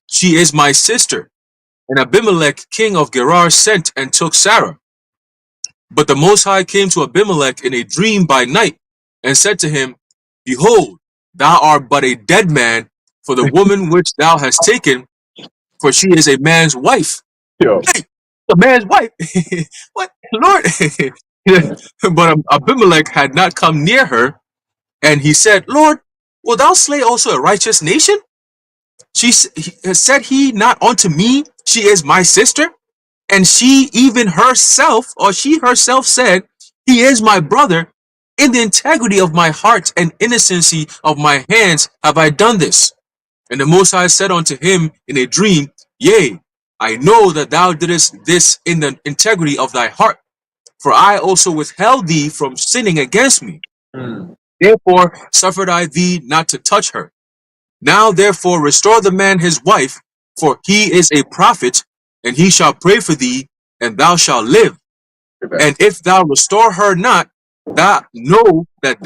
She is my sister. And Abimelech king of Gerar sent and took Sarah. But the Most High came to Abimelech in a dream by night, and said to him, Behold, thou art but a dead man for the woman which thou hast taken, for she is a man's wife." Yo. Hey, a man's wife? What, Lord? But Abimelech had not come near her, and he said, Lord, wilt thou slay also a righteous nation? Said he not unto me, She is my sister? And she herself said, He is my brother. In the integrity of my heart and innocency of my hands have I done this. And the Most High said unto him in a dream, Yea, I know that thou didst this in the integrity of thy heart, for I also withheld thee from sinning against me. Therefore suffered I thee not to touch her. Now therefore restore the man his wife, for he is a prophet, and he shall pray for thee, and thou shalt live. And if thou restore her not, know that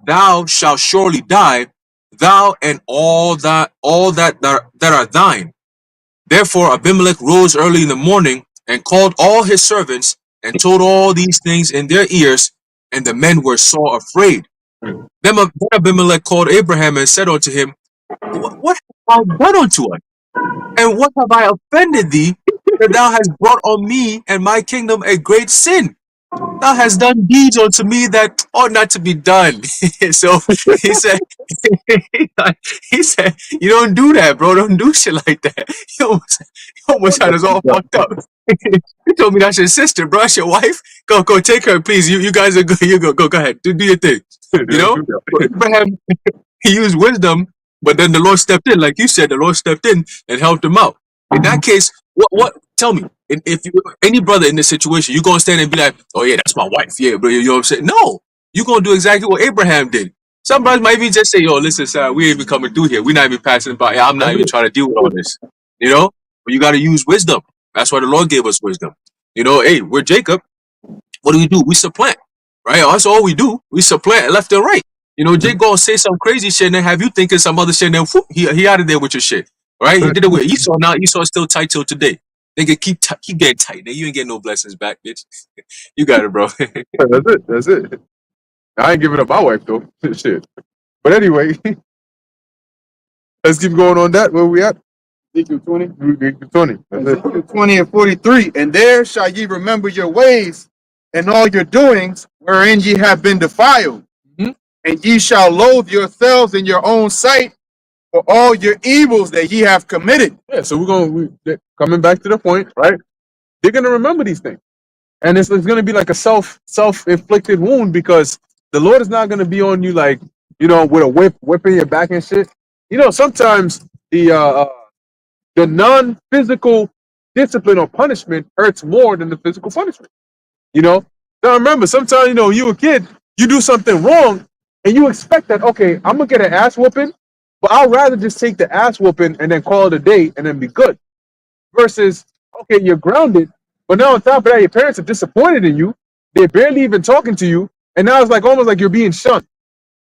thou shalt surely die, thou and all that are thine. Therefore Abimelech rose early in the morning and called all his servants and told all these things in their ears, and the men were sore afraid. Then Abimelech called Abraham and said unto him, What have I done unto us? And what have I offended thee, that thou hast brought on me and my kingdom a great sin? Thou hast done deeds unto me that ought not to be done. So he said, he said, you don't do that, bro. Don't do shit like that. You almost had us all fucked up. You told me that's your sister, bro. That's your wife. Go take her, please. You guys are good. You go ahead. Do your thing. Abraham, he used wisdom, but then the Lord stepped in, like you said. The Lord stepped in and helped him out. In that case, what? Tell me, if you any brother in this situation, you gonna stand and be like, "Oh yeah, that's my wife." Yeah, bro. You know what I'm saying? No, you gonna do exactly what Abraham did. Some brothers might even just say, "Yo, listen, sir, we ain't even coming through here. We're not even passing by. Yeah, I'm not even trying to deal with all this." But you got to use wisdom. That's why the Lord gave us wisdom. Hey, we're Jacob. What do? We supplant, right? That's all we do. We supplant left and right. Jake gonna say some crazy shit and then have you thinking some other shit and then whoop, he out of there with your shit, right? He did it with Esau. Now Esau's still tight till today. They can keep getting tight. Then you ain't getting no blessings back, bitch. You got it, bro. That's it. I ain't giving up my wife though. Shit. But anyway, let's keep going on that. Where we at? Ezekiel 20. 20. That's it. Ezekiel 20 and 43. And there shall ye remember your ways and all your doings wherein ye have been defiled. Mhm. And ye shall loathe yourselves in your own sight for all your evils that ye have committed. Yeah, so coming back to the point, right? They're gonna remember these things. And it's gonna be like a self-inflicted wound because the Lord is not gonna be on you like, with a whipping your back and shit. Sometimes the non-physical discipline or punishment hurts more than the physical punishment. Now remember, sometimes you a kid, you do something wrong, and you expect that, okay, I'm gonna get an ass whooping, but I'll rather just take the ass whooping and then call it a day and then be good. Versus, okay, you're grounded, but now on top of that, your parents are disappointed in you. They're barely even talking to you, and now it's like almost like you're being shunned.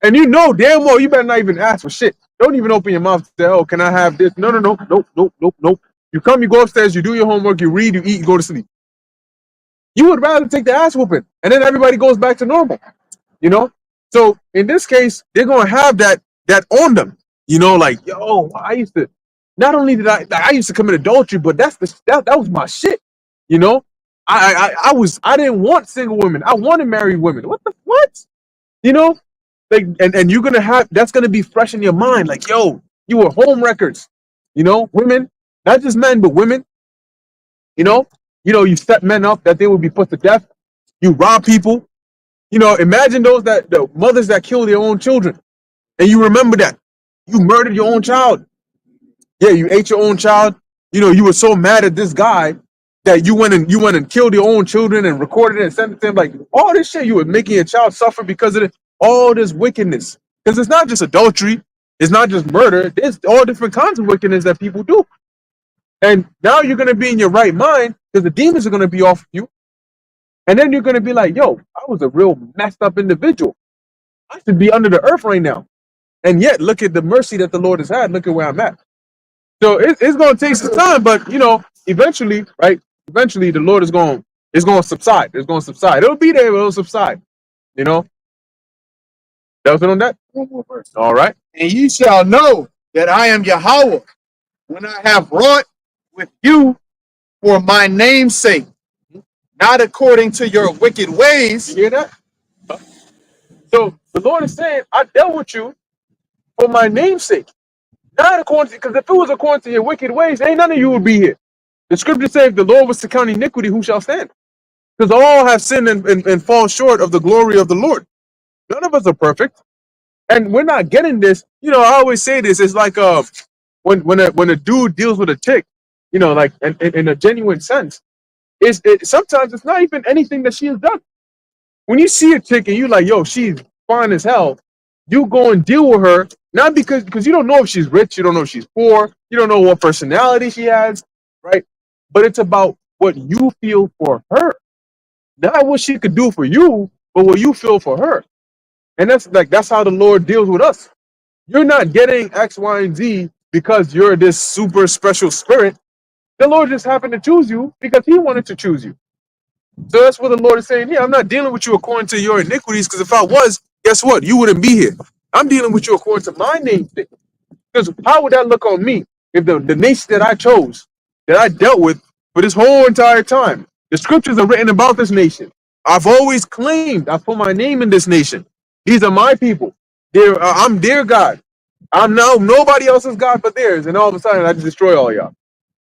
And you know damn well you better not even ask for shit. Don't even open your mouth to say, "Oh, can I have this?" No, nope. You come, you go upstairs, you do your homework, you read, you eat, you go to sleep. You would rather take the ass whooping, and then everybody goes back to normal. So in this case, they're gonna have that on them. Like, yo, I used to. Not only did I used to commit adultery, but that was my shit. I didn't want single women. I wanted married women. What the what? Like, and you're gonna have that's gonna be fresh in your mind. Like, yo, you were home records. Women, not just men, but women. You set men up that they would be put to death. You rob people. Imagine the mothers that kill their own children, and you remember that you murdered your own child. Yeah, you ate your own child. You were so mad at this guy that you went and killed your own children and recorded it and sent it to him. Like, all this shit, you were making your child suffer because of it. All this wickedness, because it's not just adultery, it's not just murder. There's all different kinds of wickedness that people do. And now you're gonna be in your right mind because the demons are gonna be off you. And then you're going to be like, yo, I was a real messed up individual. I should be under the earth right now. And yet, look at the mercy that the Lord has had. Look at where I'm at. So it's going to take some time, but, eventually, right? Eventually, the Lord is going to subside. It's going to subside. It'll be there, but it'll subside. That was it on that? One more verse. All right. And ye shall know that I am Yahweh when I have wrought with you for my name's sake, not according to your wicked ways. You hear that? So the Lord is saying, I dealt with you for my name's sake. Not according to, because if it was according to your wicked ways, ain't none of you would be here. The scripture says, if the Lord was to count iniquity, who shall stand? Because all have sinned and fall short of the glory of the Lord. None of us are perfect. And we're not getting this. I always say this. It's like when a dude deals with a chick, like in a genuine sense, sometimes it's not even anything that she has done. When you see a chick and you like, yo, she's fine as hell, you go and deal with her, not because you don't know if she's rich, you don't know if she's poor, you don't know what personality she has, right? But it's about what you feel for her. Not what she could do for you, but what you feel for her. And that's how the Lord deals with us. You're not getting X, Y, and Z because you're this super special spirit. The Lord just happened to choose you because he wanted to choose you. So that's what the Lord is saying here. I'm not dealing with you according to your iniquities, because if I was, guess what? You wouldn't be here. I'm dealing with you according to my name. Because how would that look on me if the nation that I chose, that I dealt with for this whole entire time, the scriptures are written about this nation. I've always claimed I put my name in this nation. These are my people. I'm their God. I'm now nobody else's God but theirs. And all of a sudden, I just destroy all y'all.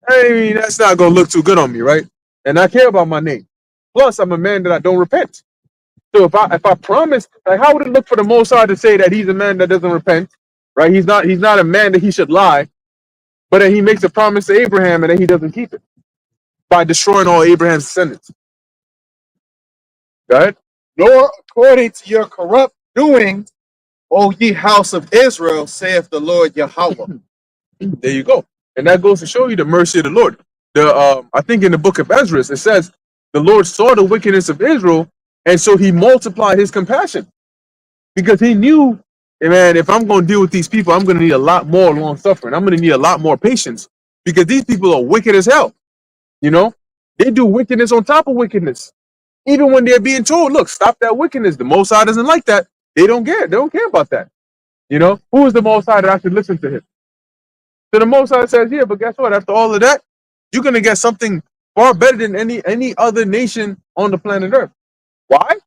I mean, that's not going to look too good on me, right? And I care about my name. Plus, I'm a man that I don't repent. So if I promise, like, how would it look for the Most High to say that he's a man that doesn't repent, right? He's not a man that he should lie, but then he makes a promise to Abraham and then he doesn't keep it by destroying all Abraham's descendants. Go ahead. Nor according to your corrupt doing, O ye house of Israel, saith the Lord Yahweh. There you go. And that goes to show you the mercy of the Lord. I think in the book of Ezra, it says, the Lord saw the wickedness of Israel, and so he multiplied his compassion. Because he knew, hey man, if I'm going to deal with these people, I'm going to need a lot more long suffering. I'm going to need a lot more patience. Because these people are wicked as hell. They do wickedness on top of wickedness. Even when they're being told, look, stop that wickedness. The Most High doesn't like that. They don't care. They don't care about that. You know, who is the Most High that I should listen to him? So the Most High says, yeah, but guess what? After all of that, you're gonna get something far better than any other nation on the planet Earth. Why?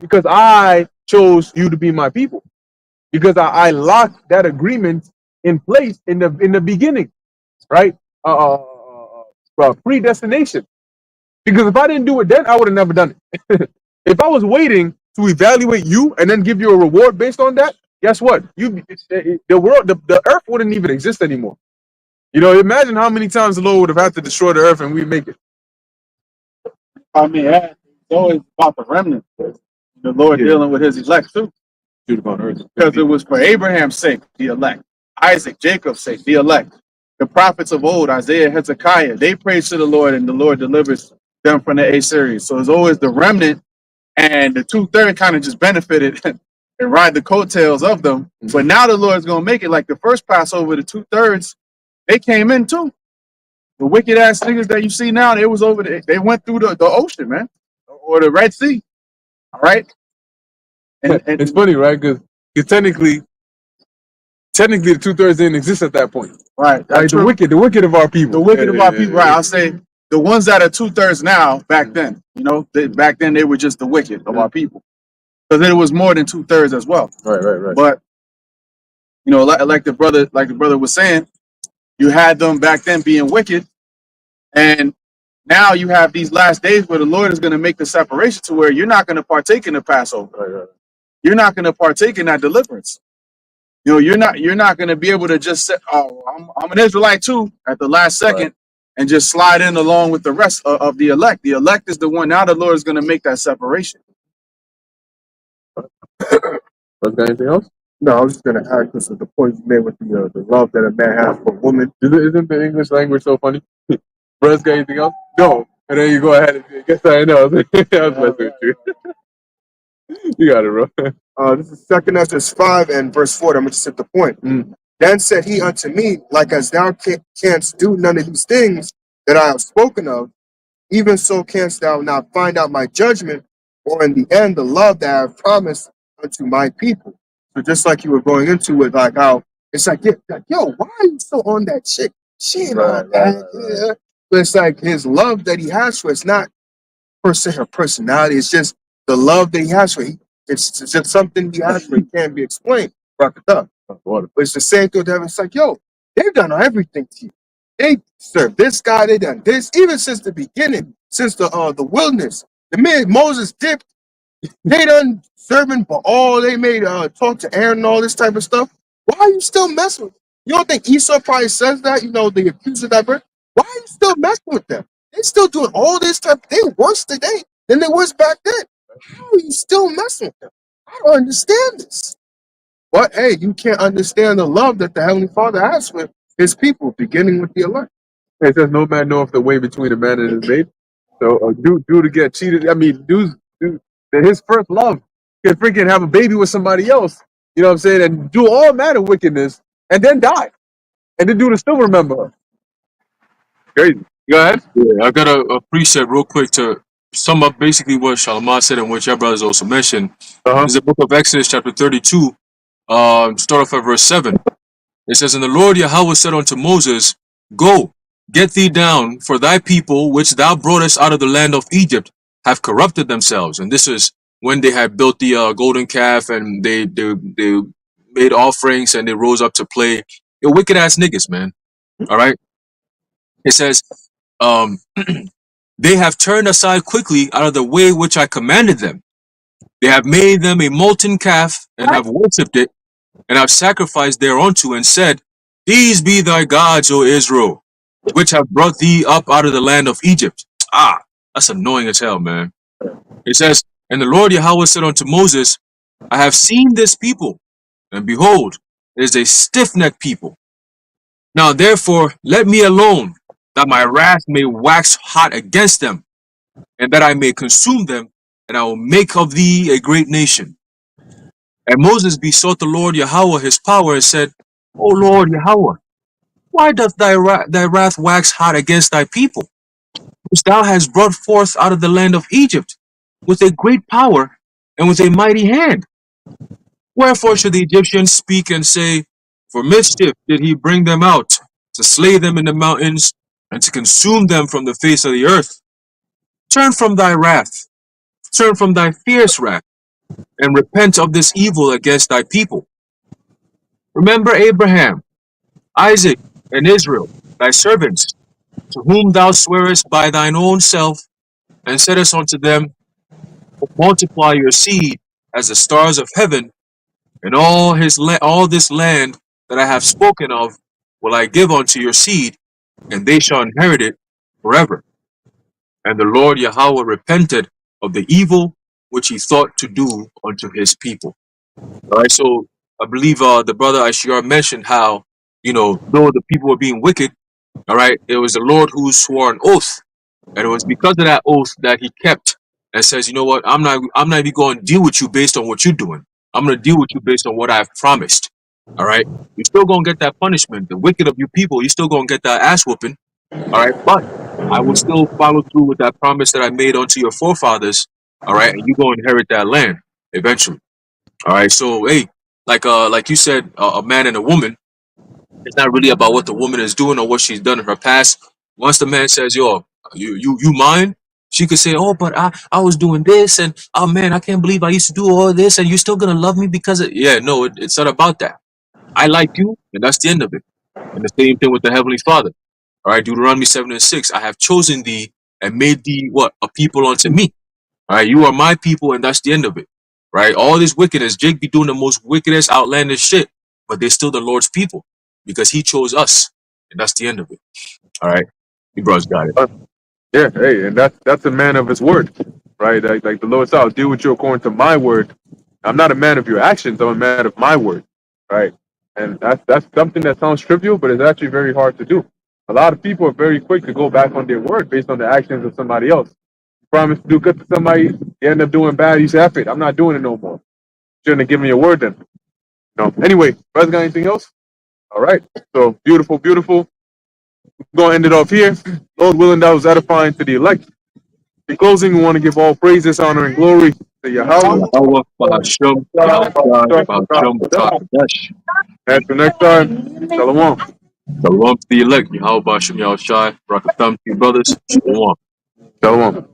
Because I chose you to be my people. Because I locked that agreement in place in the beginning, right? Predestination. Because if I didn't do it then, I would have never done it. If I was waiting to evaluate you and then give you a reward based on that, guess what? The world, the earth wouldn't even exist anymore. You know, imagine how many times the Lord would have had to destroy the earth and we make it. I mean, it's always about the remnant. The Lord Yeah. dealing with his elect too. Shoot upon earth. Because it was for Abraham's sake, the elect. Isaac, Jacob's sake, the elect. The prophets of old, Isaiah, Hezekiah, they prayed to the Lord and the Lord delivers them from the Assyrians. So it's always the remnant, and the 2/3 kind of just benefited and ride the coattails of them. But now the Lord's going to make it like the first Passover, the 2/3, they came in too. The wicked ass niggas that you see now, they was over there. They went through the ocean, man, or the Red Sea. All right. And It's funny, right? Because technically the 2/3 didn't exist at that point. right, Like that's the true. wicked of our people. The wicked of our Yeah, people, yeah, right? I'll say the ones that are 2/3 now. Back then, you know, back then they were just the wicked of our people, because it was more than 2/3 as well. yeah. Right. But you know, like the brother was saying, you had them back then being wicked, and now you have these last days where the Lord is going to make the separation to where you're not going to partake in the Passover. Right. You're not going to partake in that deliverance. You know, you're not going to be able to just say, "Oh, I'm an Israelite too" at the last second, Right. and just slide in along with the rest of the elect. The elect is the one. Now the Lord is going to make that separation. Got anything else? No, I was just gonna add because of the point you made with the love that a man has for a woman. Isn't the English language so funny? Brothers, got anything else? No. And then you go ahead and guess I know. I was messing with you. You got it, bro. This is 2 Ezra 5 and verse 4. I'm gonna just hit the point. Then said he unto me, like as thou canst do none of these things that I have spoken of, even so canst thou not find out my judgment, or in the end the love that I have promised unto my people. So just like you were going into it, like how it's like, yo, why are you so on that chick? She ain't on that. Yeah. But it's like his love that he has for it's not per se her personality. It's just the love that he has for her. It's just something he has for. It can't be explained. Rock it up. But it's the same thing with them. It's like, yo, they've done everything to you. They served this guy. They done this even since the beginning, since the wilderness. The minute Moses dipped, they done serving Baal. They made talk to Aaron and all this type of stuff. Why are you still messing with them? You don't think Esau probably says that? You know, the accuser that birth. Why are you still messing with them? They still doing all this type. They worse today than they was back then. How are you still messing with them? I don't understand this. But hey, you can't understand the love that the Heavenly Father has for his people, beginning with the elect. It says no man knoweth the way between a man and his mate. So dude to get cheated. I mean, dude that his first love can freaking have a baby with somebody else. You know what I'm saying? And do all manner of wickedness and then die. And the dude will still remember her. Crazy. Go ahead. Yeah, I got a precept real quick to sum up basically what Shalomar said and what your brothers also mentioned. This is the book of Exodus, chapter 32, start off at verse 7. It says, And the Lord Yahweh said unto Moses, Go, get thee down, for thy people, which thou broughtest out of the land of Egypt, have corrupted themselves. And this is when they had built the golden calf, and they made offerings, and they rose up to play. You're wicked ass niggas, man. All right. It says, they have turned aside quickly out of the way which I commanded them. They have made them a molten calf, and have worshipped it, and have sacrificed thereunto, and said, These be thy gods, O Israel, which have brought thee up out of the land of Egypt. Ah, that's annoying as hell, man. It says, And the Lord Yahweh said unto Moses, I have seen this people, and behold, it is a stiff-necked people. Now therefore let me alone, that my wrath may wax hot against them, and that I may consume them, and I will make of thee a great nation. And Moses besought the Lord Yahweh his power, and said, O Lord Yahweh, why doth thy wrath wax hot against thy people, which thou hast brought forth out of the land of Egypt? with a great power and with a mighty hand. Wherefore should the Egyptians speak and say, for mischief did he bring them out, to slay them in the mountains, and to consume them from the face of the earth? Turn from thy wrath, turn from thy fierce wrath, and repent of this evil against thy people. Remember Abraham, Isaac, and Israel, thy servants, to whom thou swearest by thine own self, and saidst unto them, multiply your seed as the stars of heaven, and all this land that I have spoken of will I give unto your seed, and they shall inherit it forever. And the Lord Yahweh repented of the evil which he thought to do unto his people. All right, so I believe the brother Ashir mentioned how, though the people were being wicked, all right, it was the Lord who swore an oath, and it was because of that oath that he kept and says, you know what, I'm not even going to deal with you based on what you're doing. I'm going to deal with you based on what I've promised. All right, you're still going to get that punishment. The wicked of you people, you're still going to get that ass whooping. All right, but I will still follow through with that promise that I made unto your forefathers. All right, and you're going to inherit that land eventually. All right, so hey, like you said, a man and a woman. It's not really about what the woman is doing or what she's done in her past. Once the man says, "Yo, you mine," she could say, "Oh, but I was doing this, and oh man, I can't believe I used to do all this, and you're still gonna love me because of yeah." No, it's not about that. I like you, and that's the end of it. And the same thing with the heavenly Father. All right, Deuteronomy 7:6. I have chosen thee and made thee what a people unto me. All right, you are my people, and that's the end of it. Right? All this wickedness, Jake be doing the most wickedest, outlandish shit, but they're still the Lord's people because He chose us, and that's the end of it. All right, you bros got it. Yeah, hey, and that's a man of his word, right? Like the Lord said, I'll deal with you according to my word. I'm not a man of your actions, I'm a man of my word, right? And that's something that sounds trivial, but it's actually very hard to do. A lot of people are very quick to go back on their word based on the actions of somebody else. You promise to do good to somebody, you end up doing bad, you say, F it, I'm not doing it no more. Shouldn't have given me a word then. No. Anyway, brother got anything else? All right. So beautiful, beautiful. We're gonna end it off here. Lord willing, that was edifying to the elect. In closing, we want to give all praises, honor, and glory to Yahweh. Yahweh, Bahasham, Yahushua, Bahasham, Bahadash. Until next time, Shalom. Shalom to the elect. Yahweh, Bahasham, Yahushua, Rakatham to you brothers. Shalom. Shalom.